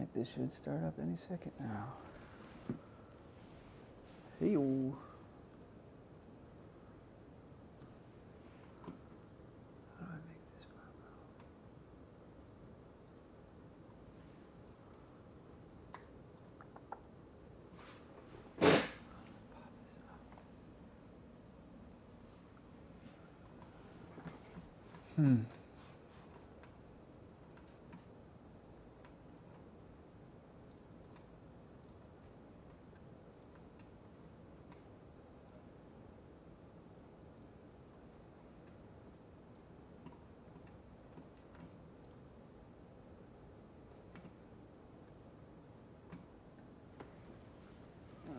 Alright, this should start up any second now. Hey-o. How do I make this pop out? Pop this out.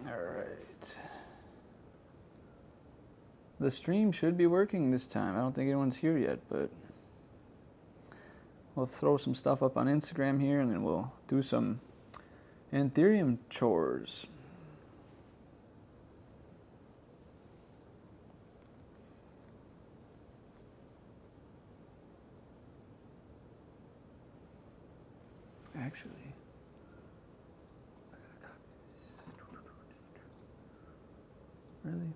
Alright. The stream should be working this time. I don't think anyone's here yet, but we'll throw some stuff up on Instagram here and then we'll do some Anthurium chores. Actually, I gotta copy this. Really?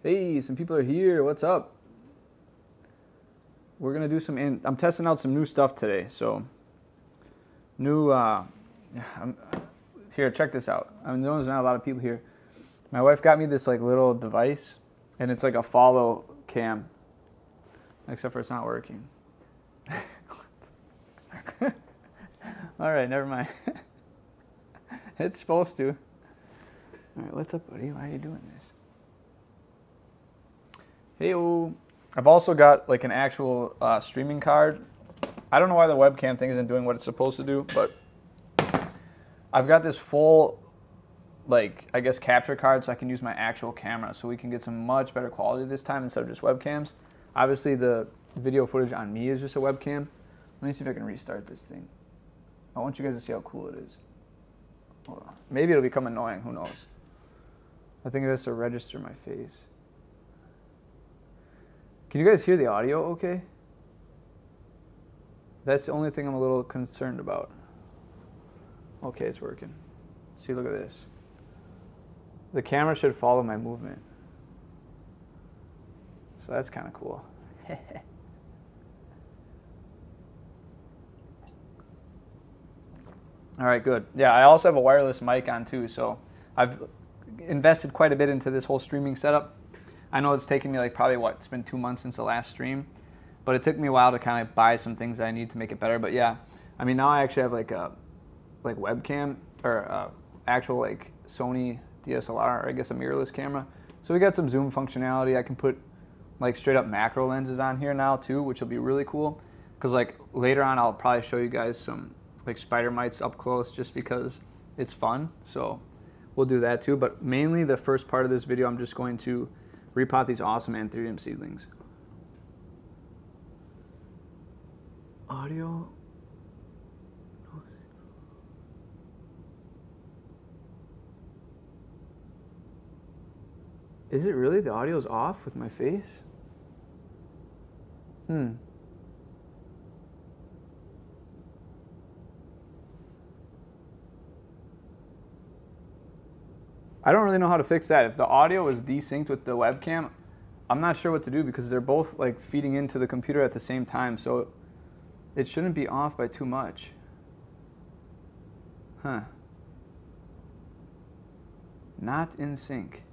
Hey, some people are here. What's up? We're gonna do some. I'm testing out some new stuff today. So, new. Here, check this out. I mean, there's not a lot of people here. My wife got me this like little device, and it's like a follow cam. Except for it's not working. All right, never mind. It's supposed to. All right, what's up, buddy? Why are you doing this? Hey-o. I've also got like an actual streaming card. I don't know why the webcam thing isn't doing what it's supposed to do, but I've got this full, like, I guess capture card so I can use my actual camera so we can get some much better quality this time instead of just webcams. Obviously, the video footage on me is just a webcam. Let me see if I can restart this thing. I want you guys to see how cool it is. Hold on. Maybe it'll become annoying. Who knows? I think it has to register my face. Can you guys hear the audio okay? That's the only thing I'm a little concerned about. Okay, it's working. See, look at this. The camera should follow my movement. So that's kind of cool. All right, good. Yeah, I also have a wireless mic on too, so I've invested quite a bit into this whole streaming setup. I know it's taken me like probably it's been 2 months since the last stream, but it took me a while to kind of buy some things that I need to make it better. But yeah, I mean, now I actually have like a webcam or actual like Sony DSLR, or I guess a mirrorless camera. So we got some zoom functionality. I can put like straight up macro lenses on here now too, which will be really cool. Because like later on, I'll probably show you guys some like spider mites up close just because it's fun. So we'll do that too. But mainly the first part of this video, I'm just going to repot these awesome Anthurium seedlings. Audio. Is it really? The audio's off with my face? I don't really know how to fix that. If the audio is desynced with the webcam, I'm not sure what to do because they're both like feeding into the computer at the same time, so it shouldn't be off by too much. Huh. Not in sync.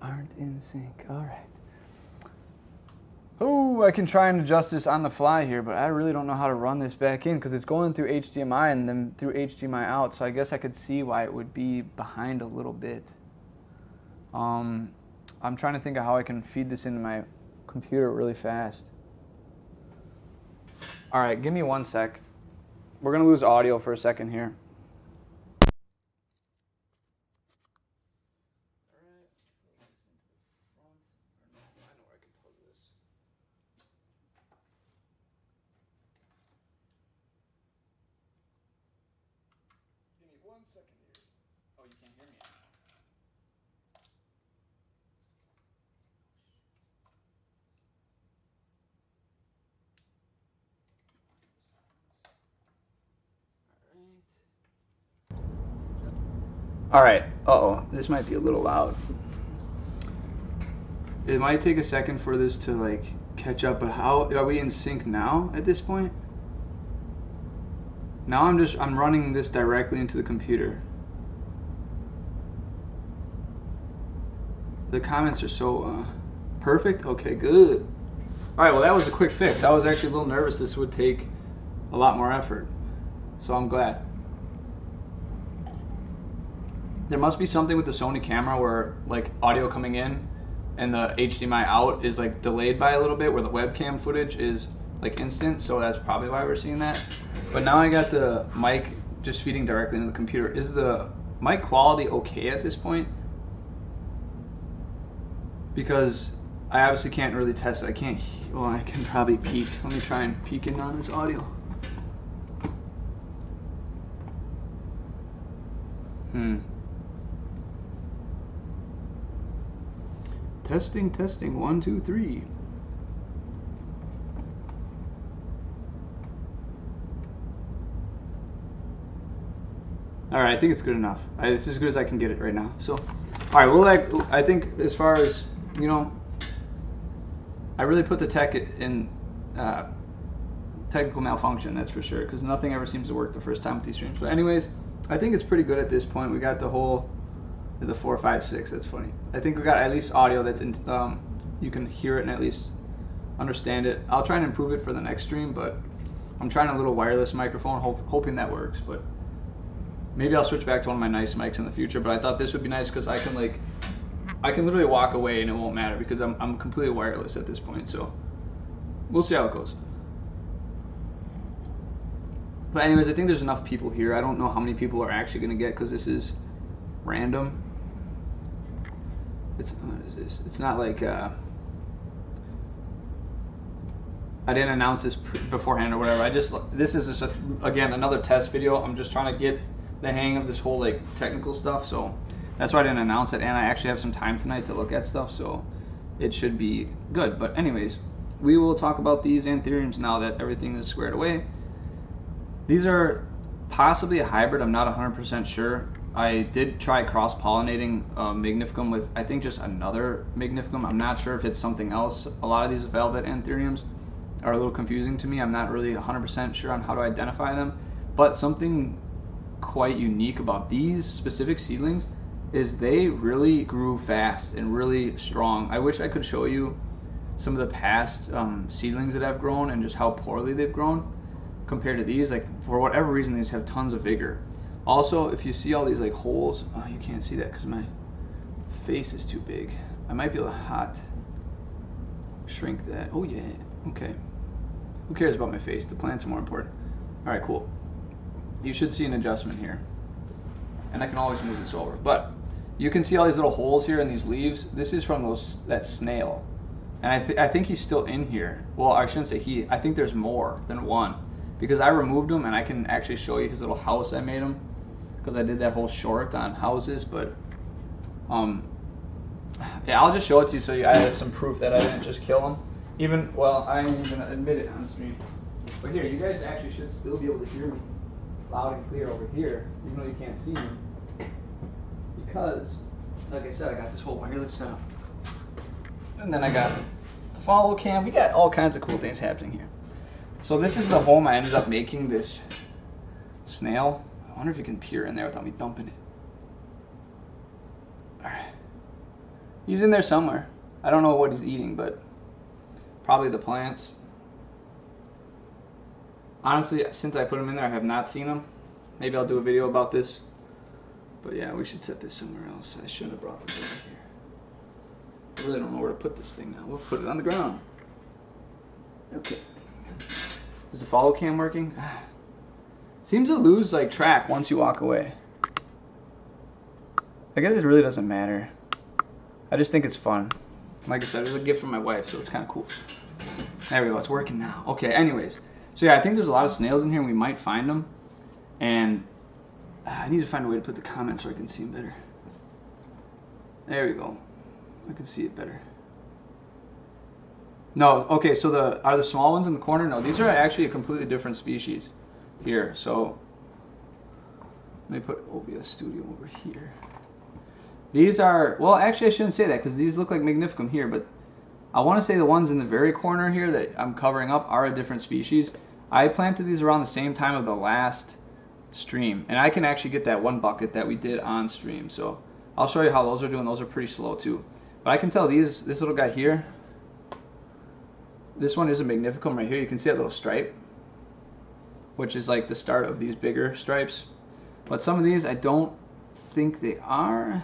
Aren't in sync. All right. Oh, I can try and adjust this on the fly here, but I really don't know how to run this back in because it's going through HDMI and then through HDMI out, so I guess I could see why it would be behind a little bit. I'm trying to think of how I can feed this into my computer really fast. All right, give me 1 sec. We're going to lose audio for a second here. 1 second here. Oh, you can't hear me anymore. All right. Uh-oh, this might be a little loud. It might take a second for this to like catch up, but how are we in sync now at this point? Now I'm running this directly into the computer. The comments are so perfect. Okay, good. All right, well that was a quick fix. I was actually a little nervous this would take a lot more effort, so I'm glad. There must be something with the Sony camera where like audio coming in and the HDMI out is like delayed by a little bit, where the webcam footage is like instant, so that's probably why we're seeing that. But now I got the mic just feeding directly into the computer. Is the mic quality okay at this point? Because I obviously can't really test it. I can't, well, I can probably peek. Let me try and peek in on this audio. Testing, testing, 1, 2, 3. All right, I think it's good enough. It's as good as I can get it right now. So, all right, well, I think as far as, you know, I really put the tech in technical malfunction, that's for sure, because nothing ever seems to work the first time with these streams. But anyways, I think it's pretty good at this point. We got the whole, the 4, 5, 6, that's funny. I think we got at least audio that's in, you can hear it and at least understand it. I'll try and improve it for the next stream, but I'm trying a little wireless microphone, hoping that works, but maybe I'll switch back to one of my nice mics in the future. But I thought this would be nice because I can literally walk away and it won't matter because I'm completely wireless at this point, so we'll see how it goes. But anyways, I think there's enough people here. I don't know how many people are actually going to get because this is random. What is this? It's not like I didn't announce this beforehand or whatever. This is just again another test video. I'm just trying to get the hang of this whole like technical stuff, so that's why I didn't announce it. And I actually have some time tonight to look at stuff, so it should be good. But anyways, we will talk about these Anthuriums now that everything is squared away. These are possibly a hybrid. I'm not 100% sure. I did try cross-pollinating Magnificum with, I think, just another Magnificum. I'm not sure if it's something else. A lot of these Velvet Anthuriums are a little confusing to me. I'm not really 100% sure on how to identify them. But something quite unique about these specific seedlings is they really grew fast and really strong. I wish I could show you some of the past seedlings that I've grown and just how poorly they've grown compared to these. Like, for whatever reason, these have tons of vigor. Also, if you see all these like holes, oh, you can't see that because my face is too big. I might be able to shrink that. Oh yeah, okay. Who cares about my face? The plants are more important. All right, cool. You should see an adjustment here. And I can always move this over. But you can see all these little holes here in these leaves. This is from that snail. And I think he's still in here. Well, I shouldn't say he. I think there's more than one. Because I removed him, and I can actually show you his little house I made him. Because I did that whole short on houses. But, yeah, I'll just show it to you so I have some proof that I didn't just kill him. Even, well, I ain't even gonna admit it on stream. But here, you guys actually should still be able to hear me loud and clear over here, even though you can't see me. Because, like I said, I got this whole wireless setup. And then I got the follow cam. We got all kinds of cool things happening here. So this is the home I ended up making this snail. I wonder if you can peer in there without me dumping it. Alright. He's in there somewhere. I don't know what he's eating, but probably the plants. Honestly, since I put him in there, I have not seen him. Maybe I'll do a video about this. But yeah, we should set this somewhere else. I shouldn't have brought this over here. I really don't know where to put this thing now. We'll put it on the ground. Okay. Is the follow cam working? Seems to lose like track once you walk away. I guess it really doesn't matter. I just think it's fun. Like I said, it was a gift from my wife, so it's kind of cool. There we go, it's working now. Okay, anyways. So yeah, I think there's a lot of snails in here and we might find them. And I need to find a way to put the comments so I can see them better. There we go. I can see it better. No, okay, so are the small ones in the corner? No, these are actually a completely different species here. So let me put OBS Studio over here. These are, well, actually I shouldn't say that because these look like Magnificum here, but I want to say the ones in the very corner here that I'm covering up are a different species. I planted these around the same time of the last stream, and I can actually get that one bucket that we did on stream. So I'll show you how those are doing. Those are pretty slow too. But I can tell this little guy here, this one is a Magnificum right here. You can see that little stripe, which is like the start of these bigger stripes. But some of these I don't think they are.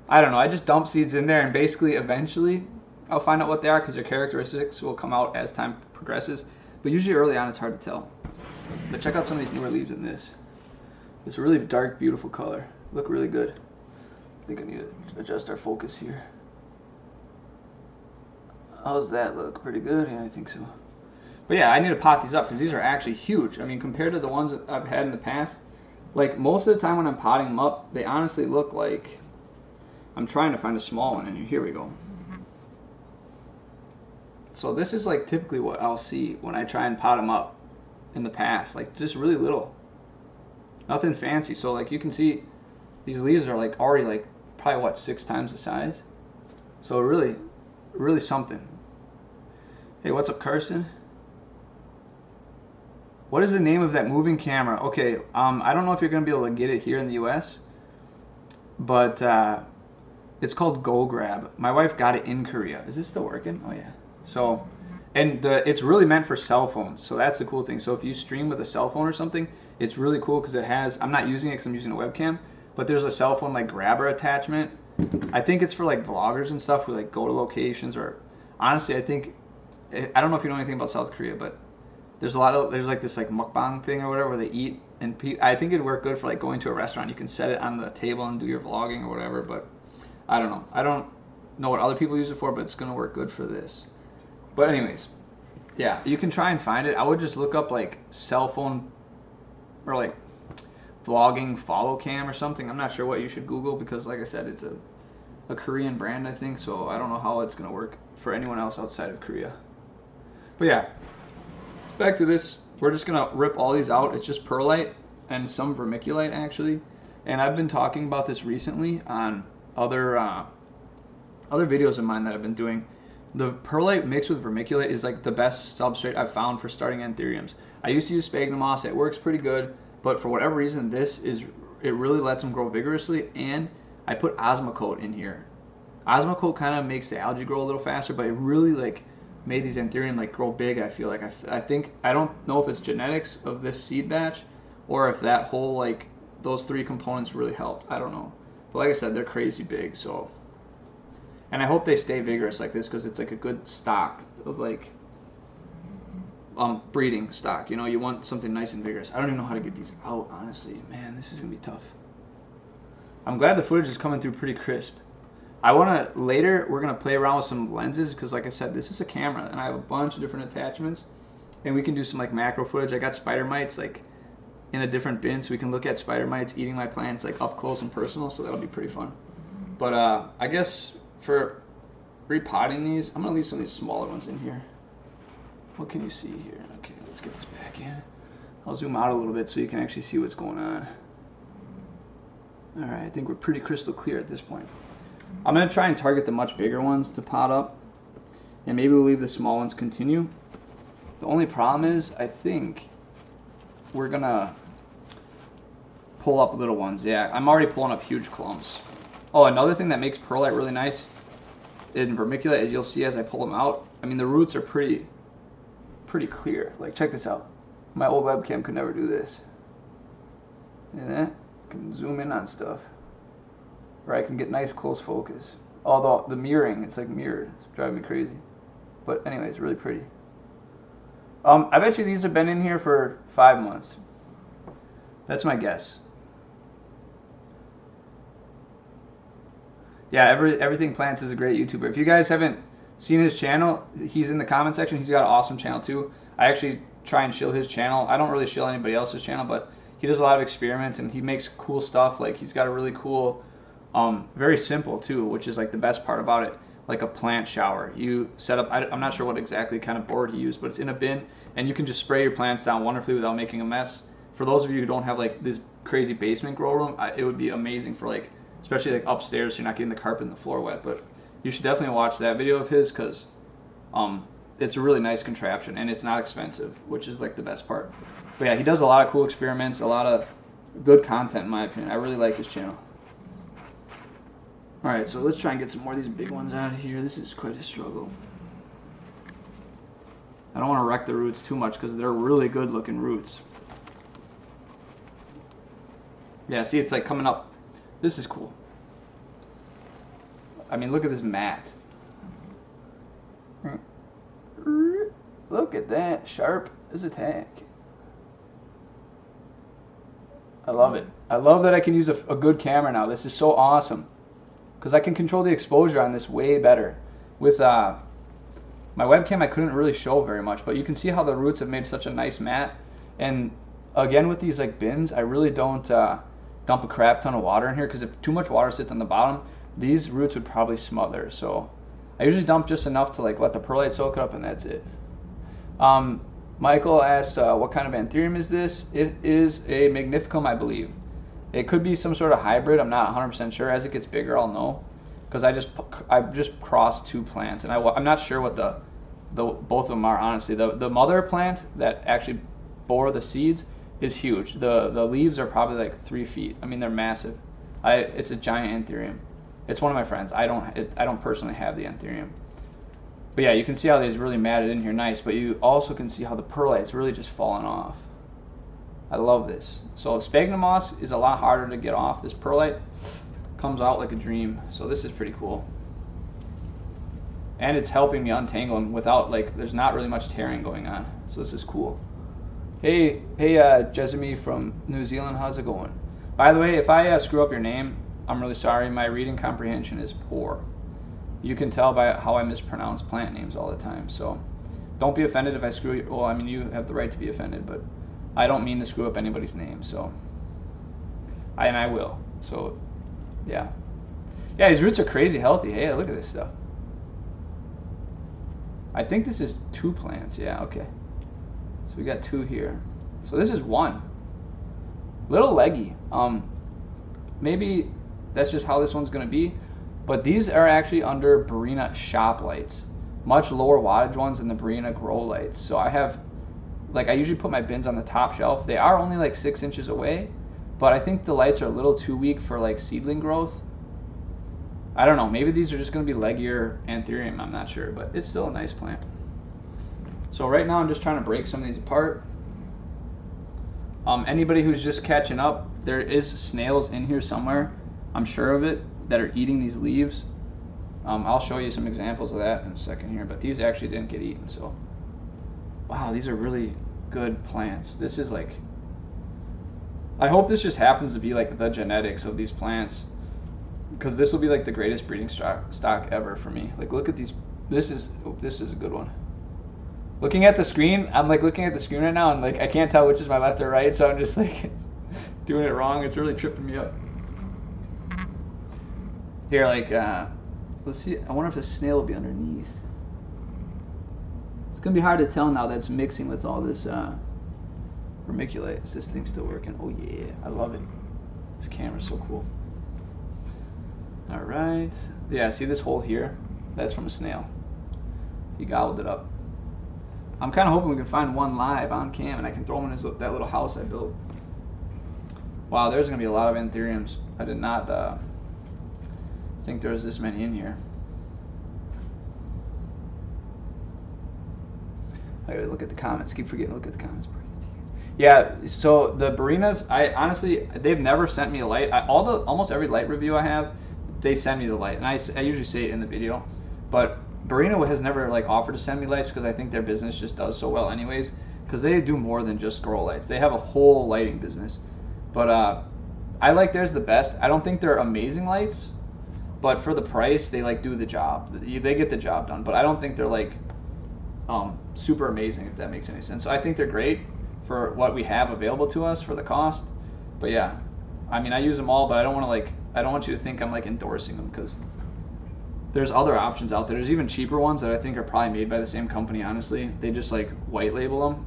I don't know. I just dump seeds in there, and basically eventually I'll find out what they are because their characteristics will come out as time progresses. But usually early on it's hard to tell. But check out some of these newer leaves in this. It's a really dark, beautiful color. Look really good. I think I need to adjust our focus here. How's that look? Pretty good? Yeah, I think so. But yeah, I need to pot these up because these are actually huge. I mean, compared to the ones that I've had in the past, like most of the time when I'm potting them up, they honestly look like, I'm trying to find a small one in here. Here we go. So this is like typically what I'll see when I try and pot them up in the past, like just really little, nothing fancy. So like you can see these leaves are like already like probably what, 6 times the size. So really something. Hey, what's up, Carson? What is the name of that moving camera? Okay, I don't know if you're gonna be able to get it here in the US, but it's called Go Grab. My wife got it in Korea. Is this still working? Oh yeah. So, and it's really meant for cell phones. So that's the cool thing. So if you stream with a cell phone or something, it's really cool because it has, I'm not using it because I'm using a webcam, but there's a cell phone like grabber attachment. I think it's for like vloggers and stuff who like go to locations, or honestly, I think, I don't know if you know anything about South Korea, but there's like this like mukbang thing or whatever where they eat, and I think it'd work good for like going to a restaurant. You can set it on the table and do your vlogging or whatever, but I don't know. I don't know what other people use it for, but it's gonna work good for this. But anyways, yeah, you can try and find it. I would just look up like cell phone or like vlogging follow cam or something. I'm not sure what you should Google because like I said, it's a Korean brand, I think, so I don't know how it's gonna work for anyone else outside of Korea. But yeah, back to this. We're just gonna rip all these out. It's just perlite and some vermiculite actually, and I've been talking about this recently on other videos of mine that I've been doing. The perlite mixed with vermiculite is like the best substrate I've found for starting Anthuriums. I used to use sphagnum moss. It works pretty good, but for whatever reason, it really lets them grow vigorously. And I put Osmocote in here. Osmocote kind of makes the algae grow a little faster, but it really like made these Anthurium like grow big. I feel like I don't know if it's genetics of this seed batch or if that whole like those 3 components really helped. I don't know, but like I said, they're crazy big. So. And I hope they stay vigorous like this because it's like a good stock of like breeding stock. You know, you want something nice and vigorous. I don't even know how to get these out, honestly. Man, this is going to be tough. I'm glad the footage is coming through pretty crisp. Later, we're going to play around with some lenses because like I said, this is a camera and I have a bunch of different attachments. And we can do some like macro footage. I got spider mites like in a different bin so we can look at spider mites eating my plants like up close and personal. So that'll be pretty fun. But I guess for repotting these, I'm going to leave some of these smaller ones in here. What can you see here? Okay, let's get this back in. I'll zoom out a little bit so you can actually see what's going on. Alright, I think we're pretty crystal clear at this point. I'm going to try and target the much bigger ones to pot up. And maybe we'll leave the small ones continue. The only problem is, I think we're going to pull up little ones. Yeah, I'm already pulling up huge clumps. Oh, another thing that makes perlite really nice in vermiculite, as you'll see as I pull them out, I mean the roots are pretty clear. Like check this out. My old webcam could never do this. See that? I can zoom in on stuff. Or I can get nice close focus. Although the mirroring, it's like mirrored. It's driving me crazy. But anyway, it's really pretty. I bet you these have been in here for 5 months. That's my guess. Yeah, Everything Plants is a great YouTuber. If you guys haven't seen his channel, he's in the comment section. He's got an awesome channel too. I actually try and shill his channel. I don't really shill anybody else's channel, but he does a lot of experiments and he makes cool stuff. Like he's got a really cool, very simple too, which is like the best part about it. Like a plant shower. You set up, I'm not sure what exactly kind of board he used, but it's in a bin and you can just spray your plants down wonderfully without making a mess. For those of you who don't have like this crazy basement grow room, it would be amazing for like, especially like upstairs so you're not getting the carpet and the floor wet. But you should definitely watch that video of his because it's a really nice contraption and it's not expensive, which is like the best part. But yeah, he does a lot of cool experiments, a lot of good content in my opinion. I really like his channel. Alright, so let's try and get some more of these big ones out of here. This is quite a struggle. I don't want to wreck the roots too much because they're really good looking roots. Yeah, see, it's like coming up. This is cool. I mean, look at this mat. Look at that. Sharp as a tack. I love it. I love that I can use a good camera now. This is so awesome. Because I can control the exposure on this way better. With my webcam, I couldn't really show very much, but you can see how the roots have made such a nice mat. And again, with these like bins, I really don't dump a crap ton of water in here because if too much water sits on the bottom, these roots would probably smother. So I usually dump just enough to like let the perlite soak up, and that's it. Michael asked, what kind of Anthurium is this? It is a Magnificum, I believe. It could be some sort of hybrid. I'm not 100% sure. As it gets bigger, I'll know. Because I just crossed two plants, and I'm not sure what the both of them are, honestly. The mother plant that actually bore the seeds is huge. The leaves are probably like 3 feet. I mean, they're massive. It's a giant Anthurium. It's one of my friends. I don't personally have the Anthurium. But yeah, you can see how these really matted in here nice, but you also can see how the perlite's really just falling off. I love this. So sphagnum moss is a lot harder to get off. This perlite comes out like a dream. So this is pretty cool. And it's helping me untangle them without like, there's not really much tearing going on. So this is cool. Hey, Jessamine from New Zealand, how's it going? By the way, if I screw up your name, I'm really sorry. My reading comprehension is poor. You can tell by how I mispronounce plant names all the time. So don't be offended if I screw you. Well, I mean, you have the right to be offended, but I don't mean to screw up anybody's name. So, I will. So, yeah. Yeah, these roots are crazy healthy. Hey, look at this stuff. I think this is 2 plants. Yeah, okay. So we got 2 here. So this is 1. Little leggy. Maybe that's just how this one's going to be. But these are actually under Barina shop lights. Much lower wattage ones than the Barina grow lights. So I have, like, I usually put my bins on the top shelf. They are only like 6 inches away. But I think the lights are a little too weak for like seedling growth. I don't know. Maybe these are just going to be leggier Anthurium. I'm not sure. But it's still a nice plant. So right now I'm just trying to break some of these apart. Anybody who's just catching up, there is snails in here somewhere, I'm sure of it, that are eating these leaves. I'll show you some examples of that in a second here, but these actually didn't get eaten. So wow, these are really good plants. This is like, I hope this just happens to be like the genetics of these plants, because this will be like the greatest breeding stock ever for me. Like, look at these. This is a good one. Looking at the screen, I'm like looking at the screen right now, and like I can't tell which is my left or right, so I'm just like doing it wrong. It's really tripping me up. Here, like, let's see. I wonder if the snail will be underneath. It's gonna be hard to tell now that it's mixing with all this vermiculite. Is this thing still working? Oh yeah, I love it. This camera's so cool. All right. Yeah, see this hole here? That's from a snail. He gobbled it up. I'm kind of hoping we can find one live on cam and I can throw him in that little house I built. Wow, there's going to be a lot of Anthuriums. I did not think there was this many in here. I gotta look at the comments. Keep forgetting to look at the comments. Yeah, so the Barinas, I honestly, they've never sent me a light. Almost every light review I have, they send me the light, and I usually say it in the video. But Barina has never like offered to send me lights because I think their business just does so well anyways, because they do more than just grow lights. They have a whole lighting business. But I like theirs the best. I don't think they're amazing lights, but for the price, they like do the job. They get the job done, but I don't think they're like super amazing, if that makes any sense. So I think they're great for what we have available to us for the cost. But yeah, I mean, I use them all, but I don't want to like, I don't want you to think I'm like endorsing them, because there's other options out there. There's even cheaper ones that I think are probably made by the same company, honestly. They just like white label them.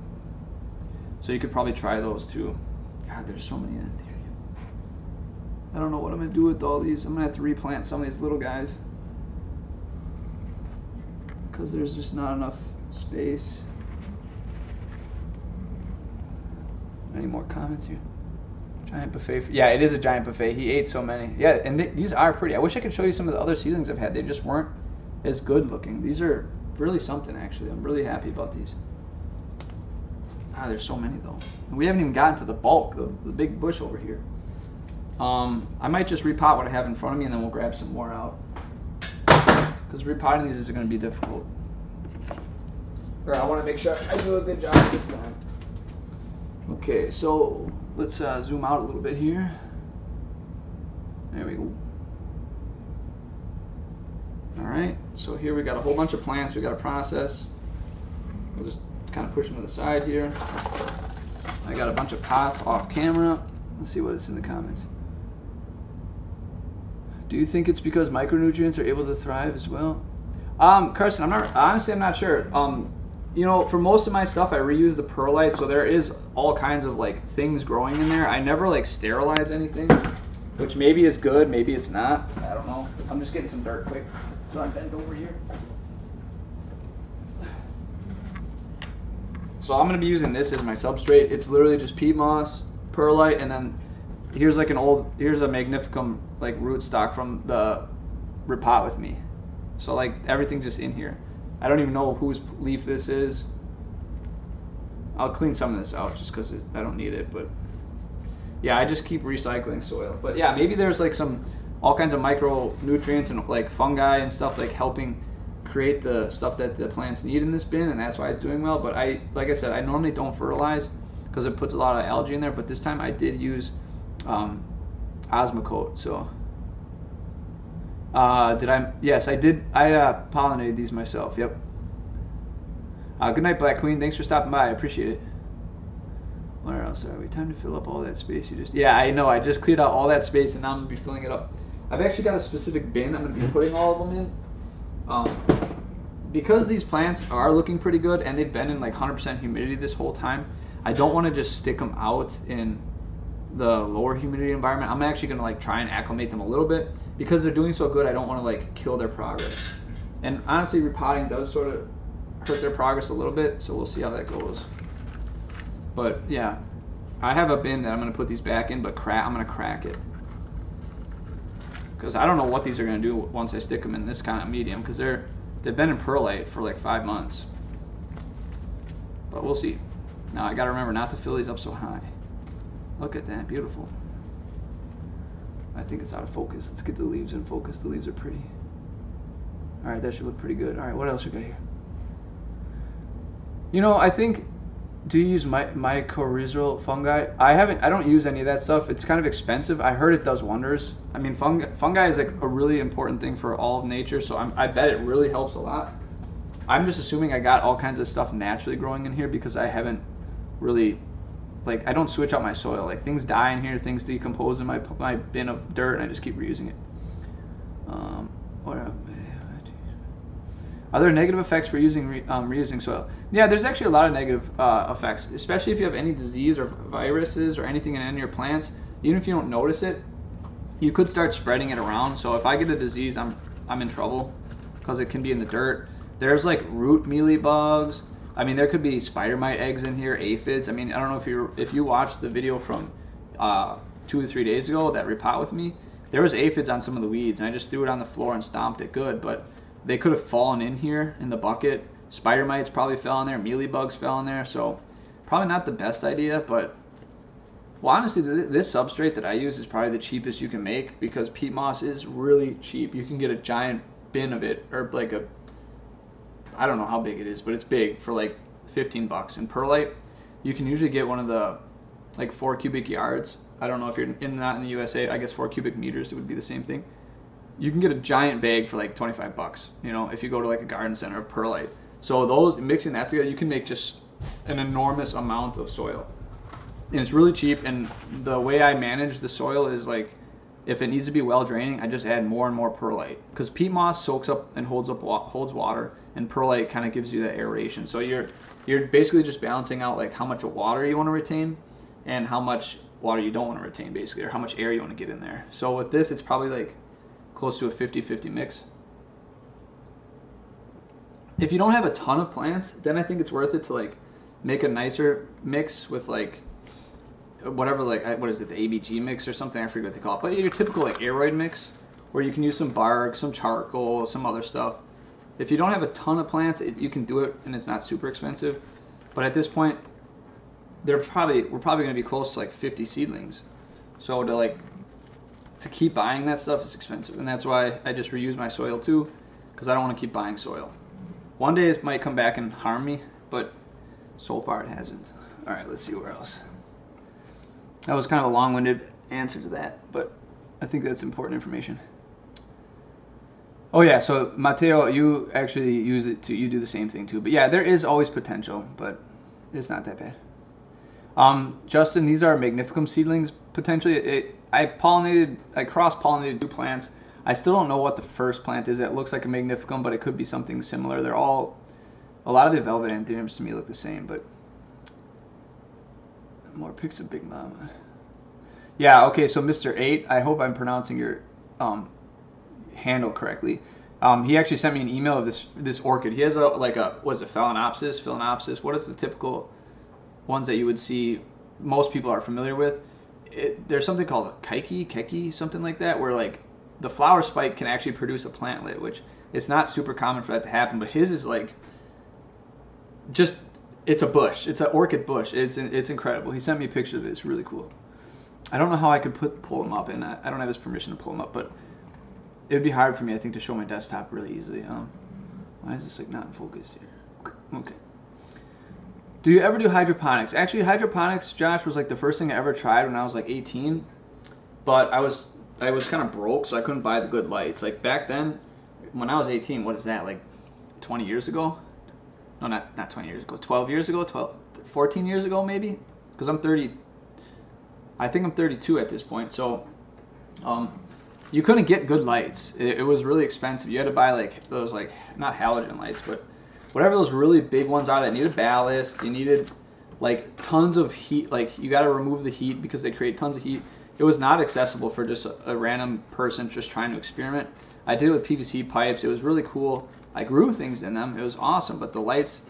So you could probably try those too. God, there's so many Anthurium. I don't know what I'm gonna do with all these. I'm gonna have to replant some of these little guys, because there's just not enough space. Any more comments here? Giant buffet. Yeah, it is a giant buffet. He ate so many. Yeah, and these are pretty. I wish I could show you some of the other seedlings I've had. They just weren't as good looking. These are really something, actually. I'm really happy about these. Ah, there's so many though. And we haven't even gotten to the bulk of the big bush over here. I might just repot what I have in front of me, and then we'll grab some more out, because repotting these is going to be difficult. Or I want to make sure I do a good job this time. Okay, so let's zoom out a little bit here. There we go. All right, so here we got a whole bunch of plants we got to process. We'll just kind of push them to the side here. I got a bunch of pots off camera. Let's see what's in the comments. Do you think it's because micronutrients are able to thrive as well? Carson, I'm not sure. You know, for most of my stuff, I reuse the perlite, so there is all kinds of like things growing in there. I never like sterilize anything, which maybe is good, maybe it's not. I don't know. I'm just getting some dirt quick, so I'm bent over here. So I'm gonna be using this as my substrate. It's literally just peat moss, perlite, and then here's like here's a magnificum like rootstock from the Repot with me. So like everything's just in here. I don't even know whose leaf this is. I'll clean some of this out just because I don't need it, but yeah, I just keep recycling soil. But yeah, maybe there's like all kinds of micronutrients and like fungi and stuff like helping create the stuff that the plants need in this bin, and that's why it's doing well. But like I said, I normally don't fertilize because it puts a lot of algae in there, but this time I did use Osmocote. So yes, I did. I pollinated these myself. Yep. Good night, Black Queen. Thanks for stopping by. I appreciate it. Where else are we? Time to fill up all that space you just... Yeah, I know. I just cleared out all that space, and now I'm going to be filling it up. I've actually got a specific bin I'm going to be putting all of them in. Because these plants are looking pretty good, and they've been in like 100% humidity this whole time, I don't want to just stick them out in the lower humidity environment. I'm actually going to like try and acclimate them a little bit. Because they're doing so good, I don't want to like kill their progress. And honestly, repotting does sort of hurt their progress a little bit, so we'll see how that goes. But yeah, I have a bin that I'm going to put these back in, but I'm going to crack it. Because I don't know what these are going to do once I stick them in this kind of medium, because they've been in perlite for like 5 months. But we'll see. Now I got to remember not to fill these up so high. Look at that, beautiful. I think it's out of focus. Let's get the leaves in focus. The leaves are pretty. All right, that should look pretty good. All right, what else we got here? You know, I think, do you use mycorrhizal fungi? I don't use any of that stuff. It's kind of expensive. I heard it does wonders. I mean, fungi is like a really important thing for all of nature, so I bet it really helps a lot. I'm just assuming I got all kinds of stuff naturally growing in here because I haven't really, like, I don't switch out my soil. Like, things die in here, things decompose in my bin of dirt, and I just keep reusing it. Are there negative effects for reusing soil? Yeah, there's actually a lot of negative effects, especially if you have any disease or viruses or anything in any of your plants. Even if you don't notice it, you could start spreading it around. So if I get a disease, I'm in trouble because it can be in the dirt. There's like root mealybugs. I mean, there could be spider mite eggs in here, aphids. I mean, I don't know if you watched the video from 2 or 3 days ago that Repot with me. There was aphids on some of the weeds, and I just threw it on the floor and stomped it good, but they could have fallen in here in the bucket. Spider mites probably fell in there, mealybugs fell in there, so probably not the best idea, but well, honestly, this substrate that I use is probably the cheapest you can make because peat moss is really cheap. You can get a giant bin of it, or like I don't know how big it is, but it's big for like 15 bucks. And perlite, you can usually get one of the like 4 cubic yards. I don't know if you're not in the USA. I guess 4 cubic meters, it would be the same thing. You can get a giant bag for like 25 bucks, you know, if you go to like a garden center of perlite. So those, mixing that together, you can make just an enormous amount of soil. and it's really cheap. And the way I manage the soil is like, if it needs to be well draining, I just add more and more perlite, because peat moss soaks up and holds water, and perlite kind of gives you that aeration. So you're basically just balancing out like how much water you want to retain and how much water you don't want to retain, basically, or how much air you want to get in there. So with this, it's probably like close to a 50-50 mix. If you don't have a ton of plants, then I think it's worth it to like make a nicer mix with like whatever, like what is it, the ABG mix or something, I forget what they call it, but your typical like aeroid mix where you can use some bark, some charcoal, some other stuff. If you don't have a ton of plants, you can do it and it's not super expensive. But at this point, we're probably going to be close to like 50 seedlings. So to keep buying that stuff is expensive, and that's why I just reuse my soil too, because I don't want to keep buying soil. One day it might come back and harm me, but so far it hasn't. All right, let's see where else. That was kind of a long-winded answer to that, but I think that's important information. Oh yeah, so Mateo, you actually use it too. You do the same thing too. But yeah, there is always potential, but it's not that bad. Justin, these are Magnificum seedlings potentially. I cross-pollinated 2 plants. I still don't know what the first plant is. It looks like a Magnificum, but it could be something similar. A lot of the velvet Anthuriums to me look the same, but more pics of Big Mama. Yeah, okay, so Mr. 8, I hope I'm pronouncing your handle correctly. He actually sent me an email of this orchid. He has what is it, Phalaenopsis? What is the typical ones that you would see most people are familiar with? There's something called a keki, something like that, where like the flower spike can actually produce a plantlet, which it's not super common for that to happen, but his is like it's a bush. It's an orchid bush. It's incredible. He sent me a picture of it. It's really cool. I don't know how I could pull him up, and I don't have his permission to pull him up, but it would be hard for me, I think, to show my desktop really easily. Why is this like not in focus here? Okay. Do you ever do hydroponics? Actually, hydroponics, Josh, was like the first thing I ever tried when I was like 18, but I was kind of broke, so I couldn't buy the good lights. Like back then, when I was 18, what is that, like 20 years ago? No, not 20 years ago, 12 years ago, 14 years ago maybe? Because I'm 30, I think I'm 32 at this point, so you couldn't get good lights. It was really expensive. You had to buy like those, like, not halogen lights, but whatever those really big ones are that needed ballast. You needed like tons of heat. Like you got to remove the heat because they create tons of heat. It was not accessible for just a random person just trying to experiment. I did it with PVC pipes. It was really cool. I grew things in them. It was awesome, but the lights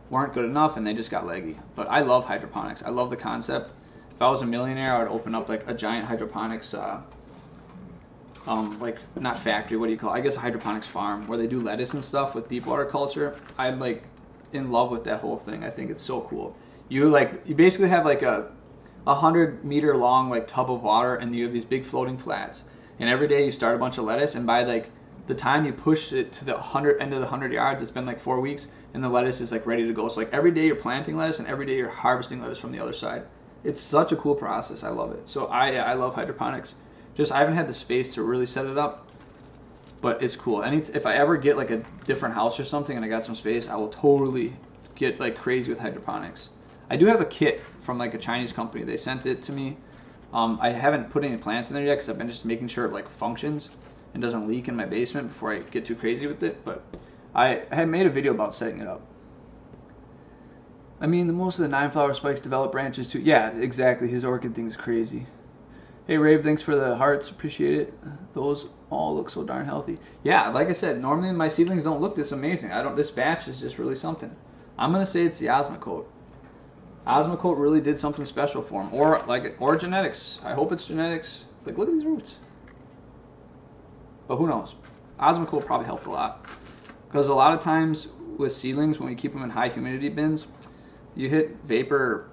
weren't good enough and they just got leggy. But I love hydroponics. I love the concept. If I was a millionaire, I would open up like a giant hydroponics like, not factory, what do you call it? I guess a hydroponics farm where they do lettuce and stuff with deep water culture. I'm like in love with that whole thing. I think it's so cool. You basically have like a 100-meter long like tub of water, and you have these big floating flats. And every day you start a bunch of lettuce, and by like the time you push it to the end of the 100 yards, it's been like 4 weeks, and the lettuce is like ready to go. So like every day you're planting lettuce, and every day you're harvesting lettuce from the other side. It's such a cool process. I love it. So I love hydroponics. Just I haven't had the space to really set it up, but it's cool. If I ever get like a different house or something and I got some space, I will totally get like crazy with hydroponics. I do have a kit from like a Chinese company. They sent it to me. I haven't put any plants in there yet because I've been just making sure it like functions and doesn't leak in my basement before I get too crazy with it. But I had made a video about setting it up. I mean, most of the 9-flower spikes develop branches too. Yeah, exactly. His orchid thing's crazy. Hey Rave, thanks for the hearts, appreciate it. Those all look so darn healthy. Yeah, like I said, normally my seedlings don't look this amazing. This batch is just really something. I'm gonna say it's the Osmocote. Osmocote really did something special for them, or genetics. I hope it's genetics. Like, look at these roots. But who knows? Osmocote probably helped a lot, because a lot of times with seedlings, when we keep them in high humidity bins, you hit vapor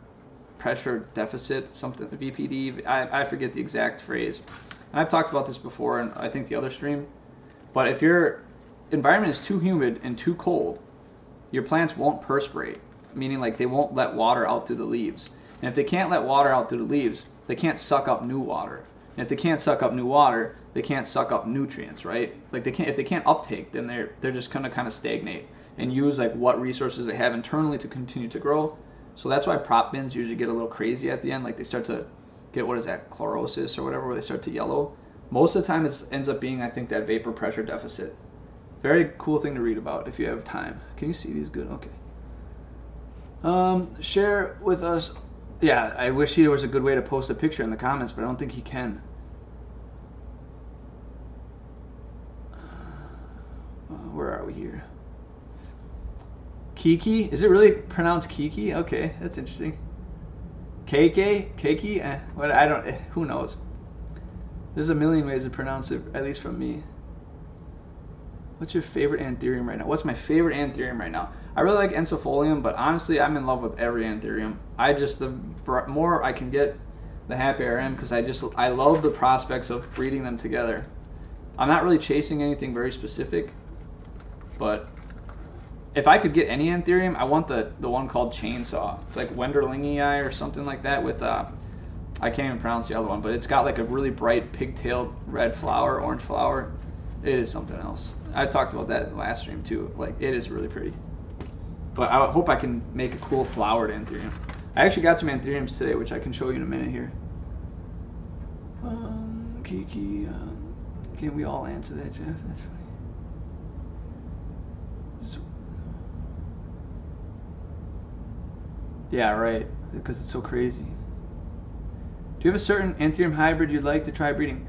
pressure deficit, something, VPD, I forget the exact phrase. And I've talked about this before in I think the other stream. But if your environment is too humid and too cold, your plants won't perspirate, meaning like they won't let water out through the leaves. And if they can't let water out through the leaves, they can't suck up new water. And if they can't suck up new water, they can't suck up nutrients, right? Like if they can't uptake, then they're just gonna kind of stagnate and use like what resources they have internally to continue to grow. So that's why prop bins usually get a little crazy at the end. Like they start to get, what is that, chlorosis or whatever, where they start to yellow. Most of the time it ends up being, I think, that vapor pressure deficit. Very cool thing to read about if you have time. Can you see these good? Okay. Share with us. Yeah, I wish there was a good way to post a picture in the comments, but I don't think he can. Where are we here? Kiki? Is it really pronounced Kiki? Okay, that's interesting. KK? Kiki? What? I don't. Who knows? There's a million ways to pronounce it, at least from me. What's your favorite Anthurium right now? What's my favorite Anthurium right now? I really like Encephalium, but honestly, I'm in love with every Anthurium. The more I can get, the happier I am, because I love the prospects of breeding them together. I'm not really chasing anything very specific, but if I could get any Anthurium, I want the one called Chainsaw. It's like Wenderlingii or something like that with I can't even pronounce the other one, but it's got like a really bright pigtailed red flower, orange flower. It is something else. I talked about that in the last stream too. Like, it is really pretty. But I hope I can make a cool flowered Anthurium. I actually got some Anthuriums today, which I can show you in a minute here. Kiki, can we all answer that, Jeff? That's funny. Yeah, right. Because it's so crazy. Do you have a certain Anthurium hybrid you'd like to try breeding?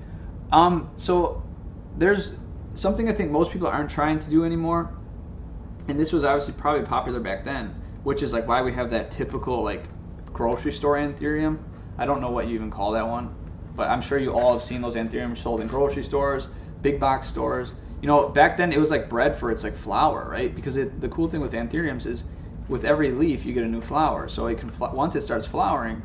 So there's something I think most people aren't trying to do anymore, and this was obviously probably popular back then, which is like why we have that typical like grocery store Anthurium. I don't know what you even call that one, but I'm sure you all have seen those Anthuriums sold in grocery stores, big box stores. You know, back then it was like bred for its like flower, right? Because the cool thing with Anthuriums is with every leaf you get a new flower. So it can once it starts flowering,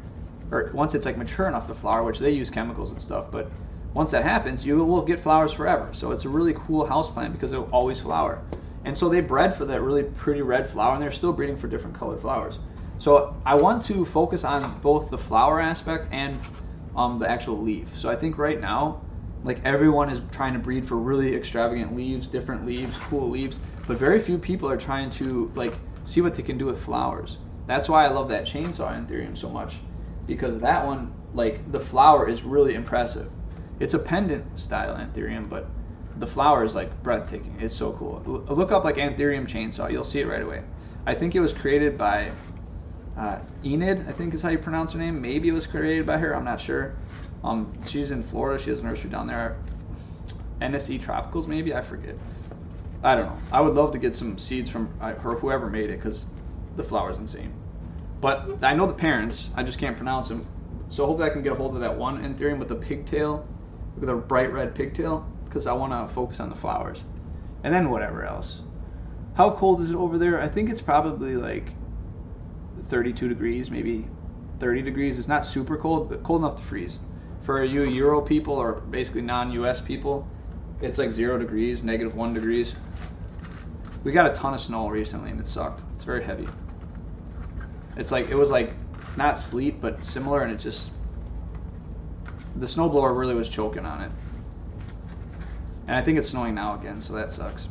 or once it's like mature enough to flower, which they use chemicals and stuff, but once that happens, you will get flowers forever. So it's a really cool houseplant because it will always flower. And so they bred for that really pretty red flower, and they're still breeding for different colored flowers. So I want to focus on both the flower aspect and the actual leaf. So I think right now, like everyone is trying to breed for really extravagant leaves, different leaves, cool leaves, but very few people are trying to like see what they can do with flowers. That's why I love that Chainsaw Anthurium so much, because that one, like the flower is really impressive. It's a pendant style Anthurium, but the flower is like breathtaking. It's so cool. Look up like Anthurium Chainsaw. You'll see it right away. I think it was created by Enid, I think is how you pronounce her name. Maybe it was created by her. I'm not sure. She's in Florida. She has a nursery down there. NSE Tropicals, maybe? I forget. I don't know. I would love to get some seeds from her, whoever made it, because the flower's insane. But I know the parents. I just can't pronounce them. So hopefully I can get a hold of that one Anthurium with the pigtail, with a bright red pigtail, because I want to focus on the flowers. And then whatever else. How cold is it over there? I think it's probably like 32 degrees, maybe 30 degrees. It's not super cold, but cold enough to freeze. For you Euro people, or basically non-US people, it's like 0 degrees, -1 degrees. We got a ton of snow recently and it sucked. It's very heavy. It's like, it was like not sleet, but similar, and it just, the snowblower really was choking on it. And I think it's snowing now again, so that sucks.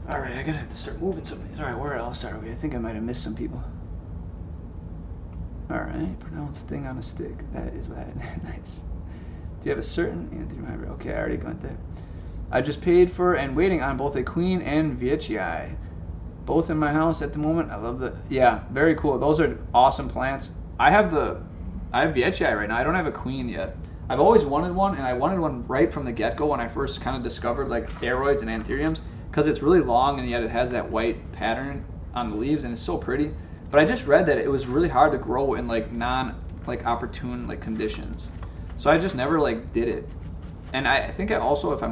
All right, I gotta have to start moving some of these. All right, where else are we? I think I might have missed some people. All right, pronounce thing on a stick. That is that. Nice. Do you have a certain Anthurium hybrid? Okay, I already got that. I just paid for and waiting on both a queen and veitchii. Both in my house at the moment. I love the, yeah, very cool. Those are awesome plants. I have veitchii right now. I don't have a queen yet. I've always wanted one, and I wanted one right from the get-go when I first kind of discovered like aroids and Anthuriums, because it's really long and yet it has that white pattern on the leaves and it's so pretty. But I just read that it was really hard to grow in like opportune like conditions. So I just never like did it. And I think I also, if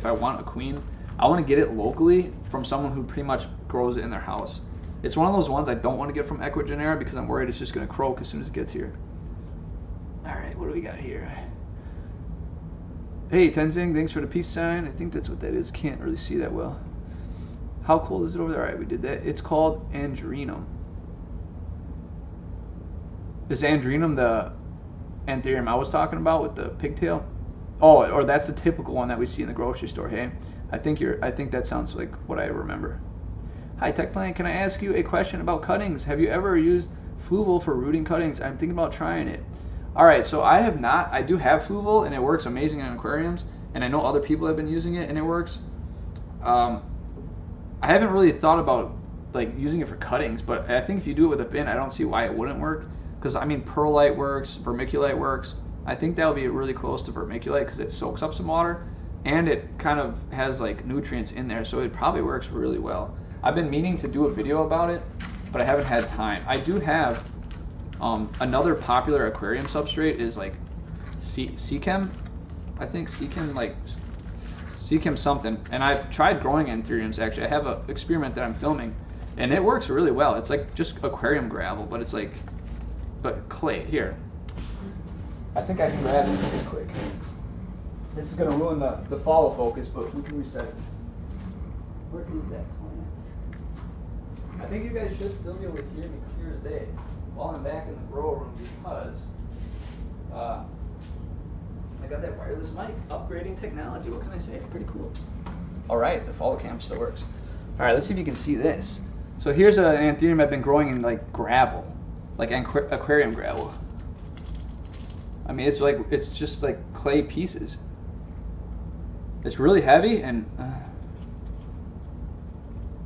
I want a queen, I want to get it locally from someone who pretty much grows it in their house. It's one of those ones I don't want to get from Equigenera because I'm worried it's just going to croak as soon as it gets here. All right, what do we got here? Hey, Tenzing, thanks for the peace sign. I think that's what that is. Can't really see that well. How cold is it over there? All right, we did that. It's called Andrenum. Is Andrenum the Anthurium I was talking about with the pigtail? Oh, or that's the typical one that we see in the grocery store, hey? I think that sounds like what I remember. Hi Tech Plant, can I ask you a question about cuttings? Have you ever used Fluval for rooting cuttings? I'm thinking about trying it. Alright, so I have not. I do have Fluval and it works amazing in aquariums, and I know other people have been using it and it works. I haven't really thought about like using it for cuttings, but I think if you do it with a bin, I don't see why it wouldn't work. Because I mean, perlite works, vermiculite works. I think that would be really close to vermiculite because it soaks up some water and it kind of has like nutrients in there, so it probably works really well. I've been meaning to do a video about it, but I haven't had time. I do have another popular aquarium substrate is like Seachem, I think Seachem something, and I've tried growing Anthuriums actually. I have an experiment that I'm filming, and it works really well. It's like just aquarium gravel, but it's like, but clay. Here, I think I can grab it really quick. This is gonna ruin the follow focus, but we can reset it. Where is that plant? I think you guys should still be able to hear me clear as day while I'm back in the grow room because I got that wireless mic. Upgrading technology. What can I say? Pretty cool. All right, the follow cam still works. All right, let's see if you can see this. So here's an Anthurium I've been growing in like gravel, like aquarium gravel. I mean, it's just like clay pieces. It's really heavy, and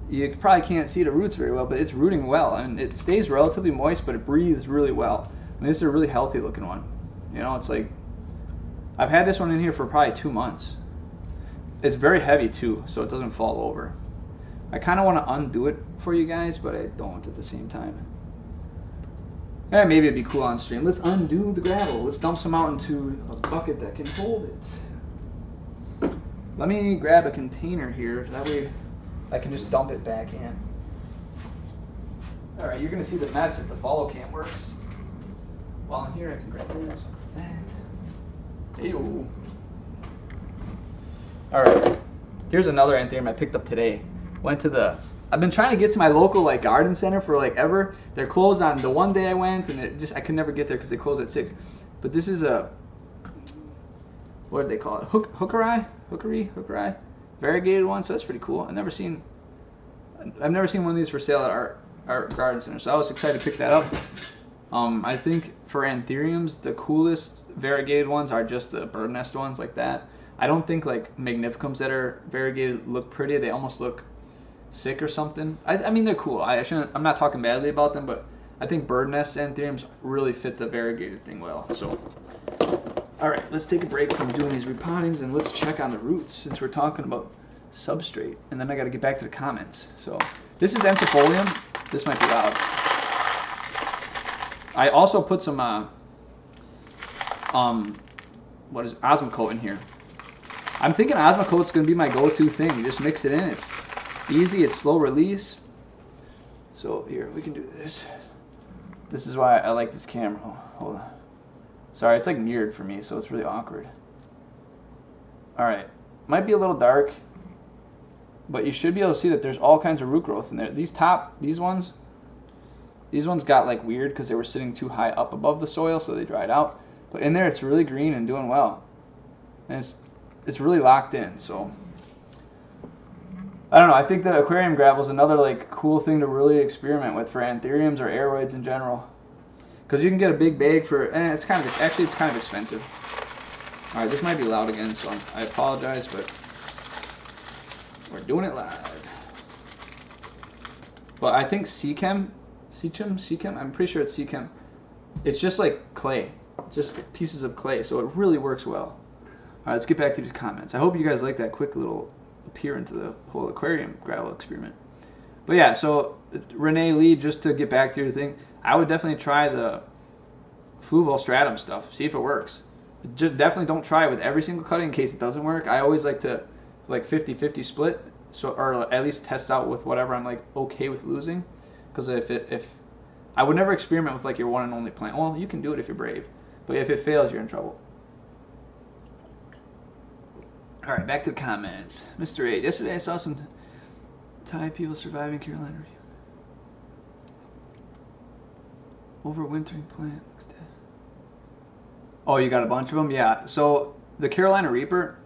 you probably can't see the roots very well, but it's rooting well, and it stays relatively moist, but it breathes really well. I mean, this is a really healthy looking one. You know, it's like, I've had this one in here for probably 2 months. It's very heavy too, so it doesn't fall over. I kind of want to undo it for you guys, but I don't at the same time. Yeah, maybe it'd be cool on stream. Let's undo the gravel. Let's dump some out into a bucket that can hold it. Let me grab a container here, that way I can just dump it back in. All right, you're gonna see the mess if the follow cam works. While I'm here, I can grab this, that. Hey-o. All right, here's another Anthurium I picked up today. I've been trying to get to my local like garden center for like ever. They're closed on the one day I went, and I could never get there because they close at 6. But this is a, what did they call it? Hookery, variegated one. So that's pretty cool. I've never seen one of these for sale at our garden center. So I was excited to pick that up. I think for Anthuriums, the coolest variegated ones are just the bird nest ones like that. I don't think like magnificums that are variegated look pretty. They almost look sick or something. I mean, they're cool. I'm not talking badly about them, but I think bird nest Anthuriums really fit the variegated thing well. So, all right, let's take a break from doing these repottings and let's check on the roots since we're talking about substrate. And then I got to get back to the comments. So this is Anthurium. This might be loud. I also put some what is Osmocote in here. I'm thinking Osmocote's gonna be my go-to thing. You just mix it in. It's easy. It's slow release. So here we can do this. This is why I like this camera. Oh, hold on. Sorry, it's like mirrored for me, so it's really awkward. All right, might be a little dark, but you should be able to see that there's all kinds of root growth in there. These ones got like weird because they were sitting too high up above the soil, so they dried out. But in there, it's really green and doing well, and it's really locked in. So I don't know. I think the aquarium gravel is another like cool thing to really experiment with for Anthuriums or aeroids in general, because you can get a big bag for, and it's kind of expensive. All right, this might be loud again, so I apologize, but we're doing it live. But I think Seachem, I'm pretty sure it's Seachem. It's just like clay, just pieces of clay, so it really works well. All right, let's get back to the comments. I hope you guys like that quick little peer into the whole aquarium gravel experiment. But yeah, so Renee Lee, just to get back to your thing, I would definitely try the Fluval stratum stuff, see if it works. Just definitely don't try it with every single cutting in case it doesn't work. I always like to like 50-50 split, so, or at least test out with whatever I'm like okay with losing. Because if I would never experiment with like your one and only plant. Well, you can do it if you're brave, but if it fails, you're in trouble. All right, back to the comments. Mr. 8, yesterday I saw some Thai people surviving Carolina Reaper. Overwintering plant looks dead. Oh, you got a bunch of them? Yeah. So the Carolina Reaper,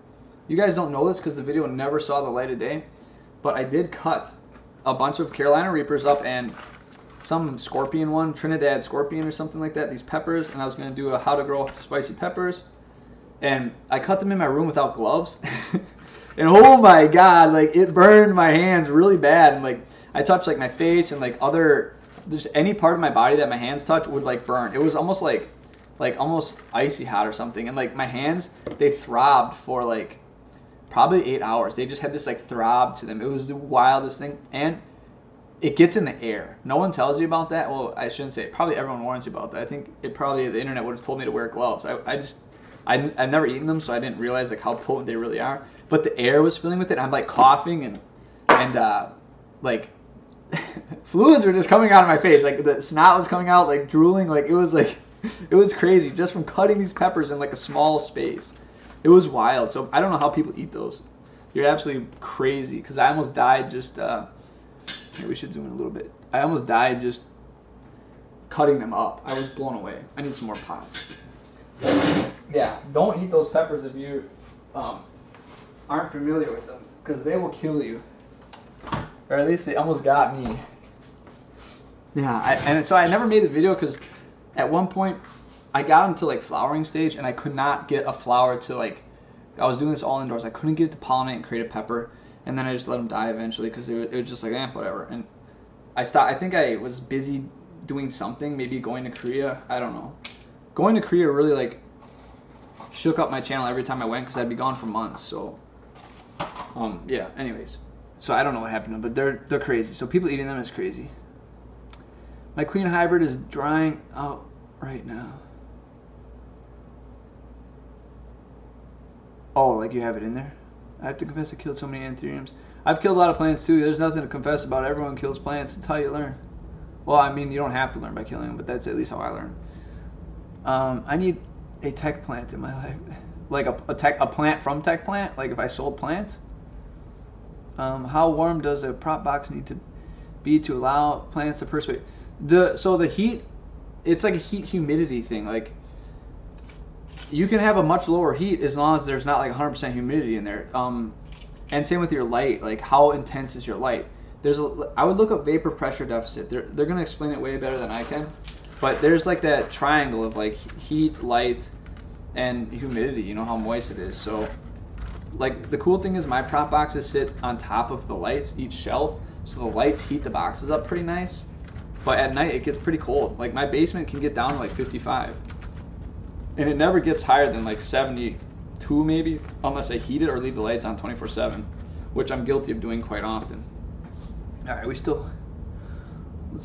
you guys don't know this because the video never saw the light of day, but I did cut a bunch of Carolina Reapers up and some scorpion one, Trinidad scorpion or something like that, these peppers, and I was going to do a how to grow spicy peppers. And I cut them in my room without gloves. And oh my God, like it burned my hands really bad. And like I touched like my face and like just any part of my body that my hands touch would like burn. It was almost like almost icy hot or something. And like my hands, they throbbed for like probably 8 hours. They just had this like throb to them. It was the wildest thing. And it gets in the air. No one tells you about that. Well, I shouldn't say it. Probably everyone warns you about that. I think the internet would have told me to wear gloves. I've never eaten them, so I didn't realize like how potent they really are. But the air was filling with it. I'm like coughing and like fluids were just coming out of my face. Like the snot was coming out, like drooling. Like it was crazy just from cutting these peppers in like a small space. It was wild. So I don't know how people eat those. You're absolutely crazy because I almost died just. Here, we should zoom in a little bit. I almost died just cutting them up. I was blown away. I need some more pots. Yeah, don't eat those peppers if you aren't familiar with them, because they will kill you. Or at least they almost got me. Yeah, and so I never made the video because at one point I got them to like flowering stage and I could not get a flower to like, I was doing this all indoors. I couldn't get it to pollinate and create a pepper. And then I just let them die eventually because it was just like, whatever. And I stopped. I think I was busy doing something, maybe going to Korea. I don't know. Going to Korea really like shook up my channel every time I went because I'd be gone for months. So, yeah. Anyways, so I don't know what happened to them, but they're crazy. So people eating them is crazy. My queen hybrid is drying out right now. Oh, like you have it in there? I have to confess I killed so many Anthuriums. I've killed a lot of plants too. There's nothing to confess about. Everyone kills plants. It's how you learn. Well, I mean, you don't have to learn by killing them, but that's at least how I learn. I need a tech plant in my life. Like a plant from tech plant? Like if I sold plants? How warm does a prop box need to be to allow plants to perspire? So the heat, it's like a heat humidity thing. Like you can have a much lower heat as long as there's not like 100% humidity in there. And same with your light. Like how intense is your light? I would look up vapor pressure deficit. They're gonna explain it way better than I can. But there's like that triangle of like heat, light, and humidity. You know how moist it is. So like the cool thing is my prop boxes sit on top of the lights, each shelf. So the lights heat the boxes up pretty nice. But at night it gets pretty cold. Like my basement can get down to like 55. And it never gets higher than like 72 maybe, unless I heat it or leave the lights on 24/7, which I'm guilty of doing quite often. All right, let's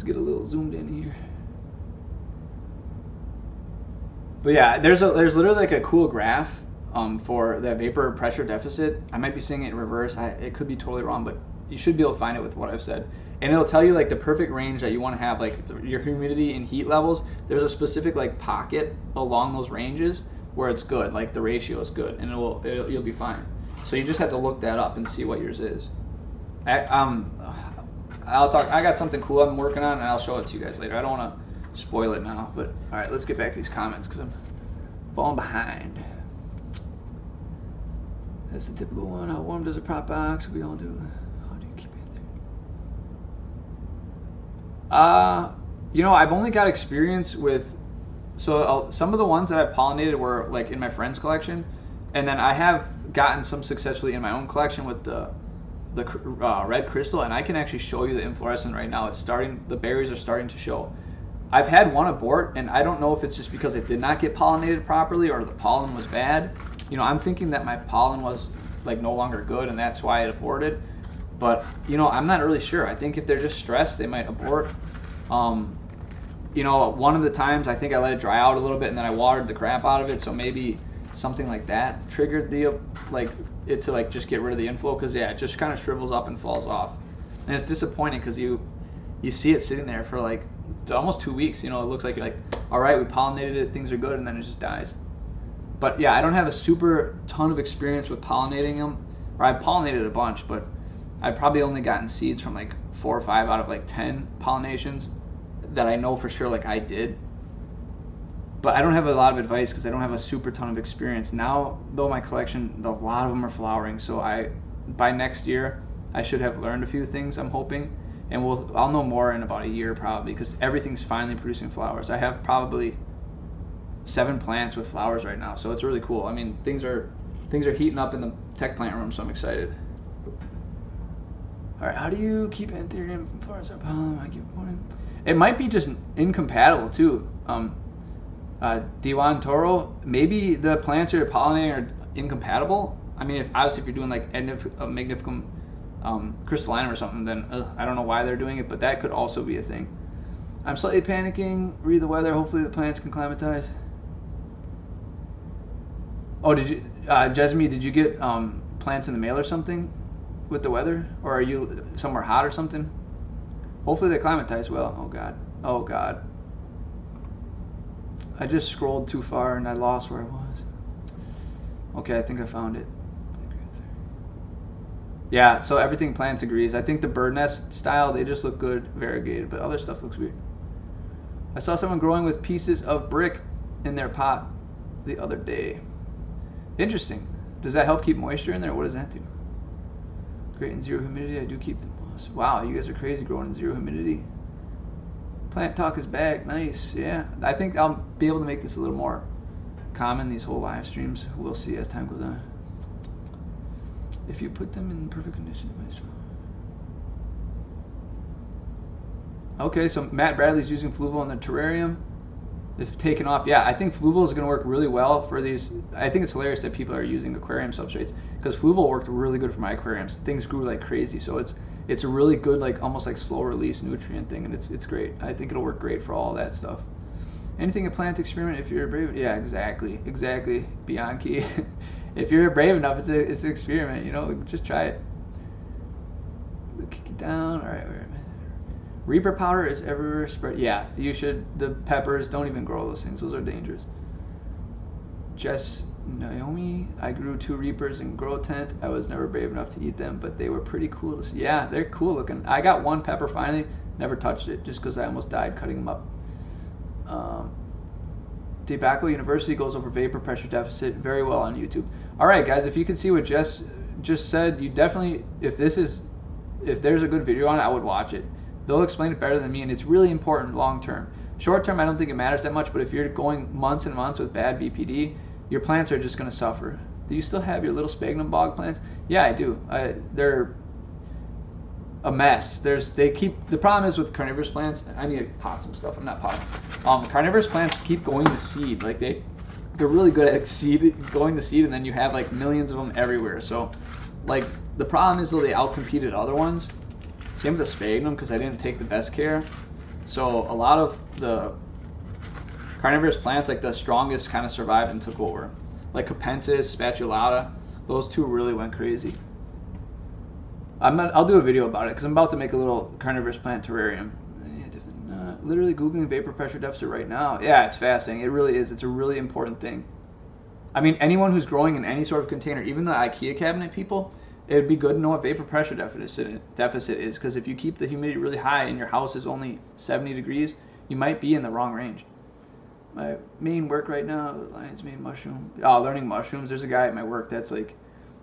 get a little zoomed in here. But yeah, there's literally like a cool graph for the vapor pressure deficit. I might be saying it in reverse. It could be totally wrong, but you should be able to find it with what I've said. And it'll tell you like the perfect range that you want to have, like your humidity and heat levels. There's a specific like pocket along those ranges where it's good, like the ratio is good, and you'll be fine. So you just have to look that up and see what yours is. I got something cool I'm working on, and I'll show it to you guys later. I don't want to spoil it now, but all right, let's get back to these comments because I'm falling behind. That's the typical one. How warm does a prop box? We all do. You know, I've only got experience with, some of the ones that I've pollinated were like in my friend's collection, and then I have gotten some successfully in my own collection with the red crystal, and I can actually show you the inflorescence right now. The berries are starting to show. I've had one abort, and I don't know if it's just because it did not get pollinated properly or the pollen was bad. You know, I'm thinking that my pollen was like no longer good, and that's why it aborted. But, you know, I'm not really sure. I think if they're just stressed, they might abort. You know, one of the times I think I let it dry out a little bit and then I watered the crap out of it. So maybe something like that triggered it to like just get rid of the inflow. Because, yeah, it just kind of shrivels up and falls off. And it's disappointing because you see it sitting there for like almost 2 weeks. You know, it looks like you're like, all right, we pollinated it, things are good, and then it just dies. But, yeah, I don't have a super ton of experience with pollinating them. Or I've pollinated a bunch, but I've probably only gotten seeds from like 4 or 5 out of like 10 pollinations that I know for sure like I did. But I don't have a lot of advice because I don't have a super ton of experience. Now, though, my collection, a lot of them are flowering. So by next year, I should have learned a few things, I'm hoping. And I'll know more in about a year probably, because everything's finally producing flowers. I have probably 7 plants with flowers right now, so it's really cool. I mean, things are heating up in the tech plant room, so I'm excited. All right, how do you keep Anthurium from flowers or pollen? I keep pointing. It might be just incompatible too. Diwan Toro, maybe the plants you're pollinating are incompatible. I mean, obviously if you're doing like a magnificum crystallinum or something, then I don't know why they're doing it, but that could also be a thing. I'm slightly panicking. Read the weather. Hopefully the plants can climatize. Oh, did you, Jesme, did you get plants in the mail or something with the weather? Or are you somewhere hot or something? Hopefully they climatize well. Oh, God. Oh, God. I just scrolled too far and I lost where I was. Okay, I think I found it. Yeah, so everything plants agrees. I think the bird nest style, they just look good, variegated, but other stuff looks weird. I saw someone growing with pieces of brick in their pot the other day. Interesting. Does that help keep moisture in there? What does that do? Great in zero humidity. I do keep the moss. Wow, you guys are crazy growing in zero humidity. Plant talk is back. Nice. Yeah, I think I'll be able to make this a little more common, these whole live streams. We'll see as time goes on. If you put them in perfect condition. Okay, so Matt Bradley's using Fluval in the terrarium. If taken off, yeah, I think Fluval is going to work really well for these. I think it's hilarious that people are using aquarium substrates, because Fluval worked really good for my aquariums. Things grew like crazy, so it's a really good, like almost like slow release nutrient thing, and it's great. I think it'll work great for all that stuff. Anything a plant experiment if you're brave. Yeah, exactly, beyond key. If you're brave enough, it's an experiment, you know, just try it. Kick it down. All right, wait a minute. Reaper powder is everywhere spread. Yeah, you should. The peppers, don't even grow those things. Those are dangerous. Jess Naomi, I grew 2 Reapers in grow tent. I was never brave enough to eat them, but they were pretty cool to see. Yeah, they're cool looking. I got 1 pepper finally, never touched it just because I almost died cutting them up. Tobacco University goes over vapor pressure deficit very well on YouTube. All right, guys, if you can see what Jess just said, you definitely, if there's a good video on it, I would watch it. They'll explain it better than me, and it's really important long term. Short term, I don't think it matters that much, but if you're going months and months with bad VPD, your plants are just going to suffer. Do you still have your little sphagnum bog plants? Yeah, I do. They're a mess. The problem is with carnivorous plants. I need to pot some stuff. I'm not potting. Carnivorous plants keep going to seed. Like they're really good at going to seed, and then you have like millions of them everywhere. So, like the problem is though they outcompeted other ones. Same with the sphagnum because I didn't take the best care. So a lot of the carnivorous plants, like the strongest, kind of survived and took over. Like Capensis, Spatulata, those 2 really went crazy. I'll do a video about it because I'm about to make a little carnivorous plant terrarium. Literally Googling vapor pressure deficit right now. Yeah, it's fascinating. It really is. It's a really important thing. I mean, anyone who's growing in any sort of container, even the IKEA cabinet people, it would be good to know what vapor pressure deficit is, because if you keep the humidity really high and your house is only 70 degrees, you might be in the wrong range. My main work right now, lion's mane mushroom. Oh, learning mushrooms. There's a guy at my work that's like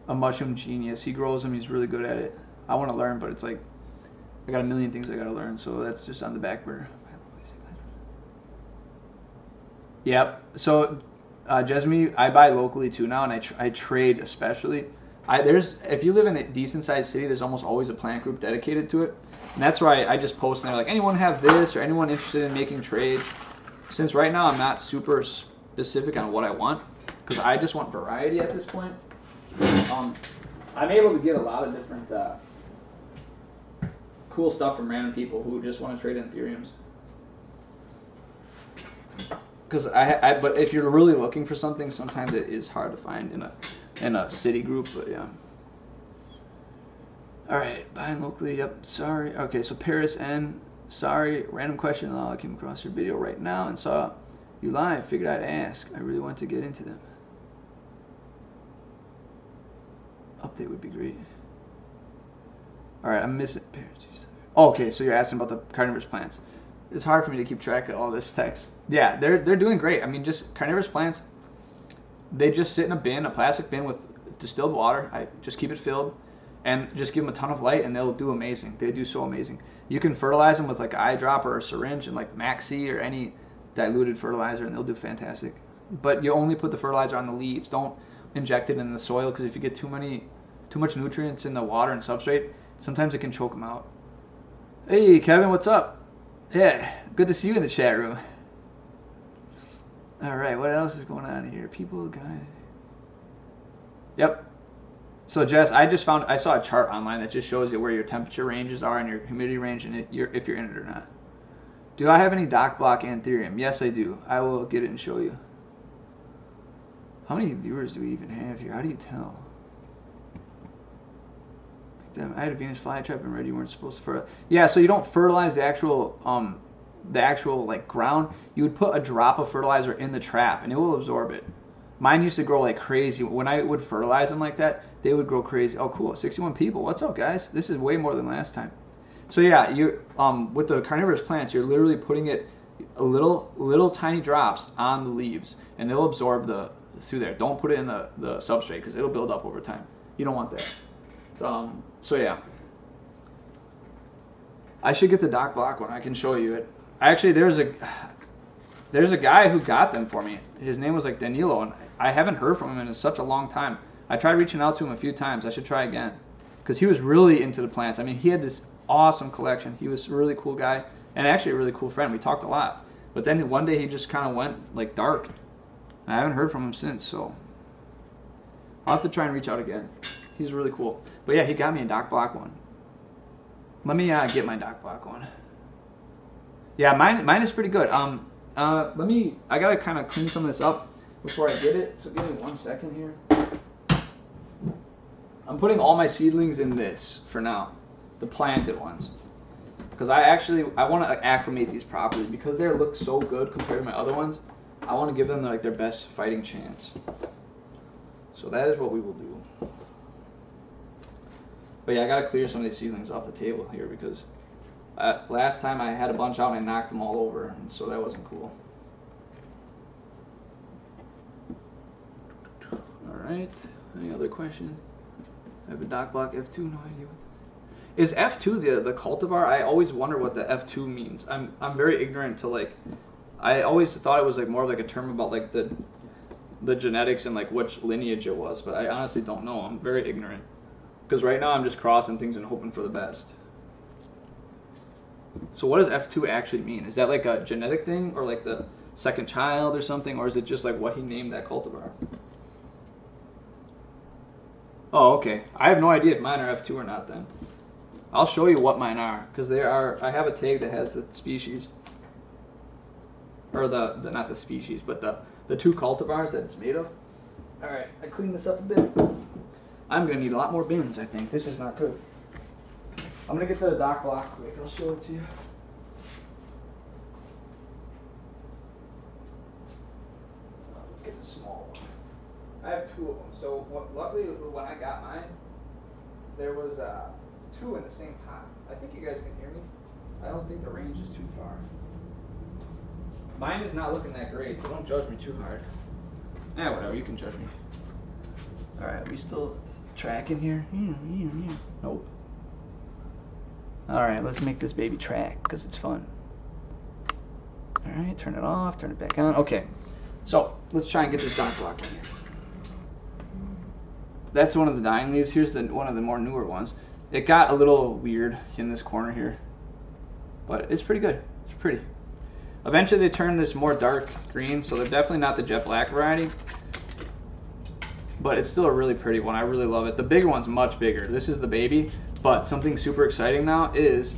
a mushroom genius. He grows them. He's really good at it. I want to learn, but it's like I got a million things I got to learn, so that's just on the back burner. Yep. So, Jesme, I buy locally too now, and I trade especially. If you live in a decent sized city, there's almost always a plant group dedicated to it, and that's why I just post and they're like, anyone have this or anyone interested in making trades? Since right now I'm not super specific on what I want, because I just want variety at this point. I'm able to get a lot of different cool stuff from random people who just want to trade Anthuriums. Because but if you're really looking for something, sometimes it is hard to find in a city group. But yeah. All right, buying locally. Yep. Sorry. Okay, so Paris N. Sorry, random question. Oh, I came across your video right now and saw you live. Figured I'd ask. I really want to get into them. Update would be great. All right, I'm missing. Oh, okay, so you're asking about the carnivorous plants. It's hard for me to keep track of all this text. Yeah, they're doing great. I mean, just carnivorous plants, they just sit in a bin, a plastic bin with distilled water. I just keep it filled, and just give them a ton of light and they'll do amazing. They do so amazing. You can fertilize them with like an eyedropper or a syringe and like Maxi or any diluted fertilizer and they'll do fantastic. But you only put the fertilizer on the leaves. Don't inject it in the soil because if you get too much nutrients in the water and substrate, sometimes it can choke them out. Hey Kevin, what's up? Yeah, good to see you in the chat room. All right, what else is going on here? People guide. Yep. So Jess, I saw a chart online that just shows you where your temperature ranges are and your humidity range and if you're in it or not. Do I have any dock block Anthurium? Yes, I do. I will get it and show you. How many viewers do we even have here? How do you tell? I had a Venus flytrap and read you weren't supposed to fertilize. Yeah, so you don't fertilize the actual like ground. You would put a drop of fertilizer in the trap and it will absorb it. Mine used to grow like crazy. When I would fertilize them like that, they would grow crazy. Oh, cool. 61 people. What's up, guys? This is way more than last time. So yeah, you with the carnivorous plants, you're literally putting it a little tiny drops on the leaves, and they'll absorb through there. Don't put it in the substrate because it'll build up over time. You don't want that. So yeah. I should get the dock block one. I can show you it. Actually, there's a guy who got them for me. His name was like Danilo, and I haven't heard from him in such a long time. I tried reaching out to him a few times. I should try again because he was really into the plants. I mean, he had this awesome collection. He was a really cool guy and actually a really cool friend. We talked a lot. But then one day he just kind of went like dark. And I haven't heard from him since, so I'll have to try and reach out again. He's really cool. But yeah, he got me a dock block one. Let me get my dock block one. Yeah, mine is pretty good. I gotta kind of clean some of this up before I get it. So give me 1 second here. I'm putting all my seedlings in this for now, the planted ones, because I want to acclimate these properly because they look so good compared to my other ones. I want to give them like their best fighting chance. So that is what we will do. But yeah, I gotta clear some of these seedlings off the table here because last time I had a bunch out and I knocked them all over, and so that wasn't cool. All right. Any other questions? I have a dock block F2. No idea what. Is F2 the cultivar? I always wonder what the F2 means. I'm very ignorant to like. I always thought it was like more of like a term about like the genetics and like which lineage it was, but I honestly don't know. I'm very ignorant because right now I'm just crossing things and hoping for the best. So what does F2 actually mean? Is that like a genetic thing or like the second child or something, or is it just like what he named that cultivar? Oh, okay. I have no idea if mine are F2 or not then. I'll show you what mine are because I have a tag that has the species. Or not the species, but the two cultivars that it's made of. All right, I cleaned this up a bit. I'm gonna need a lot more bins, I think. This is not good. I'm gonna get the dock block quick. I'll show it to you. Let's get the small one. I have two of them. So luckily, when I got mine, there was two in the same pot. I think you guys can hear me. I don't think the range is too far. Mine is not looking that great, so don't judge me too hard. Yeah, whatever, you can judge me. Alright, are we still tracking here? Nope. Alright, let's make this baby track, because it's fun. Alright, turn it off, turn it back on. Okay, so let's try and get this dock block in here. That's one of the dying leaves. Here's one of the more newer ones. It got a little weird in this corner here, but it's pretty good. It's pretty. Eventually they turn this more dark green, so they're definitely not the jet black variety, but it's still a really pretty one. I really love it. The bigger one's much bigger. This is the baby, but something super exciting now is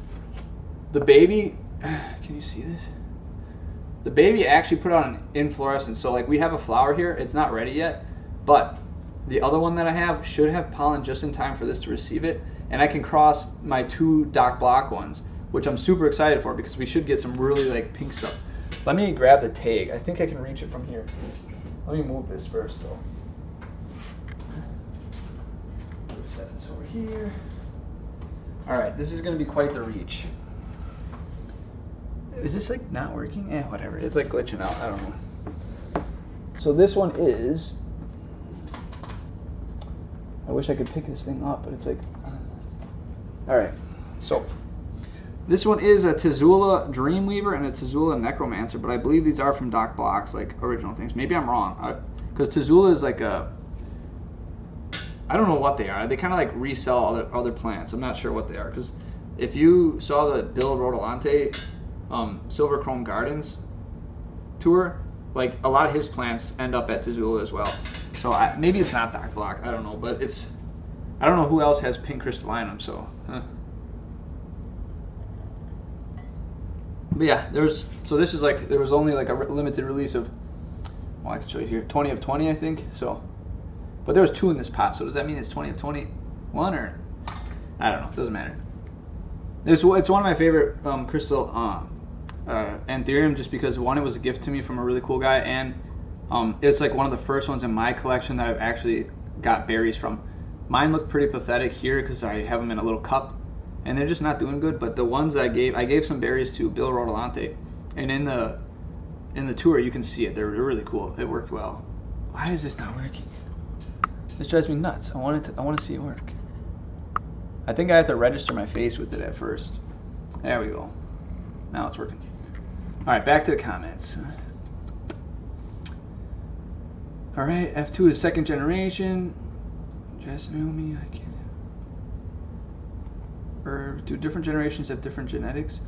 the baby, can you see this? The baby actually put on an inflorescence. So like we have a flower here, it's not ready yet, but the other one that I have should have pollen just in time for this to receive it, and I can cross my two dock block ones, which I'm super excited for because we should get some really like pink stuff. Let me grab the tag. I think I can reach it from here. Let me move this first though. Let's set this over here. All right, this is gonna be quite the reach. Is this like not working? Eh, whatever. It's like glitching out. I don't know. So this one is. I wish I could pick this thing up, but it's like on All right, so this one is a Tazula Dreamweaver and a Tazula Necromancer, but I believe these are from Doc Block's like original things. Maybe I'm wrong, because Tazula is like a, I don't know what they are. They kind of like resell other plants. I'm not sure what they are, because if you saw the Bill Rodolante Silver Chrome Gardens tour, like a lot of his plants end up at Tazula as well. So maybe it's not Doc Block. I don't know, but it's, I don't know who else has pink crystallinum. So, but yeah, so this is like, there was only like a limited release of, well, I can show you here, 20 of 20, I think. So, but there was 2 in this pot. So does that mean it's 20 of 21 or, I don't know. It doesn't matter. It's one of my favorite crystal Anthurium, just because one, it was a gift to me from a really cool guy, and it's like one of the first ones in my collection that I've actually got berries from. Mine look pretty pathetic here because I have them in a little cup, and they're just not doing good. But the ones I gave some berries to Bill Rodolante, and in the tour you can see it. They're really cool. It worked well. Why is this not working? This drives me nuts. I want to see it work. I think I have to register my face with it at first. There we go. Now it's working. All right, back to the comments. All right, F2 is 2nd generation. Just Naomi, I can't. Or do different generations have different genetics?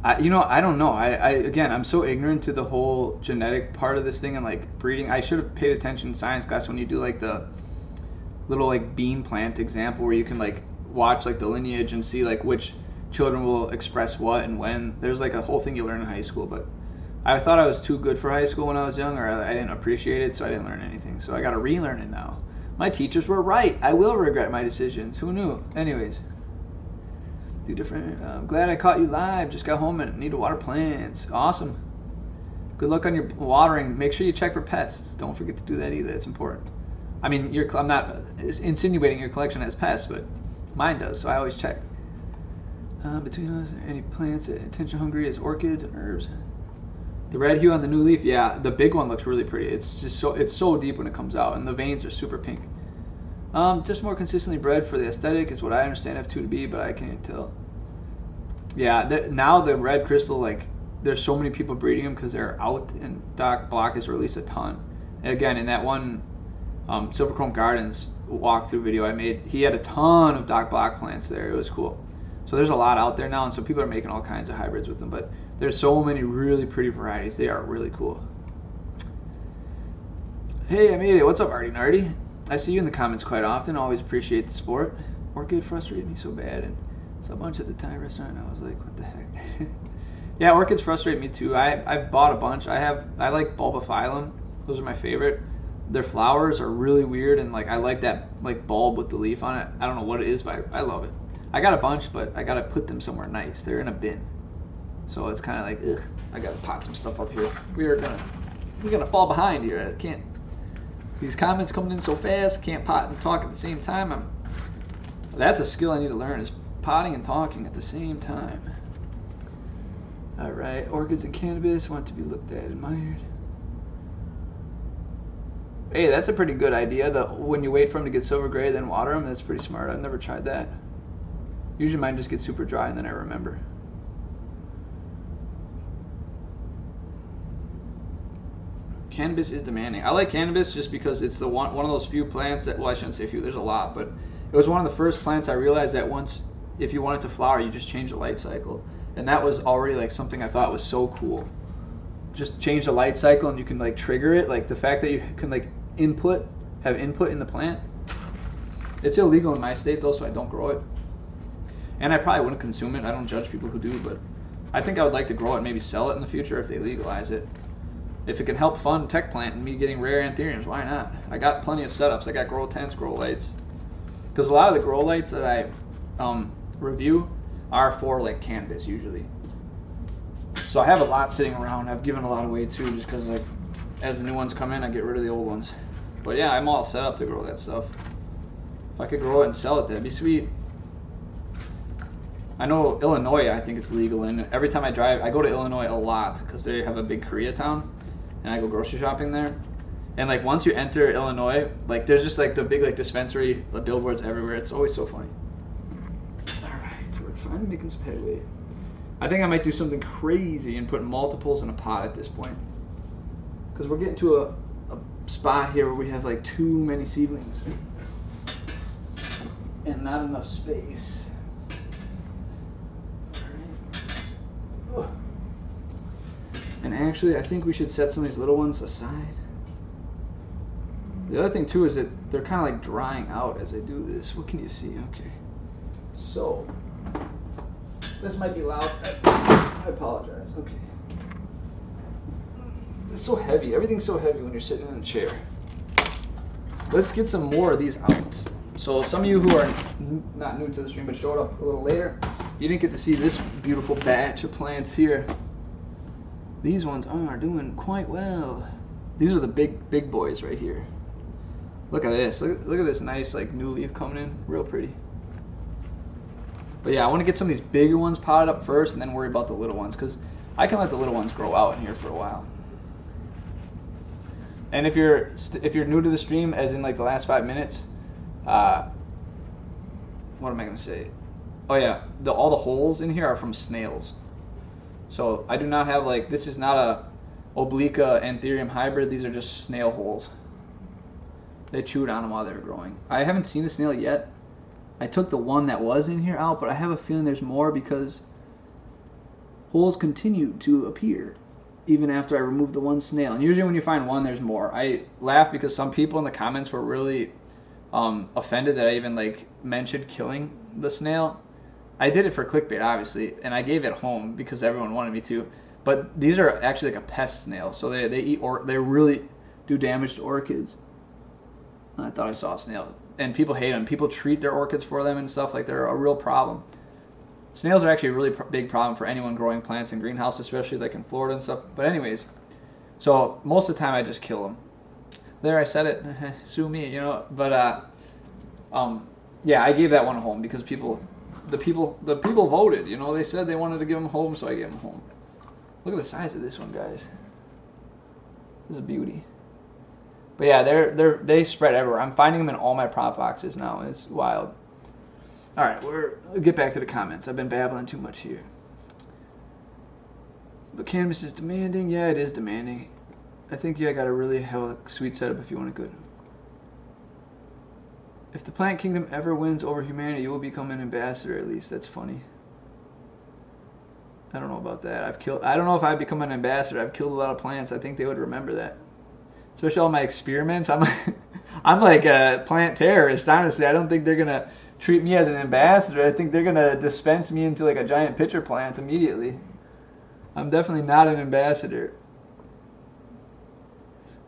I don't know. Again, I'm so ignorant to the whole genetic part of this thing and like breeding. I should have paid attention in science class when you do like the little like bean plant example where you can like watch like the lineage and see like which children will express what and when. There's like a whole thing you learn in high school, but I thought I was too good for high school when I was young, or I didn't appreciate it, so I didn't learn anything. So I got to relearn it now. My teachers were right. I will regret my decisions. Who knew? Anyways, do different. I'm glad I caught you live. Just got home and need to water plants. Awesome. Good luck on your watering. Make sure you check for pests. Don't forget to do that either. It's important. I mean, I'm not insinuating your collection has pests, but mine does, so I always check. Between us, any plants attention hungry as orchids and herbs? The red hue on the new leaf, yeah, the big one looks really pretty. It's just so deep when it comes out, and the veins are super pink. Just more consistently bred for the aesthetic is what I understand F2 to be, but I can't tell. Yeah, now the red crystal, like, there's so many people breeding them because they're out, and Doc Block has released a ton. And again, in that one Silver Chrome Gardens walkthrough video I made, he had a ton of Doc Block plants there. It was cool. So there's a lot out there now, and so people are making all kinds of hybrids with them, but there's so many really pretty varieties. They are really cool. Hey, I made it. What's up, Artie Narty? I see you in the comments quite often. Always appreciate the support. Orchid frustrated me so bad, and saw a bunch at the Thai restaurant, and I was like, what the heck? Yeah, orchids frustrate me too. I've bought a bunch. I like bulbophyllum. Those are my favorite. Their flowers are really weird, and like I like that like bulb with the leaf on it. I don't know what it is, but I love it. I got a bunch, but I gotta put them somewhere nice. They're in a bin, so it's kind of like, ugh. I gotta pot some stuff up here. We're gonna fall behind here. I can't. These comments coming in so fast. Can't pot and talk at the same time. That's a skill I need to learn, is potting and talking at the same time. All right, orchids and cannabis want to be looked at, admired. Hey, that's a pretty good idea. When you wait for them to get silver gray, then water them, that's pretty smart. I've never tried that. Usually mine just get super dry and then I remember. Cannabis is demanding. I like cannabis just because it's the one of those few plants that, well, I shouldn't say few, there's a lot, but it was one of the first plants I realized that once, if you want it to flower, you just change the light cycle. And that was already like something I thought was so cool. Just change the light cycle and you can like trigger it. Like the fact that you can like have input in the plant. It's illegal in my state though, so I don't grow it. And I probably wouldn't consume it. I don't judge people who do, but I think I would like to grow it and maybe sell it in the future if they legalize it. If it can help fund tech plant and me getting rare Anthuriums, why not? I got plenty of setups. I got grow tents, grow lights. Because a lot of the grow lights that I review are for like cannabis usually. So I have a lot sitting around. I've given a lot away too, just because like as the new ones come in, I get rid of the old ones. But yeah, I'm all set up to grow that stuff. If I could grow it and sell it, that'd be sweet. I know Illinois, I think it's legal, and every time I drive, I go to Illinois a lot because they have a big Koreatown, and I go grocery shopping there. And like once you enter Illinois, like there's just like the big like dispensary, the billboards everywhere. It's always so funny. finally making some headway. I think I might do something crazy and put multiples in a pot at this point. Because we're getting to a spot here where we have like too many seedlings. And not enough space. All right. And actually, I think we should set some of these little ones aside. The other thing too is that they're kind of like drying out as I do this. What can you see? Okay. So, this might be loud. I apologize. Okay. It's so heavy. Everything's so heavy when you're sitting in a chair. Let's get some more of these out. So some of you who are not new to the stream but showed up a little later, you didn't get to see this beautiful batch of plants here. These ones are doing quite well. These are the big boys right here. Look at this. Look at this nice like new leaf coming in. Real pretty. But yeah, I want to get some of these bigger ones potted up first and then worry about the little ones because I can let the little ones grow out in here for a while. And if you're new to the stream, as in like the last 5 minutes, what am I going to say? Oh yeah, all the holes in here are from snails. So I do not have like, this is not a Oblique Anthurium hybrid. These are just snail holes. They chewed on them while they were growing. I haven't seen a snail yet. I took the one that was in here out, but I have a feeling there's more because holes continue to appear even after I remove the one snail. And usually when you find one, there's more. I laugh because some people in the comments were really offended that I even like mentioned killing the snail. I did it for clickbait, obviously, and I gave it home because everyone wanted me to. But these are actually like a pest snail, so they eat they really do damage to orchids. I thought I saw a snail, and people hate them. People treat their orchids for them and stuff like they're a real problem. Snails are actually a really big problem for anyone growing plants in greenhouse, especially like in Florida and stuff. But anyways, so most of the time I just kill them. There, I said it. Sue me, you know. But yeah, I gave that one a home because the people voted. You know, they said they wanted to give them a home, so I gave them a home. Look at the size of this one, guys. This is a beauty. But yeah, they spread everywhere. I'm finding them in all my prop boxes now. It's wild. All right, we'll get back to the comments. I've been babbling too much here. But cannabis is demanding. Yeah, it is demanding. I think you got to really have a sweet setup if you want it good. If the plant kingdom ever wins over humanity, you will become an ambassador at least. That's funny. I don't know about that. I don't know if I've become an ambassador. I've killed a lot of plants. I think they would remember that. Especially all my experiments. I'm like a plant terrorist, honestly. I don't think they're going to treat me as an ambassador. I think they're going to dispense me into like a giant pitcher plant immediately. I'm definitely not an ambassador.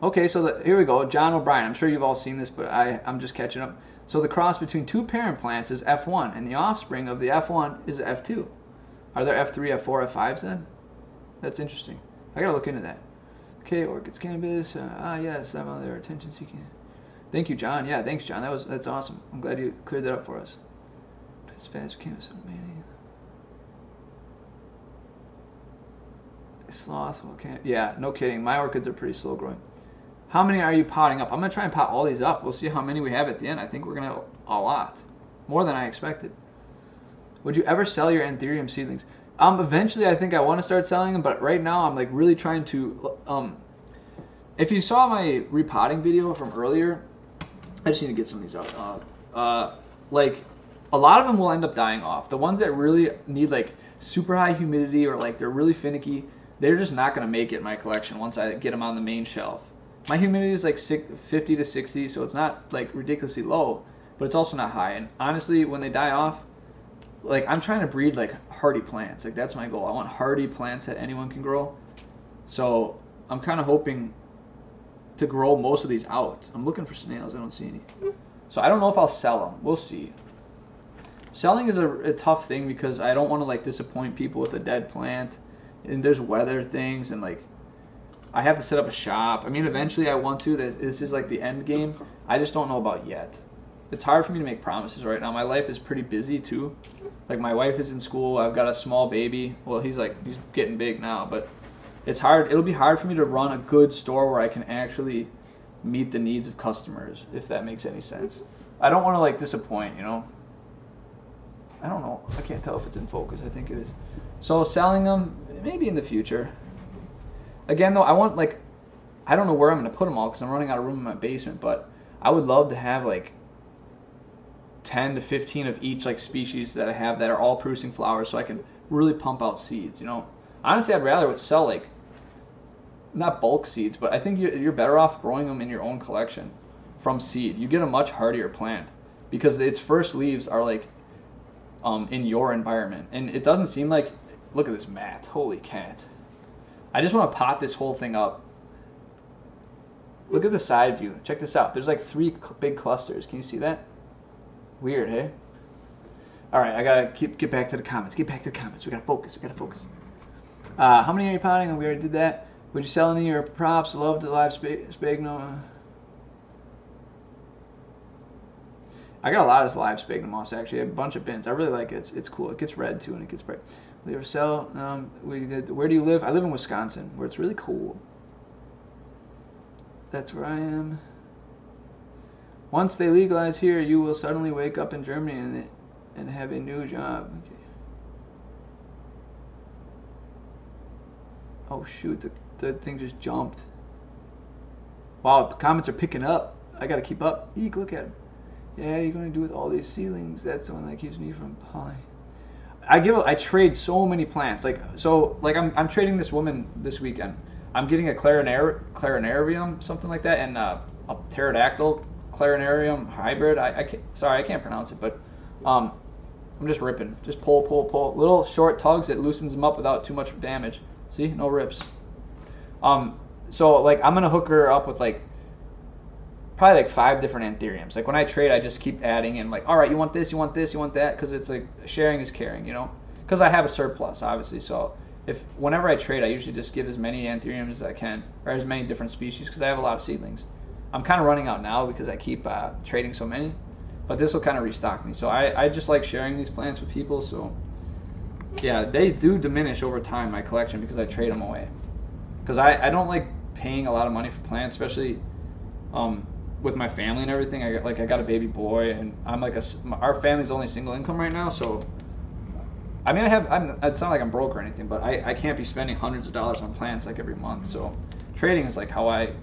Okay, so here we go. John O'Brien. I'm sure you've all seen this, but I'm just catching up. So the cross between two parent plants is F1, and the offspring of the F1 is F2. Are there F3, F4, F5s then? That's interesting. I got to look into that. Okay, orchids, cannabis. Yes, I'm on there. Attention seeking. Thank you, John. Yeah, thanks, John. That's awesome. I'm glad you cleared that up for us. As fast cannabis. Sloth. Okay. Yeah, no kidding. My orchids are pretty slow growing. How many are you potting up? I'm going to try and pot all these up. We'll see how many we have at the end. I think we're going to have a lot. More than I expected. Would you ever sell your Anthurium seedlings? Eventually, I think I want to start selling them, but right now I'm like really trying to. If you saw my repotting video from earlier, I just need to get some of these out. Like a lot of them will end up dying off. The ones that really need like super high humidity or like they're really finicky, they're just not going to make it in my collection once I get them on the main shelf. My humidity is like 50 to 60, so it's not like ridiculously low, but it's also not high. And honestly, when they die off, like I'm trying to breed like hardy plants. Like that's my goal. I want hardy plants that anyone can grow. So I'm kind of hoping to grow most of these out. I'm looking for snails. I don't see any. So I don't know if I'll sell them. We'll see. Selling is a tough thing because I don't want to like disappoint people with a dead plant. And there's weather things and like I have to set up a shop. I mean, eventually I want to. This is like the end game. I just don't know about yet. It's hard for me to make promises right now. My life is pretty busy too. Like my wife is in school. I've got a small baby. Well, he's getting big now, but it's hard. It'll be hard for me to run a good store where I can actually meet the needs of customers, if that makes any sense. I don't want to like disappoint, you know. I don't know. I can't tell if it's in focus. I think it is. So selling them, maybe in the future. Again, though, I want, like, I don't know where I'm going to put them all because I'm running out of room in my basement, but I would love to have, like, 10 to 15 of each, like, species that I have that are all producing flowers so I can really pump out seeds, you know. Honestly, I'd rather sell, like, not bulk seeds, but I think you're better off growing them in your own collection from seed. You get a much hardier plant because its first leaves are, like, in your environment. And it doesn't seem like, look at this mat, holy cat. I just want to pot this whole thing up. Look at the side view. Check this out. There's like 3 big clusters. Can you see that? Weird, hey? All right, I gotta get back to the comments. Get back to the comments. We gotta focus. We gotta focus. How many are you potting? We already did that. Would you sell any of your props? Love the live sphagnum. I got a lot of this live sphagnum moss actually. A bunch of bins. I really like it. It's cool. It gets red too and it gets bright. Will you ever sell? Where do you live? I live in Wisconsin, where it's really cool. That's where I am. Once they legalize here, you will suddenly wake up in Germany and have a new job. Okay. Oh shoot, the thing just jumped. Wow, the comments are picking up. I gotta keep up. Eek, look at him. Yeah, you're gonna do with all these seedlings. That's the one that keeps me from pollen. I trade so many plants. Like I'm trading this woman this weekend. I'm getting a clarinarium, something like that, and a pterodactyl clarinarium hybrid. I can't pronounce it, but I'm just ripping. Just pull. Little short tugs. It loosens them up without too much damage. See, no rips. So like I'm gonna hook her up with like probably like 5 different Anthuriums. Like when I trade, I just keep adding in like, all right, you want this, you want this, you want that, because it's like sharing is caring, you know. Because I have a surplus, obviously. So whenever I trade, I usually just give as many Anthuriums as I can, or as many different species, because I have a lot of seedlings. I'm kind of running out now because I keep trading so many, but this will kind of restock me. So I just like sharing these plants with people. So yeah, they do diminish over time, my collection, because I trade them away. Because I don't like paying a lot of money for plants, especially with my family and everything. I got a baby boy, and I'm like our family's only single income right now, so I mean it's not like I'm broke or anything, but I can't be spending hundreds of dollars on plants like every month. So trading is like how I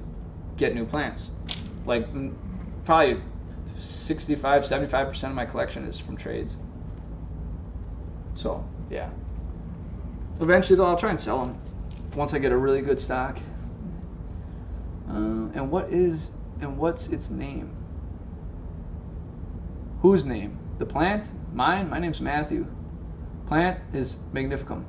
get new plants. Like probably 65-75% of my collection is from trades. So yeah, eventually though I'll try and sell them once I get a really good stock. And what's its name? Whose name? The plant? Mine? My name's Matthew. Plant is Magnificum.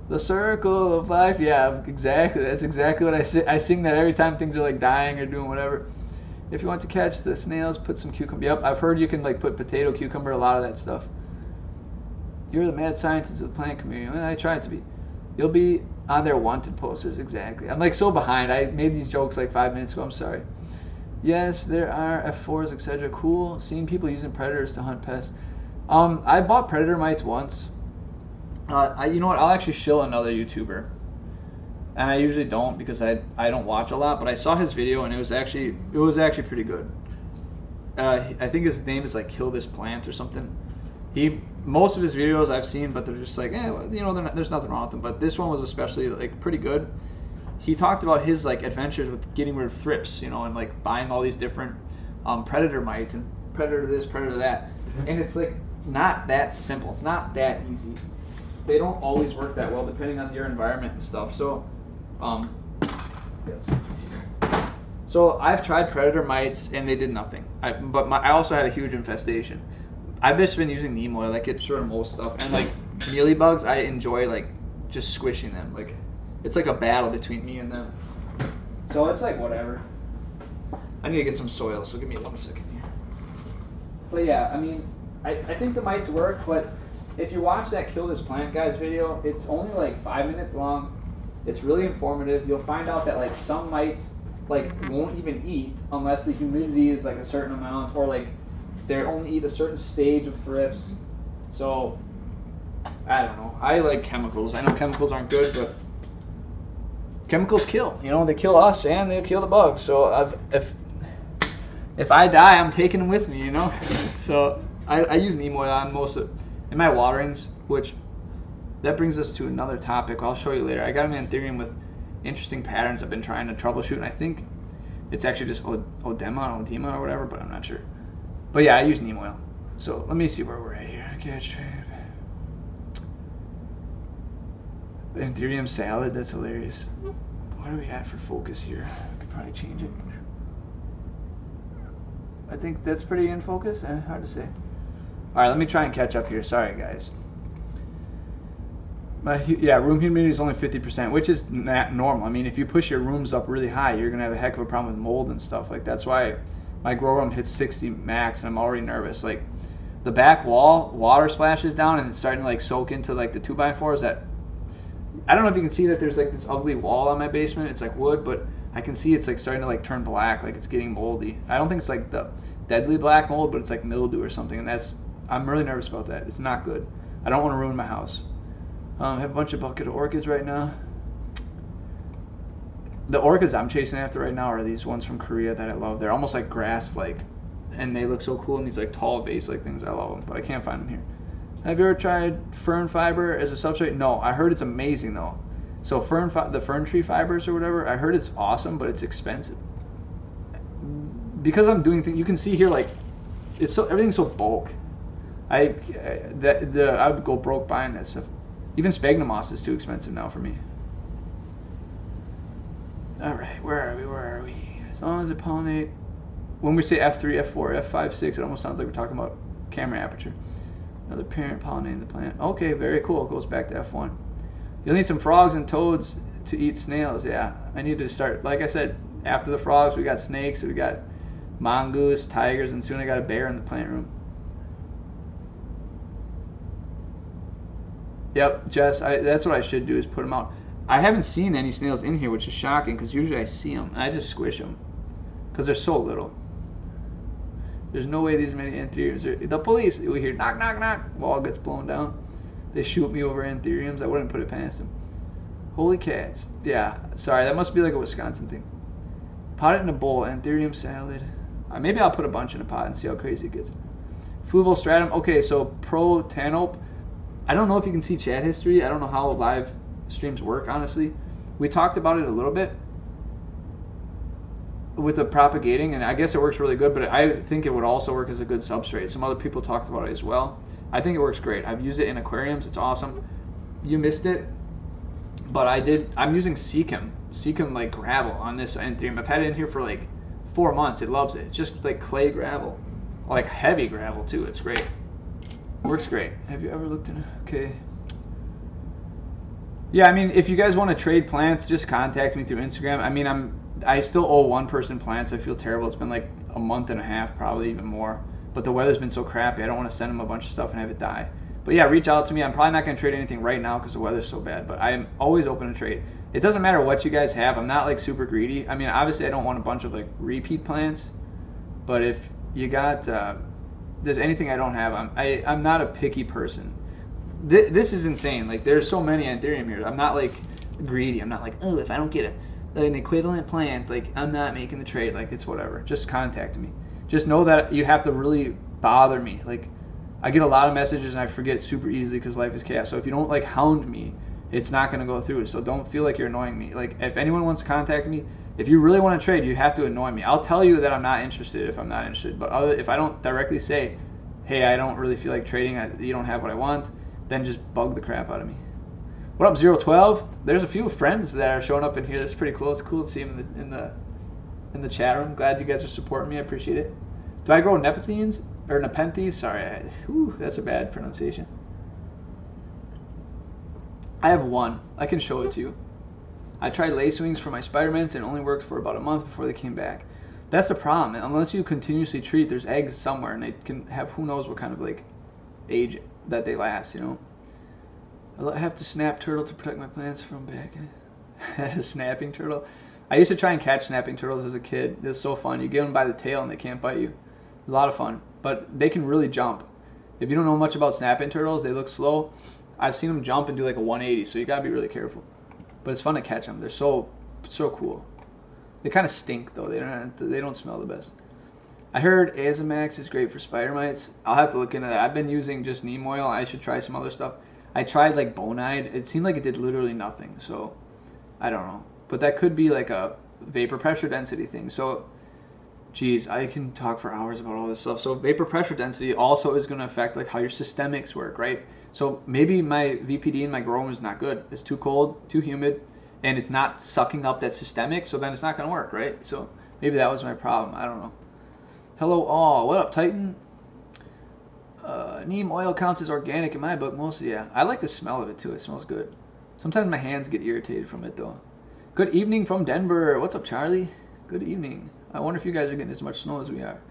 The circle of life. Yeah, exactly. That's exactly what I say. I sing that every time things are like dying or doing whatever. If you want to catch the snails, put some cucumber. Yep, I've heard you can like put potato, cucumber, a lot of that stuff. You're the mad scientist of the plant community. Well, I try to be. You'll be on their wanted posters. Exactly. I'm like so behind. I made these jokes like 5 minutes ago. I'm sorry. Yes, there are F4s, etc. Cool. Seeing people using predators to hunt pests. I bought predator mites once. You know what? I'll actually shill another YouTuber, and I usually don't because I don't watch a lot. But I saw his video and it was actually pretty good. I think his name is like Kill This Plant or something. Most of his videos I've seen, but they're just like, well, you know, there's nothing wrong with them. But this one was especially like pretty good. He talked about his like adventures with getting rid of thrips, you know, and like buying all these different predator mites and predator this, predator that, and it's like not that simple. It's not that easy. They don't always work that well depending on your environment and stuff. So, so I've tried predator mites and they did nothing. But I also had a huge infestation. I've just been using neem oil. That gets rid of most stuff. And like mealybugs, I enjoy like just squishing them. Like it's like a battle between me and them. So it's like whatever. I need to get some soil, so give me 1 second here. But yeah, I mean, I think the mites work, but if you watch that Kill This Plant guys video, it's only like 5 minutes long. It's really informative. You'll find out that like some mites like won't even eat unless the humidity is like a certain amount, or like they only eat a certain stage of thrips. So I don't know. I like chemicals. I know chemicals aren't good, but chemicals kill. You know, they kill us and they kill the bugs. So if I die, I'm taking them with me. You know. So I use neem oil on most of it. in my waterings, which that brings us to another topic I'll show you later. I got an Anthurium with interesting patterns I've been trying to troubleshoot, and I think it's actually just Odema or whatever, but I'm not sure. But yeah, I use neem oil. So let me see where we're at here. Catch Anthurium salad, that's hilarious. What are we at for focus here? I could probably change it. I think that's pretty in focus. Hard to say. All right, let me try and catch up here. Sorry, guys. Yeah, room humidity is only 50%, which is not normal. I mean, if you push your rooms up really high, you're gonna have a heck of a problem with mold and stuff. Like that's why my grow room hits 60 max, and I'm already nervous. Like the back wall, water splashes down, and it's starting to like soak into like the 2x4s. That I don't know if you can see that there's like this ugly wall on my basement. It's like wood, but I can see it's like starting to like turn black, like it's getting moldy. I don't think it's like the deadly black mold, but it's like mildew or something, and I'm really nervous about that. It's not good. I don't want to ruin my house. I have a bunch of bucket of orchids right now. The orchids I'm chasing after right now are these ones from Korea that I love. They're almost like grass-like, and they look so cool in these like tall vase-like things. I love them, but I can't find them here. Have you ever tried fern fiber as a substrate? No, I heard it's amazing though. So the fern tree fibers or whatever, I heard it's awesome, but it's expensive. Because I'm doing things, you can see here like everything's so bulk. I would go broke buying that stuff. Even sphagnum moss is too expensive now for me. All right, where are we? As long as it pollinate. When we say F3, F4, F5, 6, it almost sounds like we're talking about camera aperture. Another parent pollinating the plant. Okay, very cool. It goes back to F1. You'll need some frogs and toads to eat snails. Yeah, I need to start. Like I said, after the frogs, we got snakes, we got mongoose, tigers, and soon I got a bear in the plant room. Yep, Jess, that's what I should do is put them out. I haven't seen any snails in here, which is shocking because usually I see them and I just squish them because they're so little. There's no way these many Anthuriums. The police, we hear knock, knock, knock. Wall gets blown down. They shoot me over Anthuriums. I wouldn't put it past them. Holy cats. Yeah, sorry, that must be like a Wisconsin thing. Pot it in a bowl, Anthurium salad. Maybe I'll put a bunch in a pot and see how crazy it gets. Fluval stratum. Okay, so pro tanope. I don't know if you can see chat history. I don't know how live streams work, honestly. We talked about it a little bit with the propagating, and I guess it works really good, but I think it would also work as a good substrate. Some other people talked about it as well. I think it works great. I've used it in aquariums. It's awesome. You missed it, but I'm using Seachem like gravel on this Anthurium. I've had it in here for like 4 months. It loves it. It's just like clay gravel, like heavy gravel too. It's great. Works great. Have you ever looked in? Okay. Yeah, I mean, if you guys want to trade plants, just contact me through Instagram. I mean, I still owe one person plants. I feel terrible. It's been like a month and a half, probably even more. But the weather's been so crappy. I don't want to send them a bunch of stuff and have it die. But yeah, reach out to me. I'm probably not going to trade anything right now because the weather's so bad. But I'm always open to trade. It doesn't matter what you guys have. I'm not like super greedy. I mean, obviously, I don't want a bunch of like repeat plants. But if you got there's anything I don't have, I'm not a picky person. This is insane. Like there's so many Anthurium here. I'm not like greedy. I'm not like, oh, if I don't get an equivalent plant, like I'm not making the trade. Like it's whatever. Just contact me. Just know that you have to really bother me. Like I get a lot of messages and I forget super easily because life is chaos. So if you don't like hound me, it's not going to go through. So don't feel like you're annoying me. Like if anyone wants to contact me, if you really want to trade, you have to annoy me. I'll tell you that I'm not interested if I'm not interested. But if I don't directly say, hey, I don't really feel like trading, you don't have what I want, then just bug the crap out of me. What up, 012? There's a few friends that are showing up in here. That's pretty cool. It's cool to see them in the chat room. Glad you guys are supporting me. I appreciate it. Do I grow Nepenthes or Nepenthes? Sorry, that's a bad pronunciation. I have one. I can show it to you. I tried lacewings for my Spider-Mans and it only worked for about a month before they came back. That's the problem. Unless you continuously treat, there's eggs somewhere and they can have who knows what kind of like age that they last, you know. I have to snap turtle to protect my plants from back. A snapping turtle. I used to try and catch snapping turtles as a kid. It's so fun. You get them by the tail and they can't bite you. A lot of fun. But they can really jump. If you don't know much about snapping turtles, they look slow. I've seen them jump and do like a 180, so you gotta be really careful. But it's fun to catch them. They're so cool. They kind of stink though. They don't smell the best. I heard Azamax is great for spider mites. I'll have to look into that. I've been using just neem oil. I should try some other stuff. I tried like Bonide. It seemed like it did literally nothing. So I don't know. But that could be like a vapor pressure density thing. So, geez, I can talk for hours about all this stuff. So vapor pressure density also is going to affect like how your systemics work, right? So maybe my VPD in my grow room is not good. It's too cold, too humid, and it's not sucking up that systemic. So then it's not going to work, right? So maybe that was my problem. I don't know. Hello all. What up, Titan? Neem oil counts as organic in my book mostly. Yeah, I like the smell of it too. It smells good. Sometimes my hands get irritated from it though. Good evening from Denver. What's up, Charlie? Good evening. I wonder if you guys are getting as much snow as we are.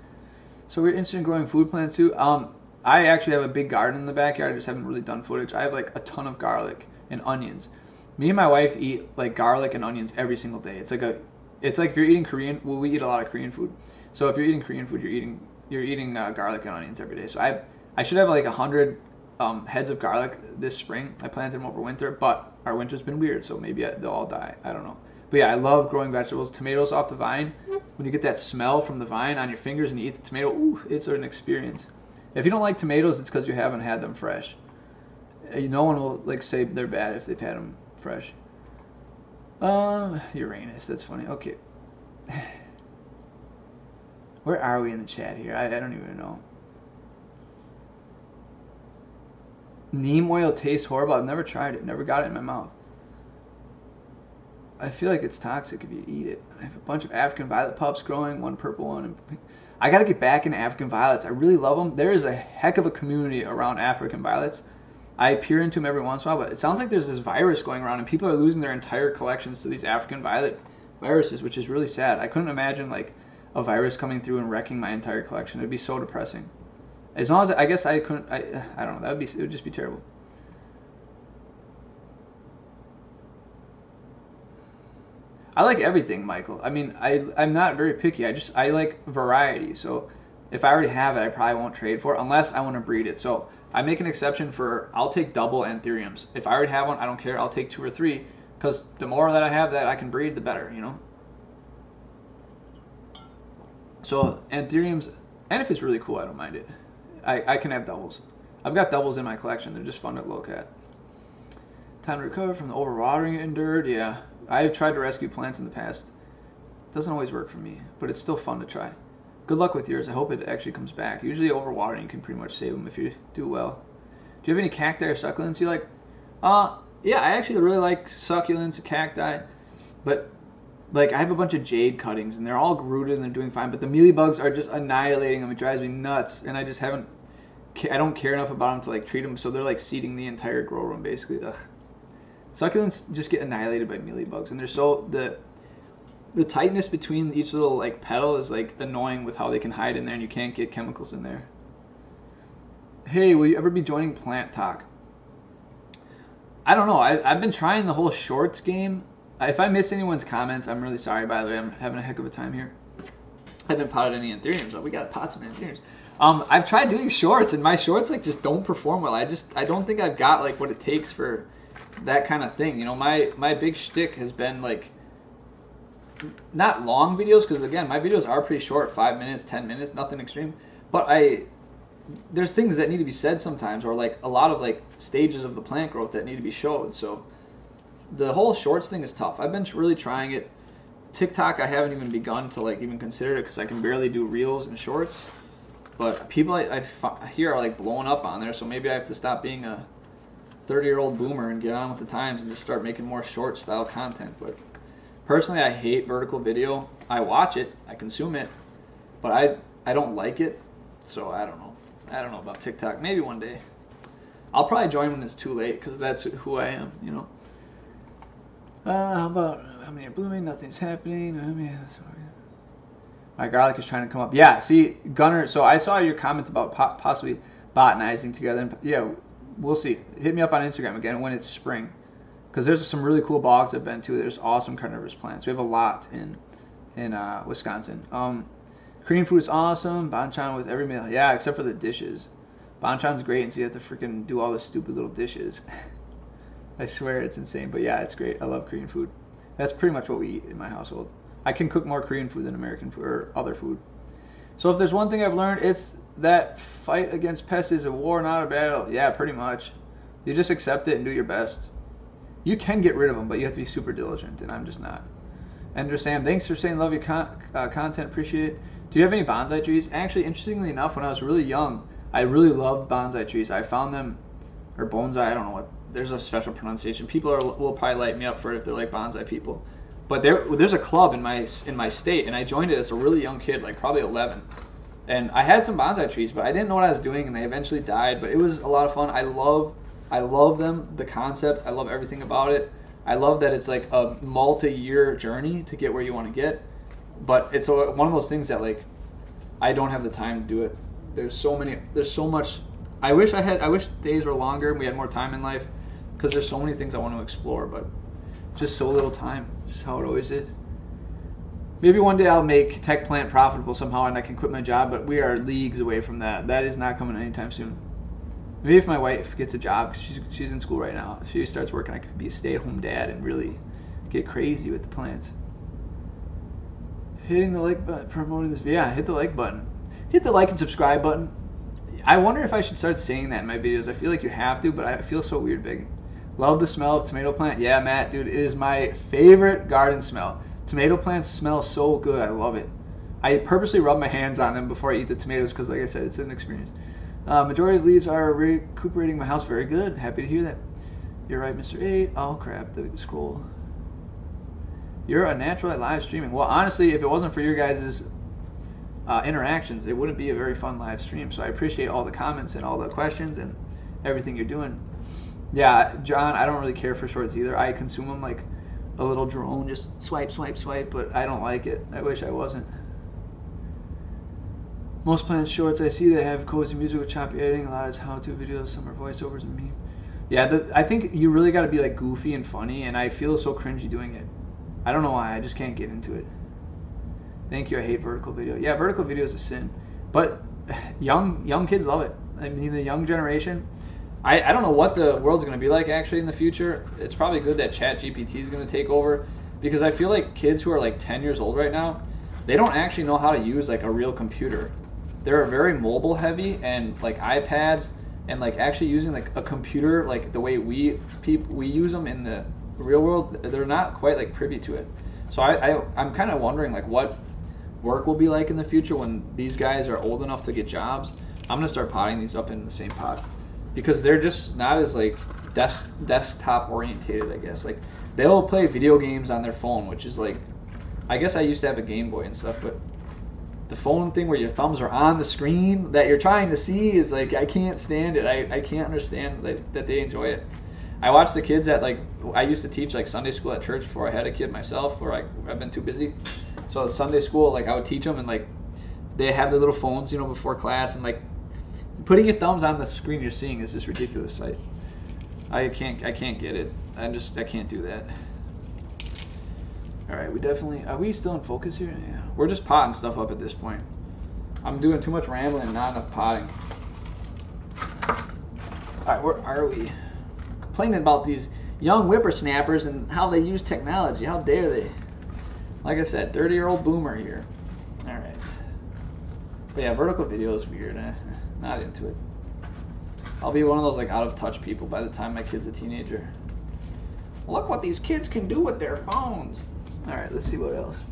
So we're interested in growing food plants too. I actually have a big garden in the backyard. I just haven't really done footage. I have like a ton of garlic and onions. Me and my wife eat like garlic and onions every single day. It's like if you're eating Korean. Well, we eat a lot of Korean food. So if you're eating Korean food, you're eating garlic and onions every day. So I should have like 100 heads of garlic this spring. I planted them over winter, but our winter's been weird, so maybe they'll all die. I don't know. But yeah, I love growing vegetables. Tomatoes off the vine. When you get that smell from the vine on your fingers and you eat the tomato, ooh, it's an experience. If you don't like tomatoes, it's because you haven't had them fresh. No one will like say they're bad if they've had them fresh. Uranus, that's funny. Okay. Where are we in the chat here? I don't even know. Neem oil tastes horrible. I've never tried it. Never got it in my mouth. I feel like it's toxic if you eat it. I have a bunch of African violet pups growing, one purple one. And pink. I got to get back into African violets. I really love them. There is a heck of a community around African violets. I peer into them every once in a while, but it sounds like there's this virus going around and people are losing their entire collections to these African violet viruses, which is really sad. I couldn't imagine like a virus coming through and wrecking my entire collection. It'd be so depressing. As long as I guess I couldn't, I don't know. It would just be terrible. I like everything, Michael. I mean, I'm not very picky. I like variety. So if I already have it, I probably won't trade for it unless I want to breed it. So I make an exception for I'll take double Anthuriums. If I already have one, I don't care. I'll take 2 or 3 because the more that I have that I can breed, the better, you know. So Anthuriums, and if it's really cool, I don't mind it. I can have doubles. I've got doubles in my collection. They're just fun to look at. Time to recover from the overwatering it endured. Yeah, I've tried to rescue plants in the past. It doesn't always work for me, but it's still fun to try. Good luck with yours. I hope it actually comes back. Usually overwatering, you can pretty much save them if you do well. Do you have any cacti or succulents you like? Yeah, I actually really like succulents and cacti, but like I have a bunch of jade cuttings and they're all rooted and they're doing fine, but the mealybugs are just annihilating them. It drives me nuts, and I just haven't. I don't care enough about them to like treat them, so they're like seeding the entire grow room basically. Ugh. Succulents just get annihilated by mealybugs, and they're so the tightness between each little like petal is like annoying with how they can hide in there, and you can't get chemicals in there. Hey, will you ever be joining Plant Talk? I don't know. I've been trying the whole shorts game. If I miss anyone's comments, I'm really sorry. By the way, I'm having a heck of a time here. I haven't potted any Anthuriums. We got pots of Anthuriums. I've tried doing shorts, and my shorts like just don't perform well. I don't think I've got like what it takes for that kind of thing. You know, my big shtick has been like not long videos, because again, my videos are pretty short, 5 minutes, 10 minutes, nothing extreme. But there's things that need to be said sometimes, or like a lot of like stages of the plant growth that need to be showed. So the whole shorts thing is tough. I've been really trying it. TikTok, I haven't even begun to like even consider it because I can barely do reels and shorts. But people I hear are like blowing up on there, so maybe I have to stop being a 30-year-old boomer and get on with the times and just start making more short style content. But personally, I hate vertical video. I watch it, I consume it, but I don't like it. So I don't know. I don't know about TikTok. Maybe one day. I'll probably join when it's too late because that's who I am, you know. How about how many are blooming? Nothing's happening. My garlic is trying to come up. Yeah, see, Gunner, so I saw your comment about possibly botanizing together. And yeah, we'll see. Hit me up on Instagram again when it's spring. Because there's some really cool bogs I've been to. There's awesome carnivorous plants. We have a lot in Wisconsin. Korean food is awesome. Banchan with every meal. Yeah, except for the dishes. Banchan's great, and so you have to freaking do all the stupid little dishes. I swear it's insane, but yeah, it's great. I love Korean food. That's pretty much what we eat in my household. I can cook more Korean food than American food or other food. So if there's one thing I've learned, it's that fight against pests is a war, not a battle. Yeah, pretty much. You just accept it and do your best. You can get rid of them, but you have to be super diligent, and I'm just not. Ender Sam, thanks for saying love your content, appreciate it. Do you have any bonsai trees? Actually, interestingly enough, when I was really young, I really loved bonsai trees. I found them, or bonsai, I don't know what, there's a special pronunciation. People will probably light me up for it if they're like bonsai people. But there's a club in my state, and I joined it as a really young kid, like probably 11. And I had some bonsai trees, but I didn't know what I was doing, and they eventually died. But it was a lot of fun. I love them, the concept. I love everything about it. I love that it's like a multi-year journey to get where you want to get. But it's one of those things that like I don't have the time to do it. There's so much. I wish days were longer and we had more time in life, because there's so many things I want to explore, but just so little time. Just how it always is. Maybe one day I'll make Tech Plant profitable somehow and I can quit my job, but we are leagues away from that. That is not coming anytime soon. Maybe if my wife gets a job, because she's in school right now, if she starts working, I could be a stay-at-home dad and really get crazy with the plants. Hitting the like button, promoting this video. Yeah, hit the like button. Hit the like and subscribe button. I wonder if I should start saying that in my videos. I feel like you have to, but I feel so weird begging. Love the smell of tomato plant. Yeah, Matt, dude, it is my favorite garden smell. Tomato plants smell so good. I love it. I purposely rub my hands on them before I eat the tomatoes because, like I said, it's an experience. Majority of leaves are recuperating my house. Very good. Happy to hear that. You're right, Mr. 8. Oh, crap. The scroll. You're a natural at live streaming. Well, honestly, if it wasn't for your guys' interactions, it wouldn't be a very fun live stream. So I appreciate all the comments and all the questions and everything you're doing. Yeah, John, I don't really care for shorts either. I consume them like a little drone, just swipe, swipe, swipe, but I don't like it. I wish I wasn't. Most planned shorts I see that have cozy music with choppy editing. A lot is how-to videos, some are voiceovers and me. Yeah, I think you really got to be like goofy and funny, and I feel so cringy doing it. I don't know why. I just can't get into it. Thank you. I hate vertical video. Yeah, vertical video is a sin, but young kids love it. I mean, the young generation. I don't know what the world's going to be like actually in the future. It's probably good that ChatGPT is going to take over, because I feel like kids who are like 10 years old right now, they don't actually know how to use like a real computer. They're very mobile heavy and like iPads, and like actually using like a computer like the way we use them in the real world, they're not quite like privy to it. So I'm kind of wondering like what work will be like in the future when these guys are old enough to get jobs. I'm gonna start potting these up in the same pot, because they're just not as like desktop orientated, I guess. Like they'll play video games on their phone, which is like, I guess I used to have a Game Boy and stuff, but the phone thing where your thumbs are on the screen that you're trying to see is like, I can't stand it. I can't understand that they enjoy it. I watch the kids at like, I used to teach like Sunday school at church before I had a kid myself, where I've been too busy. So at Sunday school, like I would teach them, and like they have their little phones, you know, before class, and like putting your thumbs on the screen you're seeing is just ridiculous. I can't get it. I can't do that. All right, are we still in focus here? Yeah. We're just potting stuff up at this point. I'm doing too much rambling and not enough potting. All right, where are we? Complaining about these young whippersnappers and how they use technology. How dare they? Like I said, 30-year-old boomer here. All right. But yeah, vertical video is weird. Not into it. I'll be one of those like out of touch people by the time my kid's a teenager. Look what these kids can do with their phones. All right, let's see what else.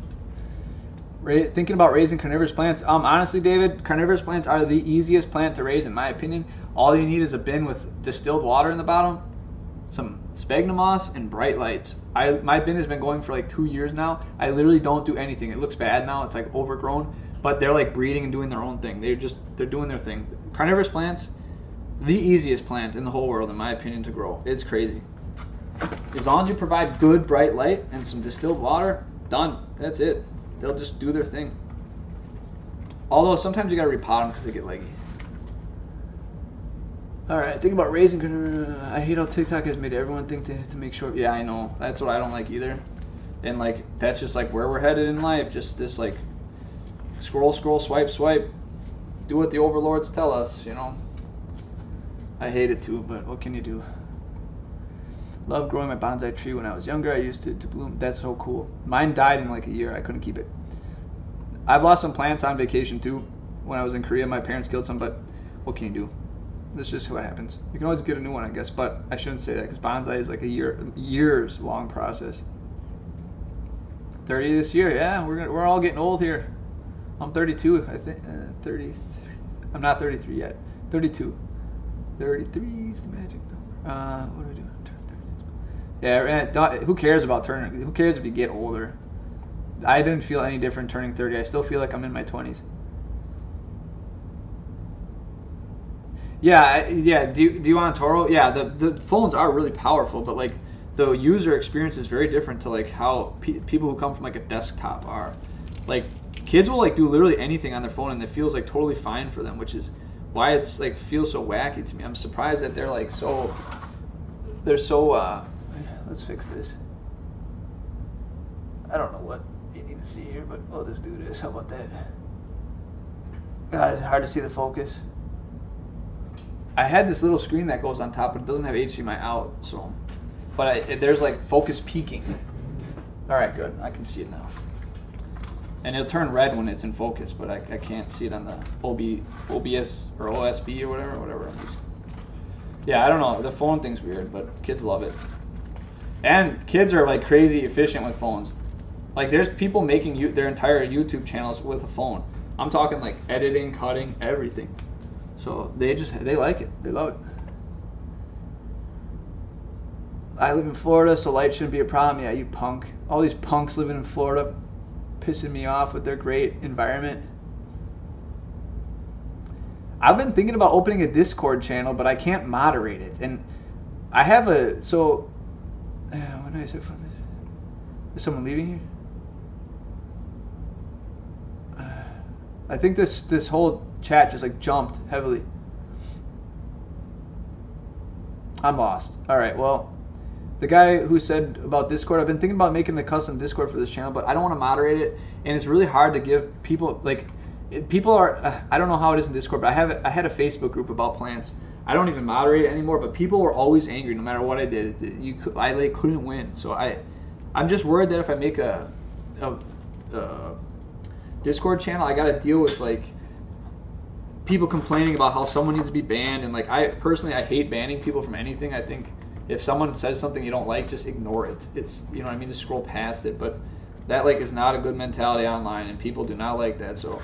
Thinking about raising carnivorous plants. Honestly, David, carnivorous plants are the easiest plant to raise in my opinion. All you need is a bin with distilled water in the bottom, some sphagnum moss, and bright lights. My bin has been going for like 2 years now. I literally don't do anything. It looks bad now. It's like overgrown, but they're like breeding and doing their own thing. They're doing their thing. Carnivorous plants, the easiest plant in the whole world in my opinion to grow. It's crazy. As long as you provide good bright light and some distilled water, done. That's it. They'll just do their thing. Although sometimes you gotta repot them because they get leggy. All right, think about raising. I hate how TikTok has made everyone think to make sure. Yeah, I know. That's what I don't like either. And like that's just like where we're headed in life. Just this like scroll, swipe, swipe. Do what the overlords tell us. You know. I hate it too, but what can you do? Loved growing my bonsai tree when I was younger. I used to bloom. That's so cool. Mine died in like a year. I couldn't keep it. I've lost some plants on vacation too. when I was in Korea. My parents killed some, but what can you do? That's just what happens. You can always get a new one, I guess, but I shouldn't say that because bonsai is like a years long process. 30 this year, yeah. We're all getting old here. I'm 32, I think. 33. I'm not 33 yet. 32. 33 is the magic number. What do I do? Yeah, who cares about turning? Who cares if you get older? I didn't feel any different turning 30. I still feel like I'm in my 20s. Yeah. Do you want Toro? Yeah, the phones are really powerful, but like the user experience is very different to like how people who come from like a desktop are. Like kids will like do literally anything on their phone, and it feels like totally fine for them, which is why it's like feels so wacky to me. I'm surprised that they're like so. They're so. Let's fix this. I don't know what you need to see here, but I'll just do this. How about that? God, it's hard to see the focus. I had this little screen that goes on top, but it doesn't have HDMI out, so. But there's like focus peaking. All right, good. I can see it now. And it'll turn red when it's in focus, but I can't see it on the OBS or OSB or whatever I'm using. Yeah, I don't know. The phone thing's weird, but kids love it. And kids are like crazy efficient with phones. Like there's people making their entire YouTube channels with a phone. I'm talking like editing, cutting, everything. So they like it. They love it. I live in Florida, so light shouldn't be a problem. Yeah, you punk. All these punks living in Florida pissing me off with their great environment. I've been thinking about opening a Discord channel, but I can't moderate it. And I have what did I say? Is someone leaving here? I think this whole chat just like jumped heavily. I'm lost. All right, well, the guy who said about Discord, I've been thinking about making the custom Discord for this channel, but I don't want to moderate it, and it's really hard to give people like people are. I don't know how it is in Discord, but I had a Facebook group about plants. I don't even moderate it anymore, but people were always angry no matter what I did. I like couldn't win, so I'm just worried that if I make a Discord channel, I got to deal with like people complaining about how someone needs to be banned, and like I hate banning people from anything. I think if someone says something you don't like, just ignore it. It's, you know what I mean, just scroll past it. But that like is not a good mentality online, and people do not like that. So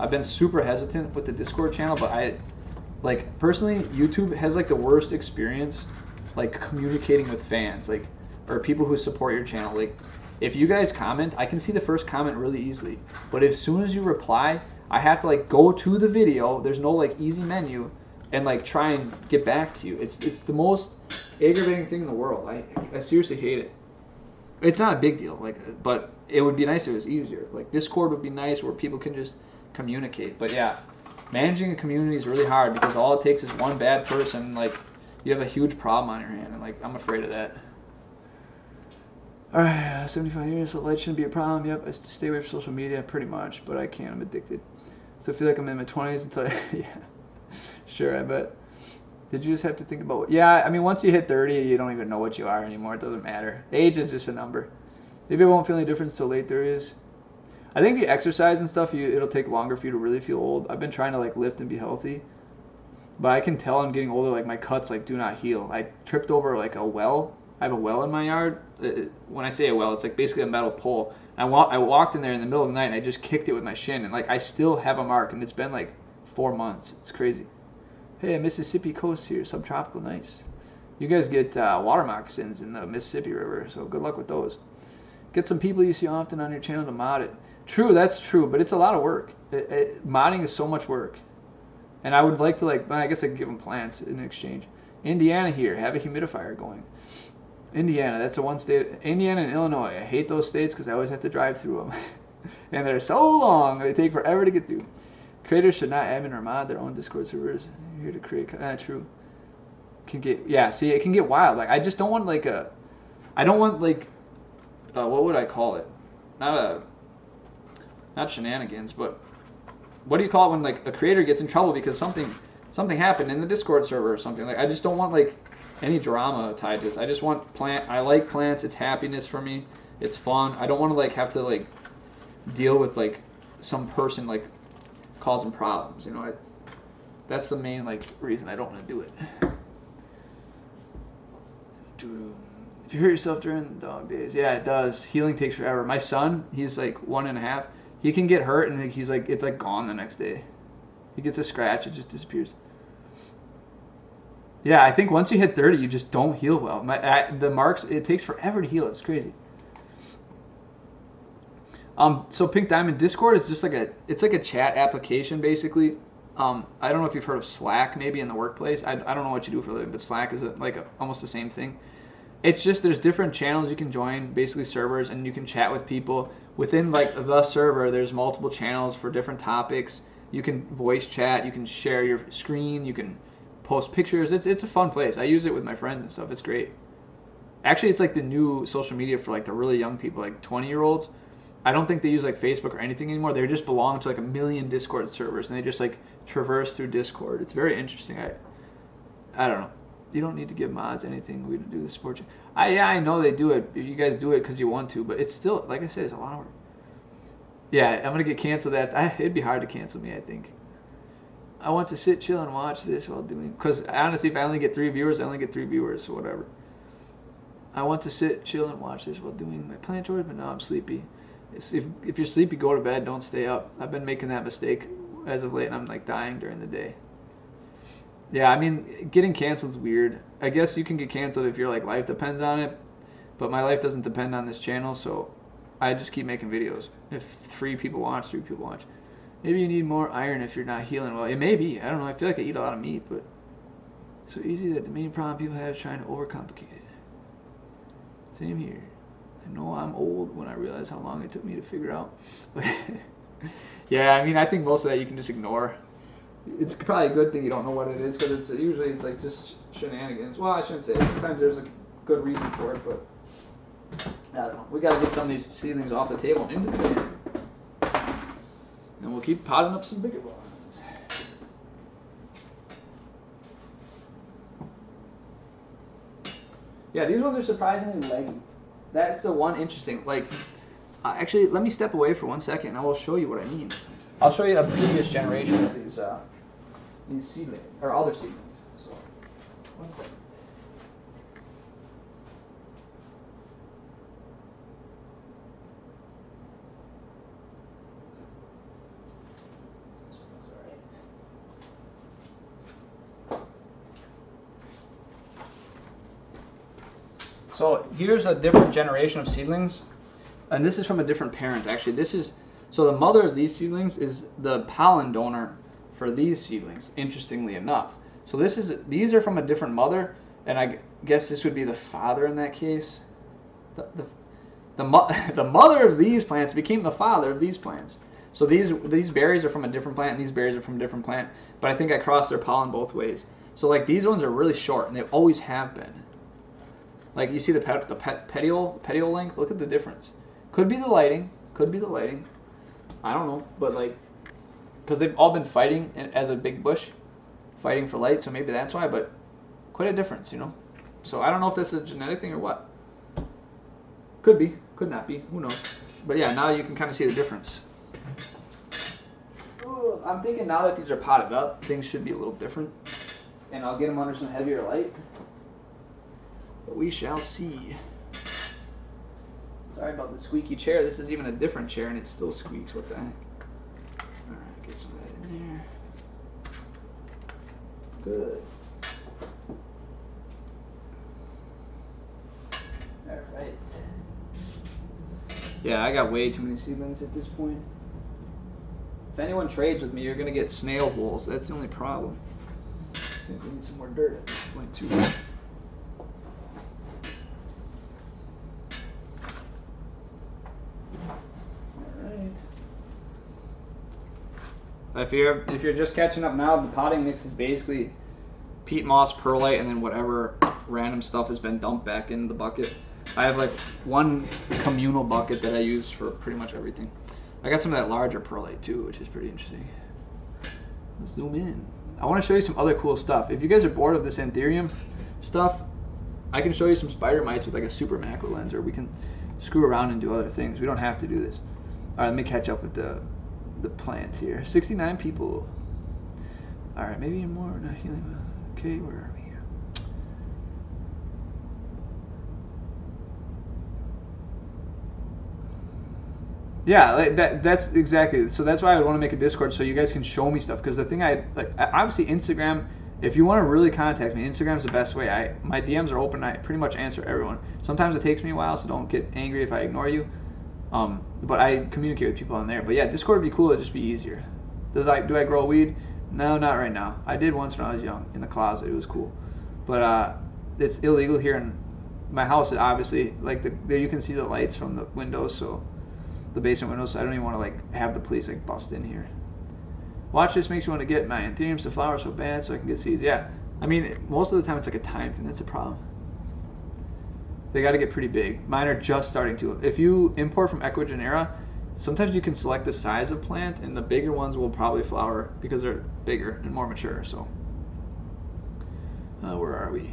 I've been super hesitant with the Discord channel, but personally, YouTube has like the worst experience like communicating with fans, like, or people who support your channel. Like if you guys comment, I can see the first comment really easily, but as soon as you reply, I have to like go to the video. There's no like easy menu and like try and get back to you. It's the most aggravating thing in the world. I seriously hate it. It's not a big deal, like, but it would be nice if it was easier. Like Discord would be nice where people can just communicate. But yeah, managing a community is really hard because all it takes is one bad person. Like you have a huge problem on your hand, and like I'm afraid of that. All right, 75 years, so light shouldn't be a problem. Yep, I stay away from social media pretty much, but I can't. I'm addicted. So I feel like I'm in my 20s until yeah, sure, I bet. Did you just have to think about what? Yeah, I mean, once you hit 30, you don't even know what you are anymore. It doesn't matter. Age is just a number. Maybe it won't feel any difference till late 30s. I think if you exercise and stuff, it'll take longer for you to really feel old. I've been trying to like lift and be healthy, but I can tell I'm getting older. Like my cuts like do not heal. I tripped over like a well. I have a well in my yard. When I say a well, it's like basically a metal pole. And I walked in there in the middle of the night and I just kicked it with my shin, and like I still have a mark, and it's been like 4 months. It's crazy. Hey, Mississippi coast here, subtropical, nice. You guys get water moccasins in the Mississippi River, so good luck with those. Get some people you see often on your channel to mod it. True, that's true, but it's a lot of work. Modding is so much work. And I would like to, like, I guess I could give them plants in exchange. Indiana here, have a humidifier going. Indiana, that's the one state. Indiana and Illinois, I hate those states because I always have to drive through them. And they're so long, they take forever to get through. Creators should not admin or mod their own Discord servers. Here to create, true. Can get, yeah, see, it can get wild. Like, I just don't want like I don't want like, what would I call it? Not shenanigans, but what do you call it when like a creator gets in trouble because something happened in the Discord server or something? Like, I just don't want like any drama tied to this. I just want I like plants. It's happiness for me. It's fun. I don't want to like have to like deal with like some person like causing problems. You know, that's the main like reason I don't want to do it. If you hurt yourself during the dog days, yeah, it does. Healing takes forever. My son, he's like 1.5. He can get hurt and he's like, it's like gone the next day. He gets a scratch, it just disappears. Yeah, I think once you hit 30, you just don't heal well. The marks, it takes forever to heal. It's crazy. So Pink Diamond Discord is just like it's like a chat application basically. I don't know if you've heard of Slack maybe in the workplace. I don't know what you do for a living, but Slack is almost the same thing. It's just there's different channels you can join, basically servers, and you can chat with people. Within like the server, there's multiple channels for different topics. You can voice chat, you can share your screen, you can post pictures. It's a fun place. I use it with my friends and stuff. It's great. Actually, it's like the new social media for like the really young people, like 20-year-olds. I don't think they use like Facebook or anything anymore. They just belong to like 1 million Discord servers, and they just like traverse through Discord. It's very interesting. I don't know. You don't need to give mods anything. We do the sport. Yeah, I know they do it. You guys do it because you want to, but it's still, like I said, it's a lot of work. Yeah, I'm gonna get canceled. It'd be hard to cancel me, I think. I want to sit, chill, and watch this while doing. Because honestly, if I only get 3 viewers, I only get 3 viewers, so whatever. I want to sit, chill, and watch this while doing my plant chores, but now I'm sleepy. If you're sleepy, go to bed. Don't stay up. I've been making that mistake as of late, and I'm like dying during the day. Yeah, I mean, getting canceled is weird. I guess you can get canceled if your like life depends on it, but my life doesn't depend on this channel, so I just keep making videos. If 3 people watch, 3 people watch. Maybe you need more iron if you're not healing well. It may be. I don't know. I feel like I eat a lot of meat, but it's so easy that the main problem people have is trying to overcomplicate it. Same here. I know I'm old when I realize how long it took me to figure out. But yeah, I mean, I think most of that you can just ignore. It's probably a good thing you don't know what it is, because it's usually it's like just shenanigans. Well, I shouldn't say it. Sometimes there's a good reason for it, but I don't know. We got to get some of these seedlings off the table and into the garden. And we'll keep potting up some bigger ones. Yeah, these ones are surprisingly leggy. That's the one interesting. Like, actually, let me step away for 1 second, and I will show you what I mean. I'll show you a previous generation of these seedlings, or other seedlings. So, 1 second. So here's a different generation of seedlings, and this is from a different parent. Actually, so the mother of these seedlings is the pollen donor for these seedlings, interestingly enough. So these are from a different mother, and I guess this would be the father in that case. The mother of these plants became the father of these plants. So these berries are from a different plant, and these berries are from a different plant, but I think I crossed their pollen both ways. So like these ones are really short, and they always have been. Like you see the petiole length, look at the difference. Could be the lighting, I don't know, but like, because they've all been fighting as a big bush, fighting for light, so maybe that's why, but quite a difference, you know? So I don't know if this is a genetic thing or what. Could be, could not be, who knows? But yeah, now you can kind of see the difference. Ooh, I'm thinking now that these are potted up, things should be a little different. And I'll get them under some heavier light. But we shall see. Sorry about the squeaky chair. This is even a different chair and it still squeaks. What the heck? Alright, get some of that in there. Good. Alright. Yeah, I got way too many seedlings at this point. If anyone trades with me, you're going to get snail holes. That's the only problem. I think we need some more dirt at this point too. If you're just catching up now, the potting mix is basically peat moss, perlite, and then whatever random stuff has been dumped back into the bucket. I have like one communal bucket that I use for pretty much everything. I got some of that larger perlite too, which is pretty interesting. Let's zoom in. I want to show you some other cool stuff. If you guys are bored of this Anthurium stuff, I can show you some spider mites with like a super macro lens, or we can screw around and do other things. We don't have to do this. All right, let me catch up with the the plant here. 69 people. All right, maybe more. Not healing. Okay, where are we? Yeah, like that's exactly. So that's why I would want to make a Discord so you guys can show me stuff. Because the thing obviously Instagram. If you want to really contact me, Instagram's the best way. My DMs are open. I pretty much answer everyone. Sometimes it takes me a while, so don't get angry if I ignore you. But I communicate with people on there. But yeah, Discord would be cool. It'd just be easier. Do I grow weed? No, not right now. I did once when I was young in the closet. It was cool. But it's illegal here in my house. Obviously, like there you can see the lights from the windows, so the basement windows. So I don't even want to like have the police like bust in here. Watch this makes you want to get my Anthuriums to flower so bad so I can get seeds. Yeah, I mean most of the time it's like a time thing. That's a problem. They got to get pretty big. Mine are just starting to. If you import from Ecuagenera, sometimes you can select the size of plant, and the bigger ones will probably flower because they're bigger and more mature. So, where are we?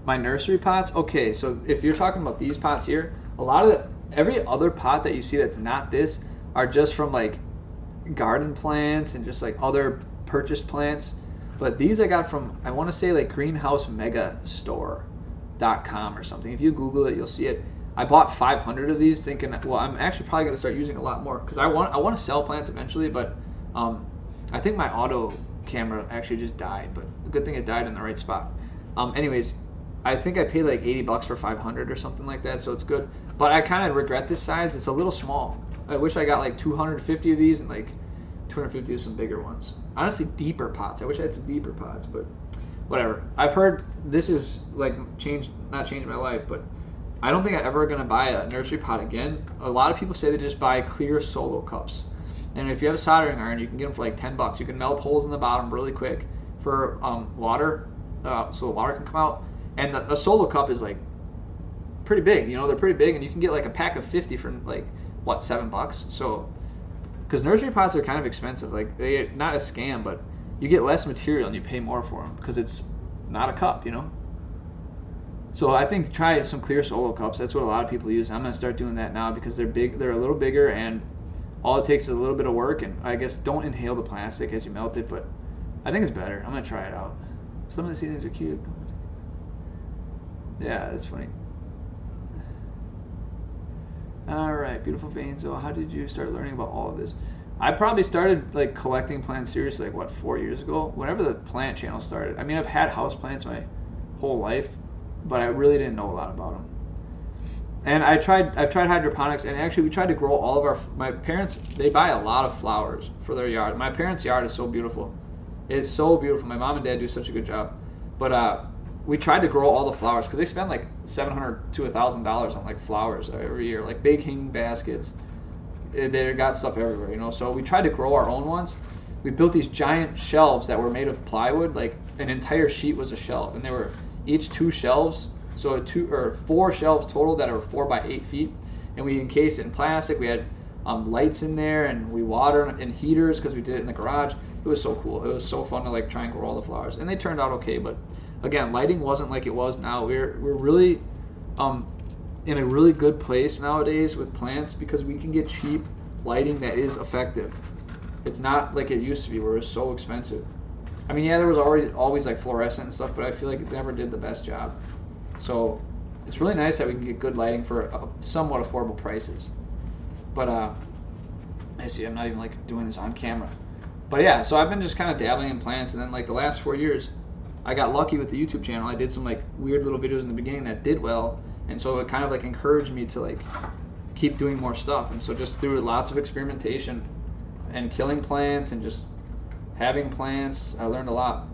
My nursery pots. Okay, so if you're talking about these pots here, a lot of every other pot that you see that's not this are just from like garden plants and just like other purchased plants. But these I got from, I want to say like greenhousemegastore.com or something. If you Google it, you'll see it. I bought 500 of these thinking, well, I'm actually probably going to start using a lot more because I want to sell plants eventually, but I think my auto camera actually just died, but a good thing it died in the right spot. Anyways, I think I paid like 80 bucks for 500 or something like that, so it's good. But I kind of regret this size. It's a little small. I wish I got like 250 of these and like 250 of some bigger ones. Honestly, deeper pots. I wish I had some deeper pots, but whatever. I've heard this is like not changed my life, but I don't think I'm ever going to buy a nursery pot again. A lot of people say they just buy clear solo cups. And if you have a soldering iron, you can get them for like 10 bucks. You can melt holes in the bottom really quick for water, so the water can come out. And a solo cup is like pretty big. You know, they're pretty big, and you can get like a pack of 50 for like, what, 7 bucks? So, because nursery pots are kind of expensive. Like, they're not a scam, but you get less material and you pay more for them because it's not a cup, you know? So I think try some clear solo cups. That's what a lot of people use. I'm going to start doing that now because they're big. They're a little bigger, and all it takes is a little bit of work. And I guess don't inhale the plastic as you melt it, but I think it's better. I'm going to try it out. Some of the seedlings are cute. Yeah, that's funny. All right, beautiful veins. So how did you start learning about all of this? I probably started like collecting plants seriously like what, 4 years ago, whenever the plant channel started. I mean, I've had houseplants my whole life, but I really didn't know a lot about them. And I've tried hydroponics, and actually we tried to grow all of my parents, they buy a lot of flowers for their yard. My parents' yard is so beautiful. It's so beautiful. My mom and dad do such a good job. But we tried to grow all the flowers because they spend like $700 to $1,000 on like flowers every year, like big hanging baskets. They got stuff everywhere, you know. So we tried to grow our own ones. We built these giant shelves that were made of plywood, like an entire sheet was a shelf, and they were each 2 shelves, so 4 shelves total that are 4 by 8 feet, and we encased it in plastic. We had lights in there, and we water and heaters because we did it in the garage. It was so cool. It was so fun to like try and grow all the flowers, and they turned out okay. But again, lighting wasn't like it was now. We're really in a really good place nowadays with plants because we can get cheap lighting that is effective. It's not like it used to be where it was so expensive. I mean, yeah, there was always like fluorescent and stuff, but I feel like it never did the best job. So it's really nice that we can get good lighting for somewhat affordable prices. But I see, I'm not even like doing this on camera. But yeah, so I've been just kind of dabbling in plants, and then like the last 4 years, I got lucky with the YouTube channel. I did some like weird little videos in the beginning that did well, and so it kind of like encouraged me to like keep doing more stuff. And so just through lots of experimentation and killing plants and just having plants, I learned a lot.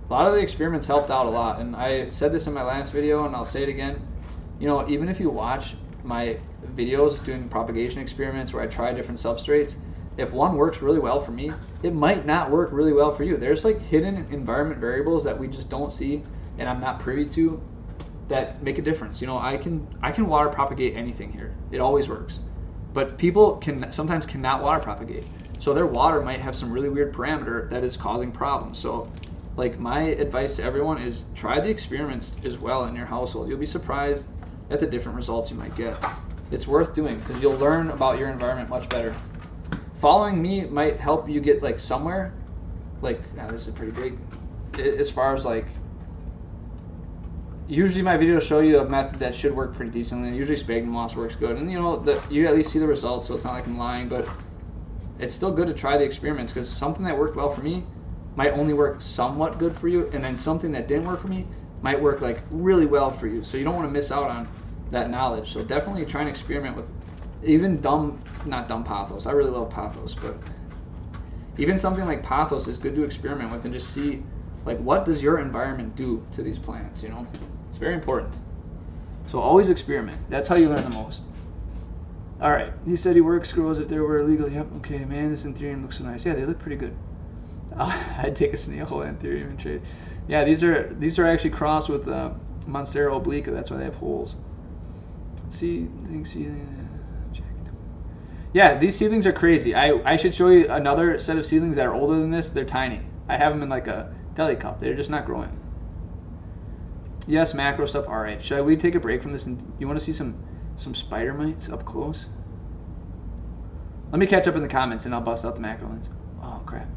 A lot of the experiments helped out a lot, and I said this in my last video, and I'll say it again. You know, even if you watch my videos doing propagation experiments where I try different substrates, if one works really well for me, it might not work really well for you. There's like hidden environment variables that we just don't see and I'm not privy to that make a difference. You know, I can water propagate anything here. It always works. But people sometimes cannot water propagate. So their water might have some really weird parameter that is causing problems. So like my advice to everyone is try the experiments as well in your household. You'll be surprised at the different results you might get. It's worth doing because you'll learn about your environment much better. Following me might help you get like somewhere. Like, this is pretty big. As far as like, usually my videos show you a method that should work pretty decently. Usually sphagnum moss works good, and you know you at least see the results, so it's not like I'm lying. But it's still good to try the experiments because something that worked well for me might only work somewhat good for you, and then something that didn't work for me might work like really well for you. So you don't want to miss out on that knowledge. So definitely try and experiment with even not dumb pothos. I really love pothos, but even something like pothos is good to experiment with and just see like what does your environment do to these plants, you know? It's very important. So always experiment. That's how you learn the most. All right, he said he works grows if they were illegal. Yep, okay, man, this Anthurium looks so nice. Yeah, they look pretty good. I'd take a snail Anthurium and trade. Yeah, these are actually crossed with Monstera obliqua. That's why they have holes. Yeah, these seedlings are crazy. I should show you another set of seedlings that are older than this. They're tiny. I have them in like a deli cup. They're just not growing. Yes, macro stuff. All right. Should we take a break from this? And you want to see some spider mites up close? Let me catch up in the comments and I'll bust out the macro lens. Oh crap.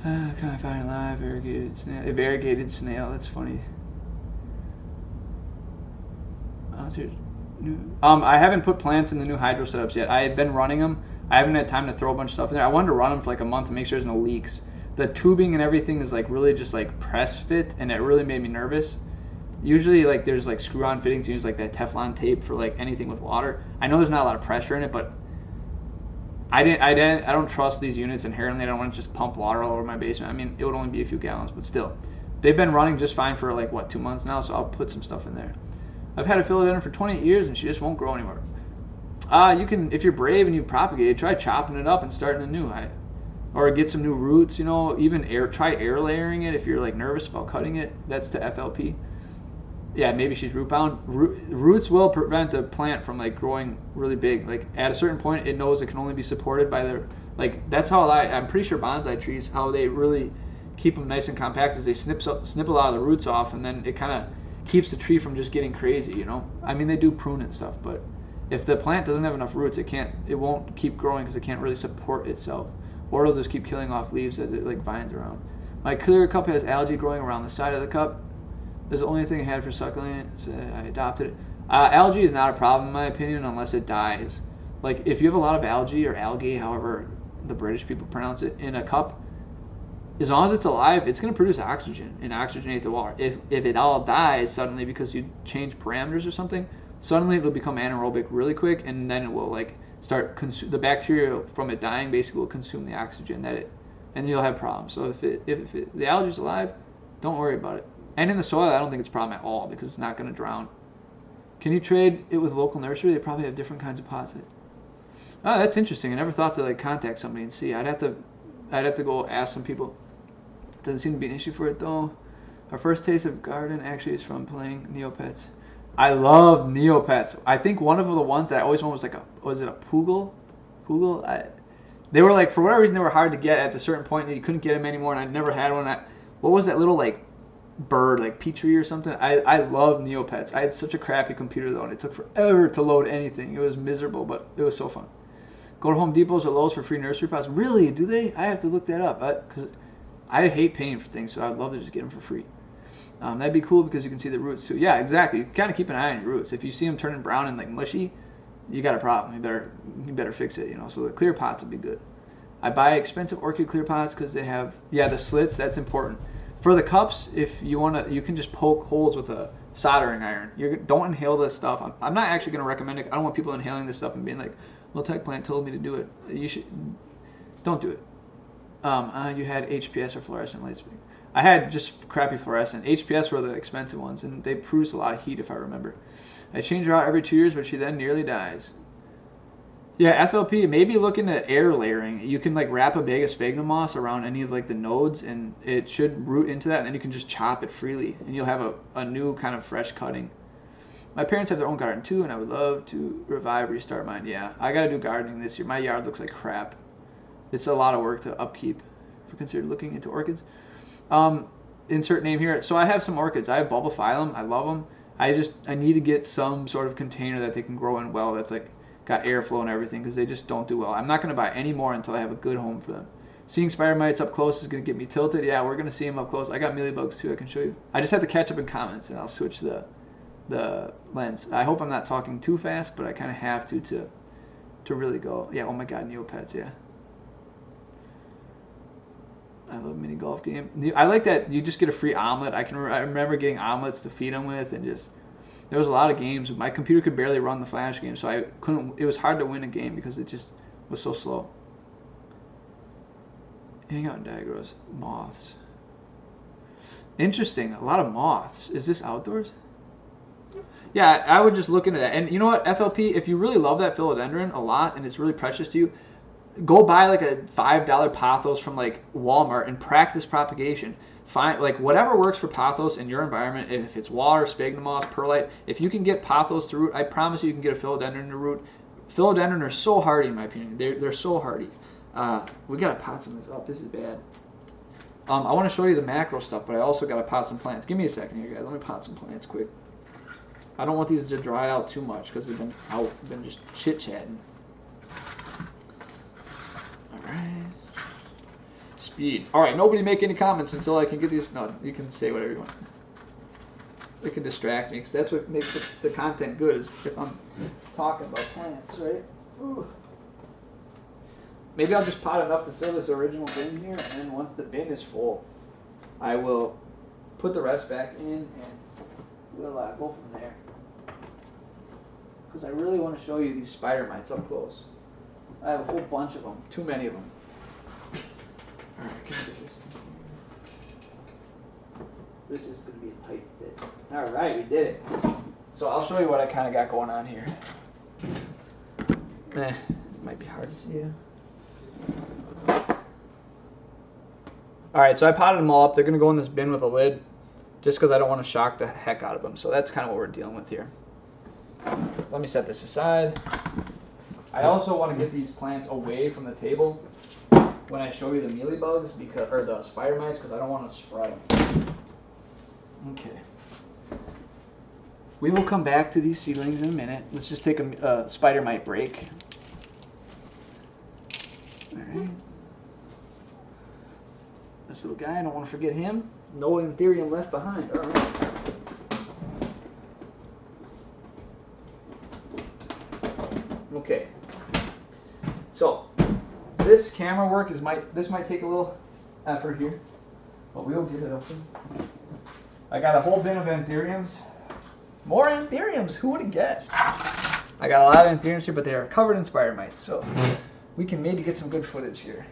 Can I find alive variegated snail? A variegated snail. That's funny. I haven't put plants in the new hydro setups yet. I have been running them. I haven't had time to throw a bunch of stuff in there. I wanted to run them for like a month to make sure there's no leaks. The tubing and everything is like really just like press fit, and it really made me nervous. Usually like there's like screw-on fittings, you use like that Teflon tape for like anything with water. I know there's not a lot of pressure in it, but I don't trust these units inherently. I don't want to just pump water all over my basement. I mean, it would only be a few gallons, but still. They've been running just fine for like what, 2 months now, so I'll put some stuff in there. I've had a philodendron for 28 years and she just won't grow anymore. You can, if you're brave and you propagate, try chopping it up and starting anew. Or get some new roots, you know, even try air layering it if you're like nervous about cutting it. That's to FLP. Yeah, maybe she's root bound. Roots will prevent a plant from like growing really big. Like at a certain point, it knows it can only be supported by the, like that's how I'm pretty sure bonsai trees, how they really keep them nice and compact is they snip a lot of the roots off, and then it kind of keeps the tree from just getting crazy, you know. I mean, they do prune and stuff, but if the plant doesn't have enough roots, it won't keep growing because it can't really support itself, or it'll just keep killing off leaves as it like vines around. My clear cup has algae growing around the side of the cup. That's the only thing I had for succulent, so I adopted it. Algae is not a problem in my opinion unless it dies. Like if you have a lot of algae or algae, however the British people pronounce it, in a cup, as long as it's alive, it's going to produce oxygen and oxygenate the water. If it all dies suddenly because you change parameters or something, suddenly it'll become anaerobic really quick, and then it will like start the bacteria from it dying basically will consume the oxygen and you'll have problems. So if the algae's alive, don't worry about it. And in the soil, I don't think it's a problem at all because it's not going to drown. Can you trade it with local nursery? They probably have different kinds of pots. Oh, that's interesting. I never thought to like contact somebody and see. I'd have to go ask some people. Doesn't seem to be an issue for it though. Our first taste of garden actually is from playing Neopets. I love Neopets. I think one of the ones that I always wanted was it a Poogle? They were like, for whatever reason, they were hard to get at a certain point, and you couldn't get them anymore, and I never had one. What was that little like bird, like Petrie or something? I love Neopets. I had such a crappy computer though, and it took forever to load anything. It was miserable, but it was so fun. Go to Home Depot's or Lowe's for free nursery pots. Really? Do they? I have to look that up because I hate paying for things, so I'd love to just get them for free. That'd be cool because you can see the roots too. Yeah, exactly. You kind of keep an eye on your roots. If you see them turning brown and like mushy, you got a problem. You better fix it. You know. So the clear pots would be good. I buy expensive orchid clear pots because they have the slits. That's important. For the cups, if you want to, you can just poke holes with a soldering iron. Don't inhale this stuff. I'm not actually going to recommend it. I don't want people inhaling this stuff and being like, well, Tech Plant told me to do it. Don't do it. You had HPS or fluorescent lights. I had just crappy fluorescent. HPS were the expensive ones, and they produce a lot of heat if I remember. I change her out every 2 years, but she then nearly dies. Yeah, FLP, maybe look into air layering. You can like wrap a bag of sphagnum moss around any of like the nodes, and it should root into that, and then you can just chop it freely, and you'll have a new kind of fresh cutting. My parents have their own garden too, and I would love to restart mine. Yeah, I got to do gardening this year. My yard looks like crap. It's a lot of work to upkeep. If you're considered looking into orchids. Insert name here. So I have some orchids. I have bulbophyllum. I love them. I need to get some sort of container that they can grow in well that's like got airflow and everything, because they just don't do well. I'm not going to buy any more until I have a good home for them. Seeing spider mites up close is going to get me tilted. Yeah, we're going to see them up close. I got mealybugs too, I can show you. I just have to catch up in comments and I'll switch the lens. I hope I'm not talking too fast, but I kind of have to really go. Yeah, oh my god, Neopets, yeah. I love mini golf game. I like that you just get a free omelet. I remember getting omelets to feed them with, and just there was a lot of games. My computer could barely run the Flash game, so I couldn't. It was hard to win a game because it just was so slow. Hang out in Diagros. Moths. Interesting. A lot of moths. Is this outdoors? Yeah, I would just look into that. And you know what, FLP, if you really love that philodendron a lot and it's really precious to you, go buy like a $5 pothos from like Walmart and practice propagation. Find like whatever works for pothos in your environment. If it's water, sphagnum moss, perlite, if you can get pothos to root, I promise you can get a philodendron to root. Philodendron are so hardy in my opinion. They're so hardy. We gotta pot some of this up. This is bad. I want to show you the macro stuff, but I also gotta pot some plants. Give me a second here, guys. Let me pot some plants quick. I don't want these to dry out too much because they've been just chit chatting. Alright. Speed. Alright, nobody make any comments until I can get these. No, you can say whatever you want. It can distract me because that's what makes the content good, is if I'm talking about plants, right? Ooh. Maybe I'll just pot enough to fill this original bin here, and then once the bin is full, I will put the rest back in and we'll go from there. Because I really want to show you these spider mites up close. I have a whole bunch of them, too many of them. Alright, can I get this in here? This is going to be a tight fit. Alright, we did it. So I'll show you what I kind of got going on here. It might be hard to see you. Alright, so I potted them all up. They're going to go in this bin with a lid, just because I don't want to shock the heck out of them. So that's kind of what we're dealing with here. Let me set this aside. I also want to get these plants away from the table when I show you the mealybugs, or the spider mites, because I don't want to spread them. Okay. We will come back to these seedlings in a minute. Let's just take a spider mite break. Alright. This little guy, I don't want to forget him. No Anthurium left behind. Alright. Okay. So, this camera work this might take a little effort here, but we'll get it open. I got a whole bin of Anthuriums. More Anthuriums, who would have guessed? I got a lot of Anthuriums here, but they are covered in spider mites, so we can maybe get some good footage here.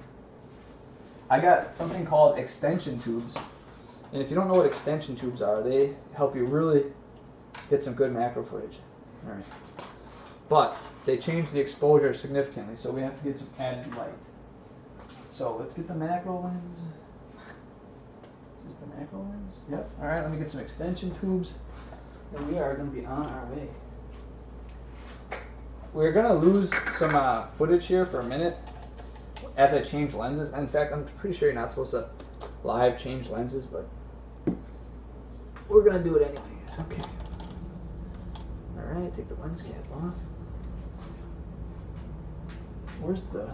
I got something called extension tubes, and if you don't know what extension tubes are, they help you really get some good macro footage. All right. But they change the exposure significantly, so we have to get some added light. So let's get the macro lens. Is this the macro lens? Yep. All right, let me get some extension tubes, and we are going to be on our way. We're going to lose some footage here for a minute as I change lenses. In fact, I'm pretty sure you're not supposed to live change lenses, but we're going to do it anyways. Okay. All right, take the lens cap off. Where's the...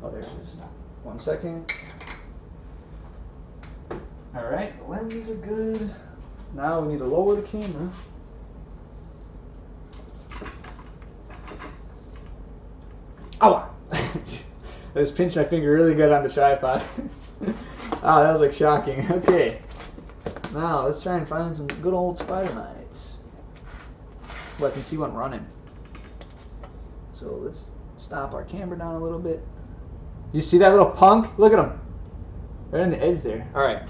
Oh, there it is. 1 second. All right, the lenses are good. Now we need to lower the camera. Ow! I just pinched my finger really good on the tripod. Oh, that was like shocking. Okay. Now, let's try and find some good old spider mites. So I can see one running. So let's stop our camera down a little bit. You see that little punk? Look at him. Right on the edge there. Alright.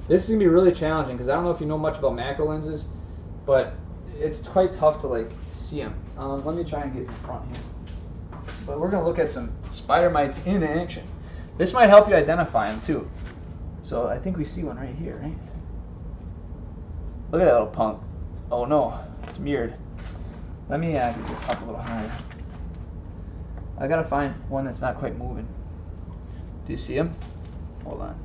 This is going to be really challenging because I don't know if you know much about macro lenses, but it's quite tough to like see them. Let me try and get in front here. But we're going to look at some spider mites in action. This might help you identify them too. So I think we see one right here, right? Look at that little punk. Oh no, it's mirrored. Let me get this up a little higher. I gotta find one that's not quite moving. Do you see him? Hold on.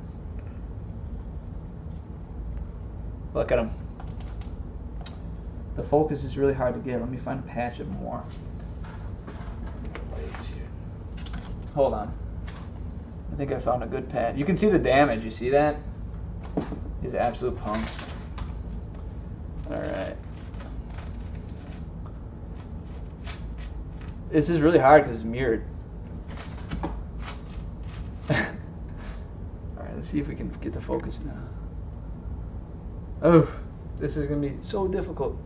Look at him. The focus is really hard to get. Let me find a patch of more. Hold on. I think I found a good patch. You can see the damage. You see that? These absolute punks. Alright. This is really hard because it's mirrored. Alright, let's see if we can get the focus now. Oh, this is going to be so difficult.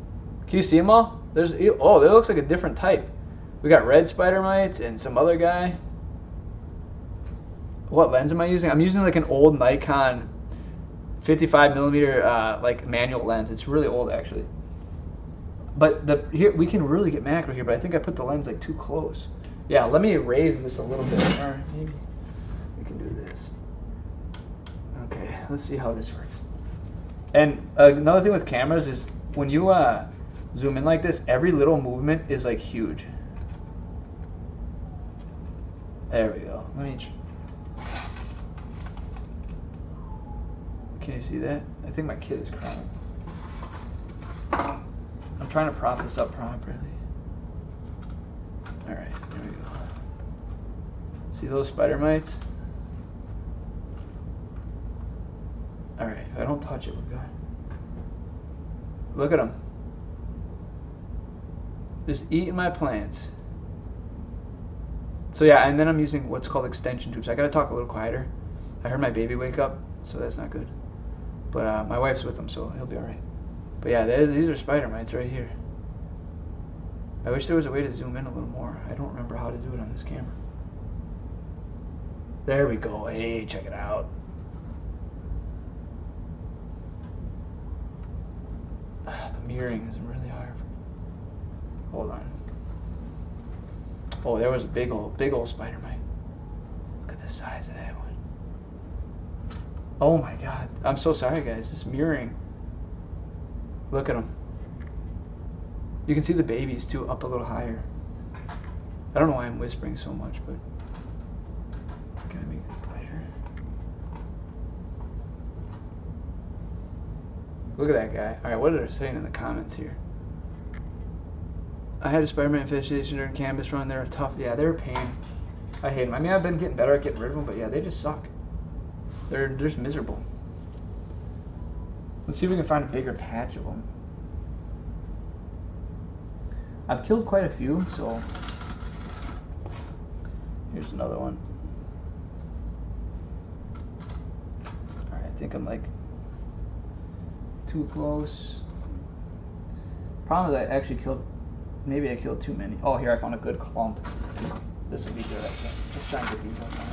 Can you see them all? There's, oh, that looks like a different type. We got red spider mites and some other guy. What lens am I using? I'm using like an old Nikon 55mm like manual lens. It's really old actually. But here we can really get macro here, but I think I put the lens like too close. Yeah, let me raise this a little bit. Or maybe we can do this. Okay, let's see how this works. And another thing with cameras is when you zoom in like this, every little movement is like huge. There we go. Let me. Can you see that? I think my kid is crying. I'm trying to prop this up properly. Alright, here we go. See those spider mites? Alright, if I don't touch it, we're good. Look at them. Just eating my plants. So yeah, and then I'm using what's called extension tubes. I gotta talk a little quieter. I heard my baby wake up, so that's not good. But my wife's with him, so he'll be alright. But yeah, these are spider mites right here. I wish there was a way to zoom in a little more. I don't remember how to do it on this camera. There we go. Hey, check it out. The mirroring is really hard. Hold on. Oh, there was a big old spider mite. Look at the size of that one. Oh my god. I'm so sorry, guys. This mirroring. Look at them. You can see the babies too, up a little higher. I don't know why I'm whispering so much, but can I make it lighter? Look at that guy. Alright, what are they saying in the comments here? I had a spider mite infestation during canvas run. They're tough. Yeah, they're a pain. I hate them. I mean, I've been getting better at getting rid of them, but yeah, they just suck. They're just miserable. Let's see if we can find a bigger patch of them. I've killed quite a few, so here's another one. Alright, I think I'm like too close. Problem is I actually killed, maybe I killed too many. Oh, here I found a good clump. This will be good, I think. Let's try and get these up on.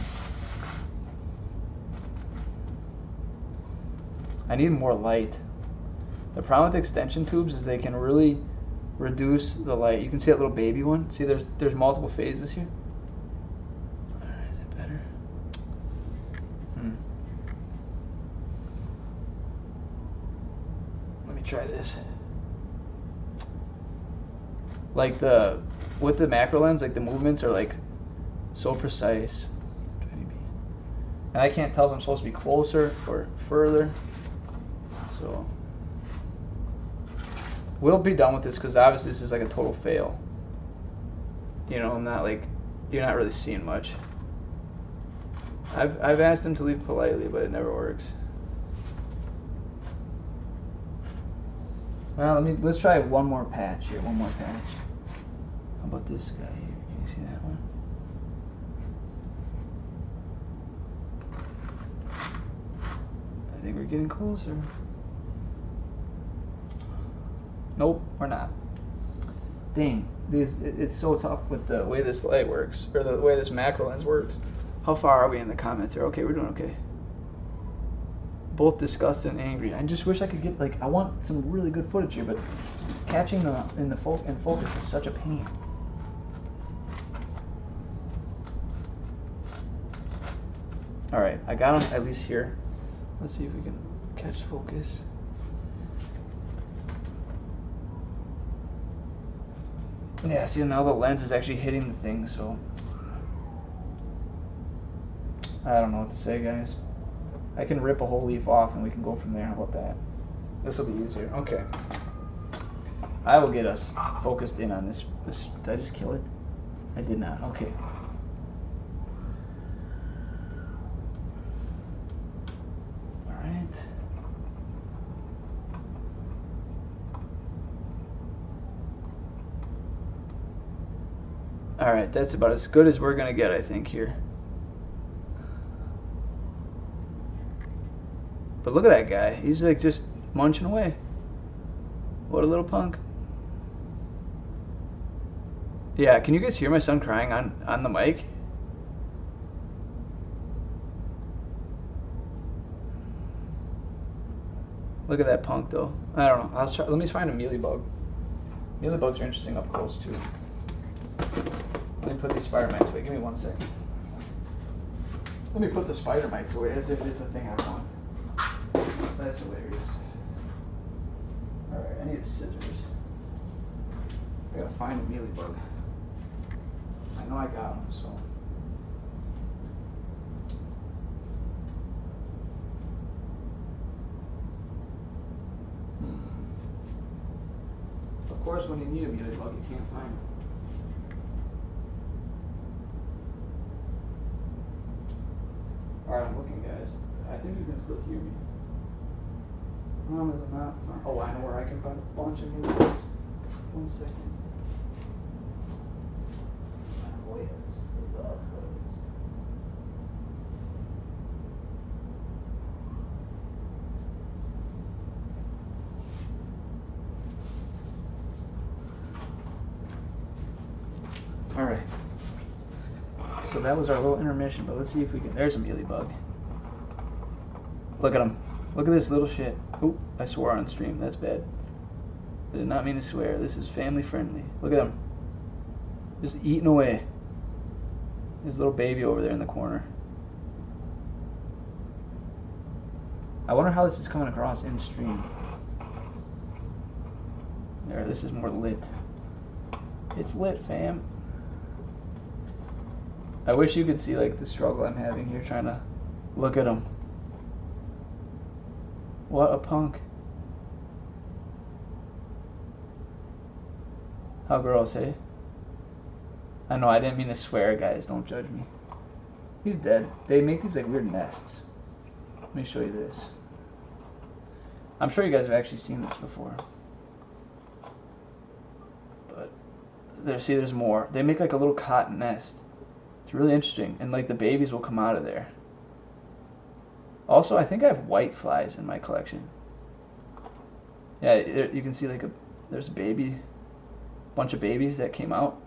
I need more light. The problem with extension tubes is they can really reduce the light. You can see that little baby one. See, there's multiple phases here. Alright, is it better? Let me try this. Like with the macro lens, like the movements are like so precise. And I can't tell if I'm supposed to be closer or further. So we'll be done with this because obviously this is like a total fail. You know, I'm not like, you're not really seeing much. I've asked him to leave politely, but it never works. Well, let's try one more patch here. One more patch. How about this guy here? Can you see that one? I think we're getting closer. Nope, we're not. Dang, it's so tough with the way this light works, or the way this macro lens works. How far are we in the comments here? Okay, we're doing okay. Both disgusted and angry. I just wish I could get, like, I want some really good footage here, but catching in focus is such a pain. Alright, I got them at least here. Let's see if we can catch focus. Yeah, see, now the lens is actually hitting the thing, so I don't know what to say, guys. I can rip a whole leaf off and we can go from there. How about that? This will be easier. Okay. I will get us focused in on this. Did I just kill it? I did not. Okay. All right. All right, that's about as good as we're gonna get, I think, here. But look at that guy. He's like just munching away. What a little punk. Yeah, can you guys hear my son crying on the mic? Look at that punk though. I don't know. Let me find a mealybug. Mealybugs are interesting up close too. Let me put these spider mites away. Give me 1 second. Let me put the spider mites away as if it's a thing I want. That's hilarious. Alright, I need scissors. I gotta find a mealybug. I know I got them, so. Of course, when you need a mealybug, you can't find them. Alright, I'm looking, guys. I think you can still hear me. Problem is I'm not. Oh, I know where I can find a bunch of mealybugs. 1 second. Oh, yes. All right. So that was our little intermission, but let's see if we can. There's a mealybug. Look at him. Look at this little shit. Oop, I swore on stream. That's bad. I did not mean to swear. This is family friendly. Look at him. Just eating away. His little baby over there in the corner. I wonder how this is coming across in stream. There, this is more lit. It's lit, fam. I wish you could see like the struggle I'm having here trying to look at him. What a punk. How gross, hey? I know, I didn't mean to swear, guys. Don't judge me. He's dead. They make these like weird nests. Let me show you this. I'm sure you guys have actually seen this before. But there, see, there's more. They make like a little cotton nest. It's really interesting. And like the babies will come out of there. Also, I think I have white flies in my collection. Yeah, you can see like there's a baby, bunch of babies that came out.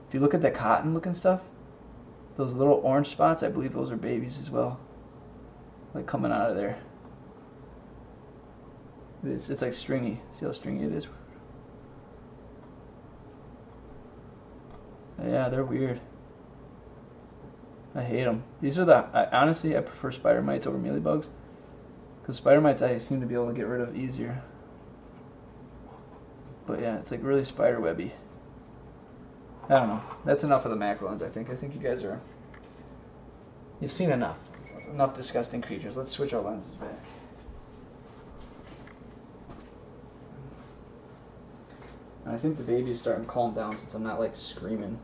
If you look at the cotton looking stuff, those little orange spots, I believe those are babies as well. Like coming out of there. It's like stringy. See how stringy it is? Yeah, they're weird. I hate them. These are honestly, I prefer spider mites over mealybugs. Because spider mites I seem to be able to get rid of easier. But yeah, it's like really spider webby. I don't know. That's enough of the macro ones, I think. I think you guys are... You've seen enough. Enough disgusting creatures. Let's switch our lenses back. And I think the baby's starting to calm down since I'm not like screaming.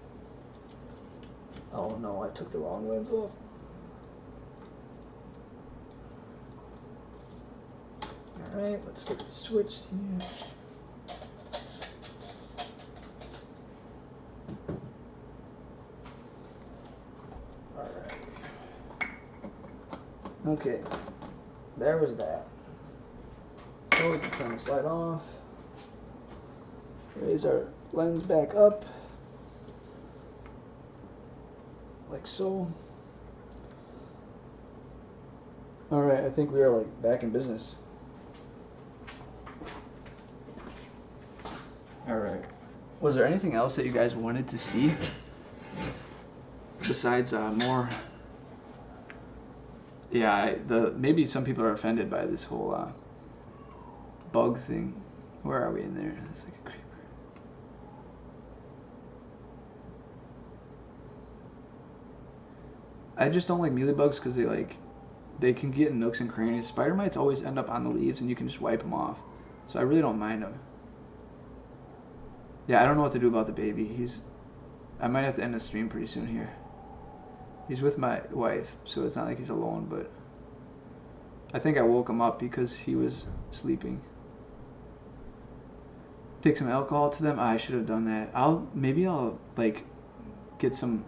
Oh no, I took the wrong lens off. Alright, let's get this switched here. Alright. Okay, there was that. So we can turn this light off. Raise our lens back up. Like so. Alright, I think we are like back in business. Alright. Was there anything else that you guys wanted to see? Besides more... Yeah, maybe some people are offended by this whole bug thing. Where are we in there? That's like a creeper. I just don't like mealybugs because they can get in nooks and crannies. Spider mites always end up on the leaves and you can just wipe them off. So I really don't mind them. Yeah, I don't know what to do about the baby. I might have to end the stream pretty soon here. He's with my wife, so it's not like he's alone, but I think I woke him up because he was sleeping. Take some alcohol to them. I should have done that. Maybe I'll like get some.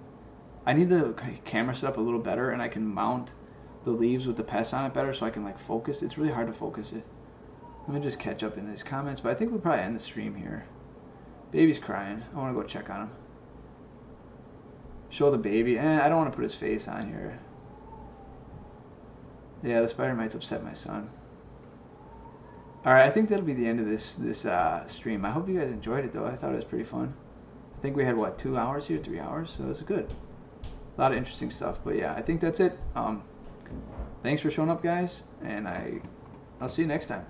I need the camera set up a little better, and I can mount the leaves with the pests on it better, so I can like focus. It's really hard to focus it. Let me just catch up in these comments, but I think we'll probably end the stream here. Baby's crying. I want to go check on him. Show the baby. I don't want to put his face on here. Yeah, the spider mites upset my son. Alright, I think that'll be the end of this stream. I hope you guys enjoyed it, though. I thought it was pretty fun. I think we had, what, 2 hours here? 3 hours? So it was good. A lot of interesting stuff. But yeah, I think that's it. Thanks for showing up, guys. And I'll see you next time.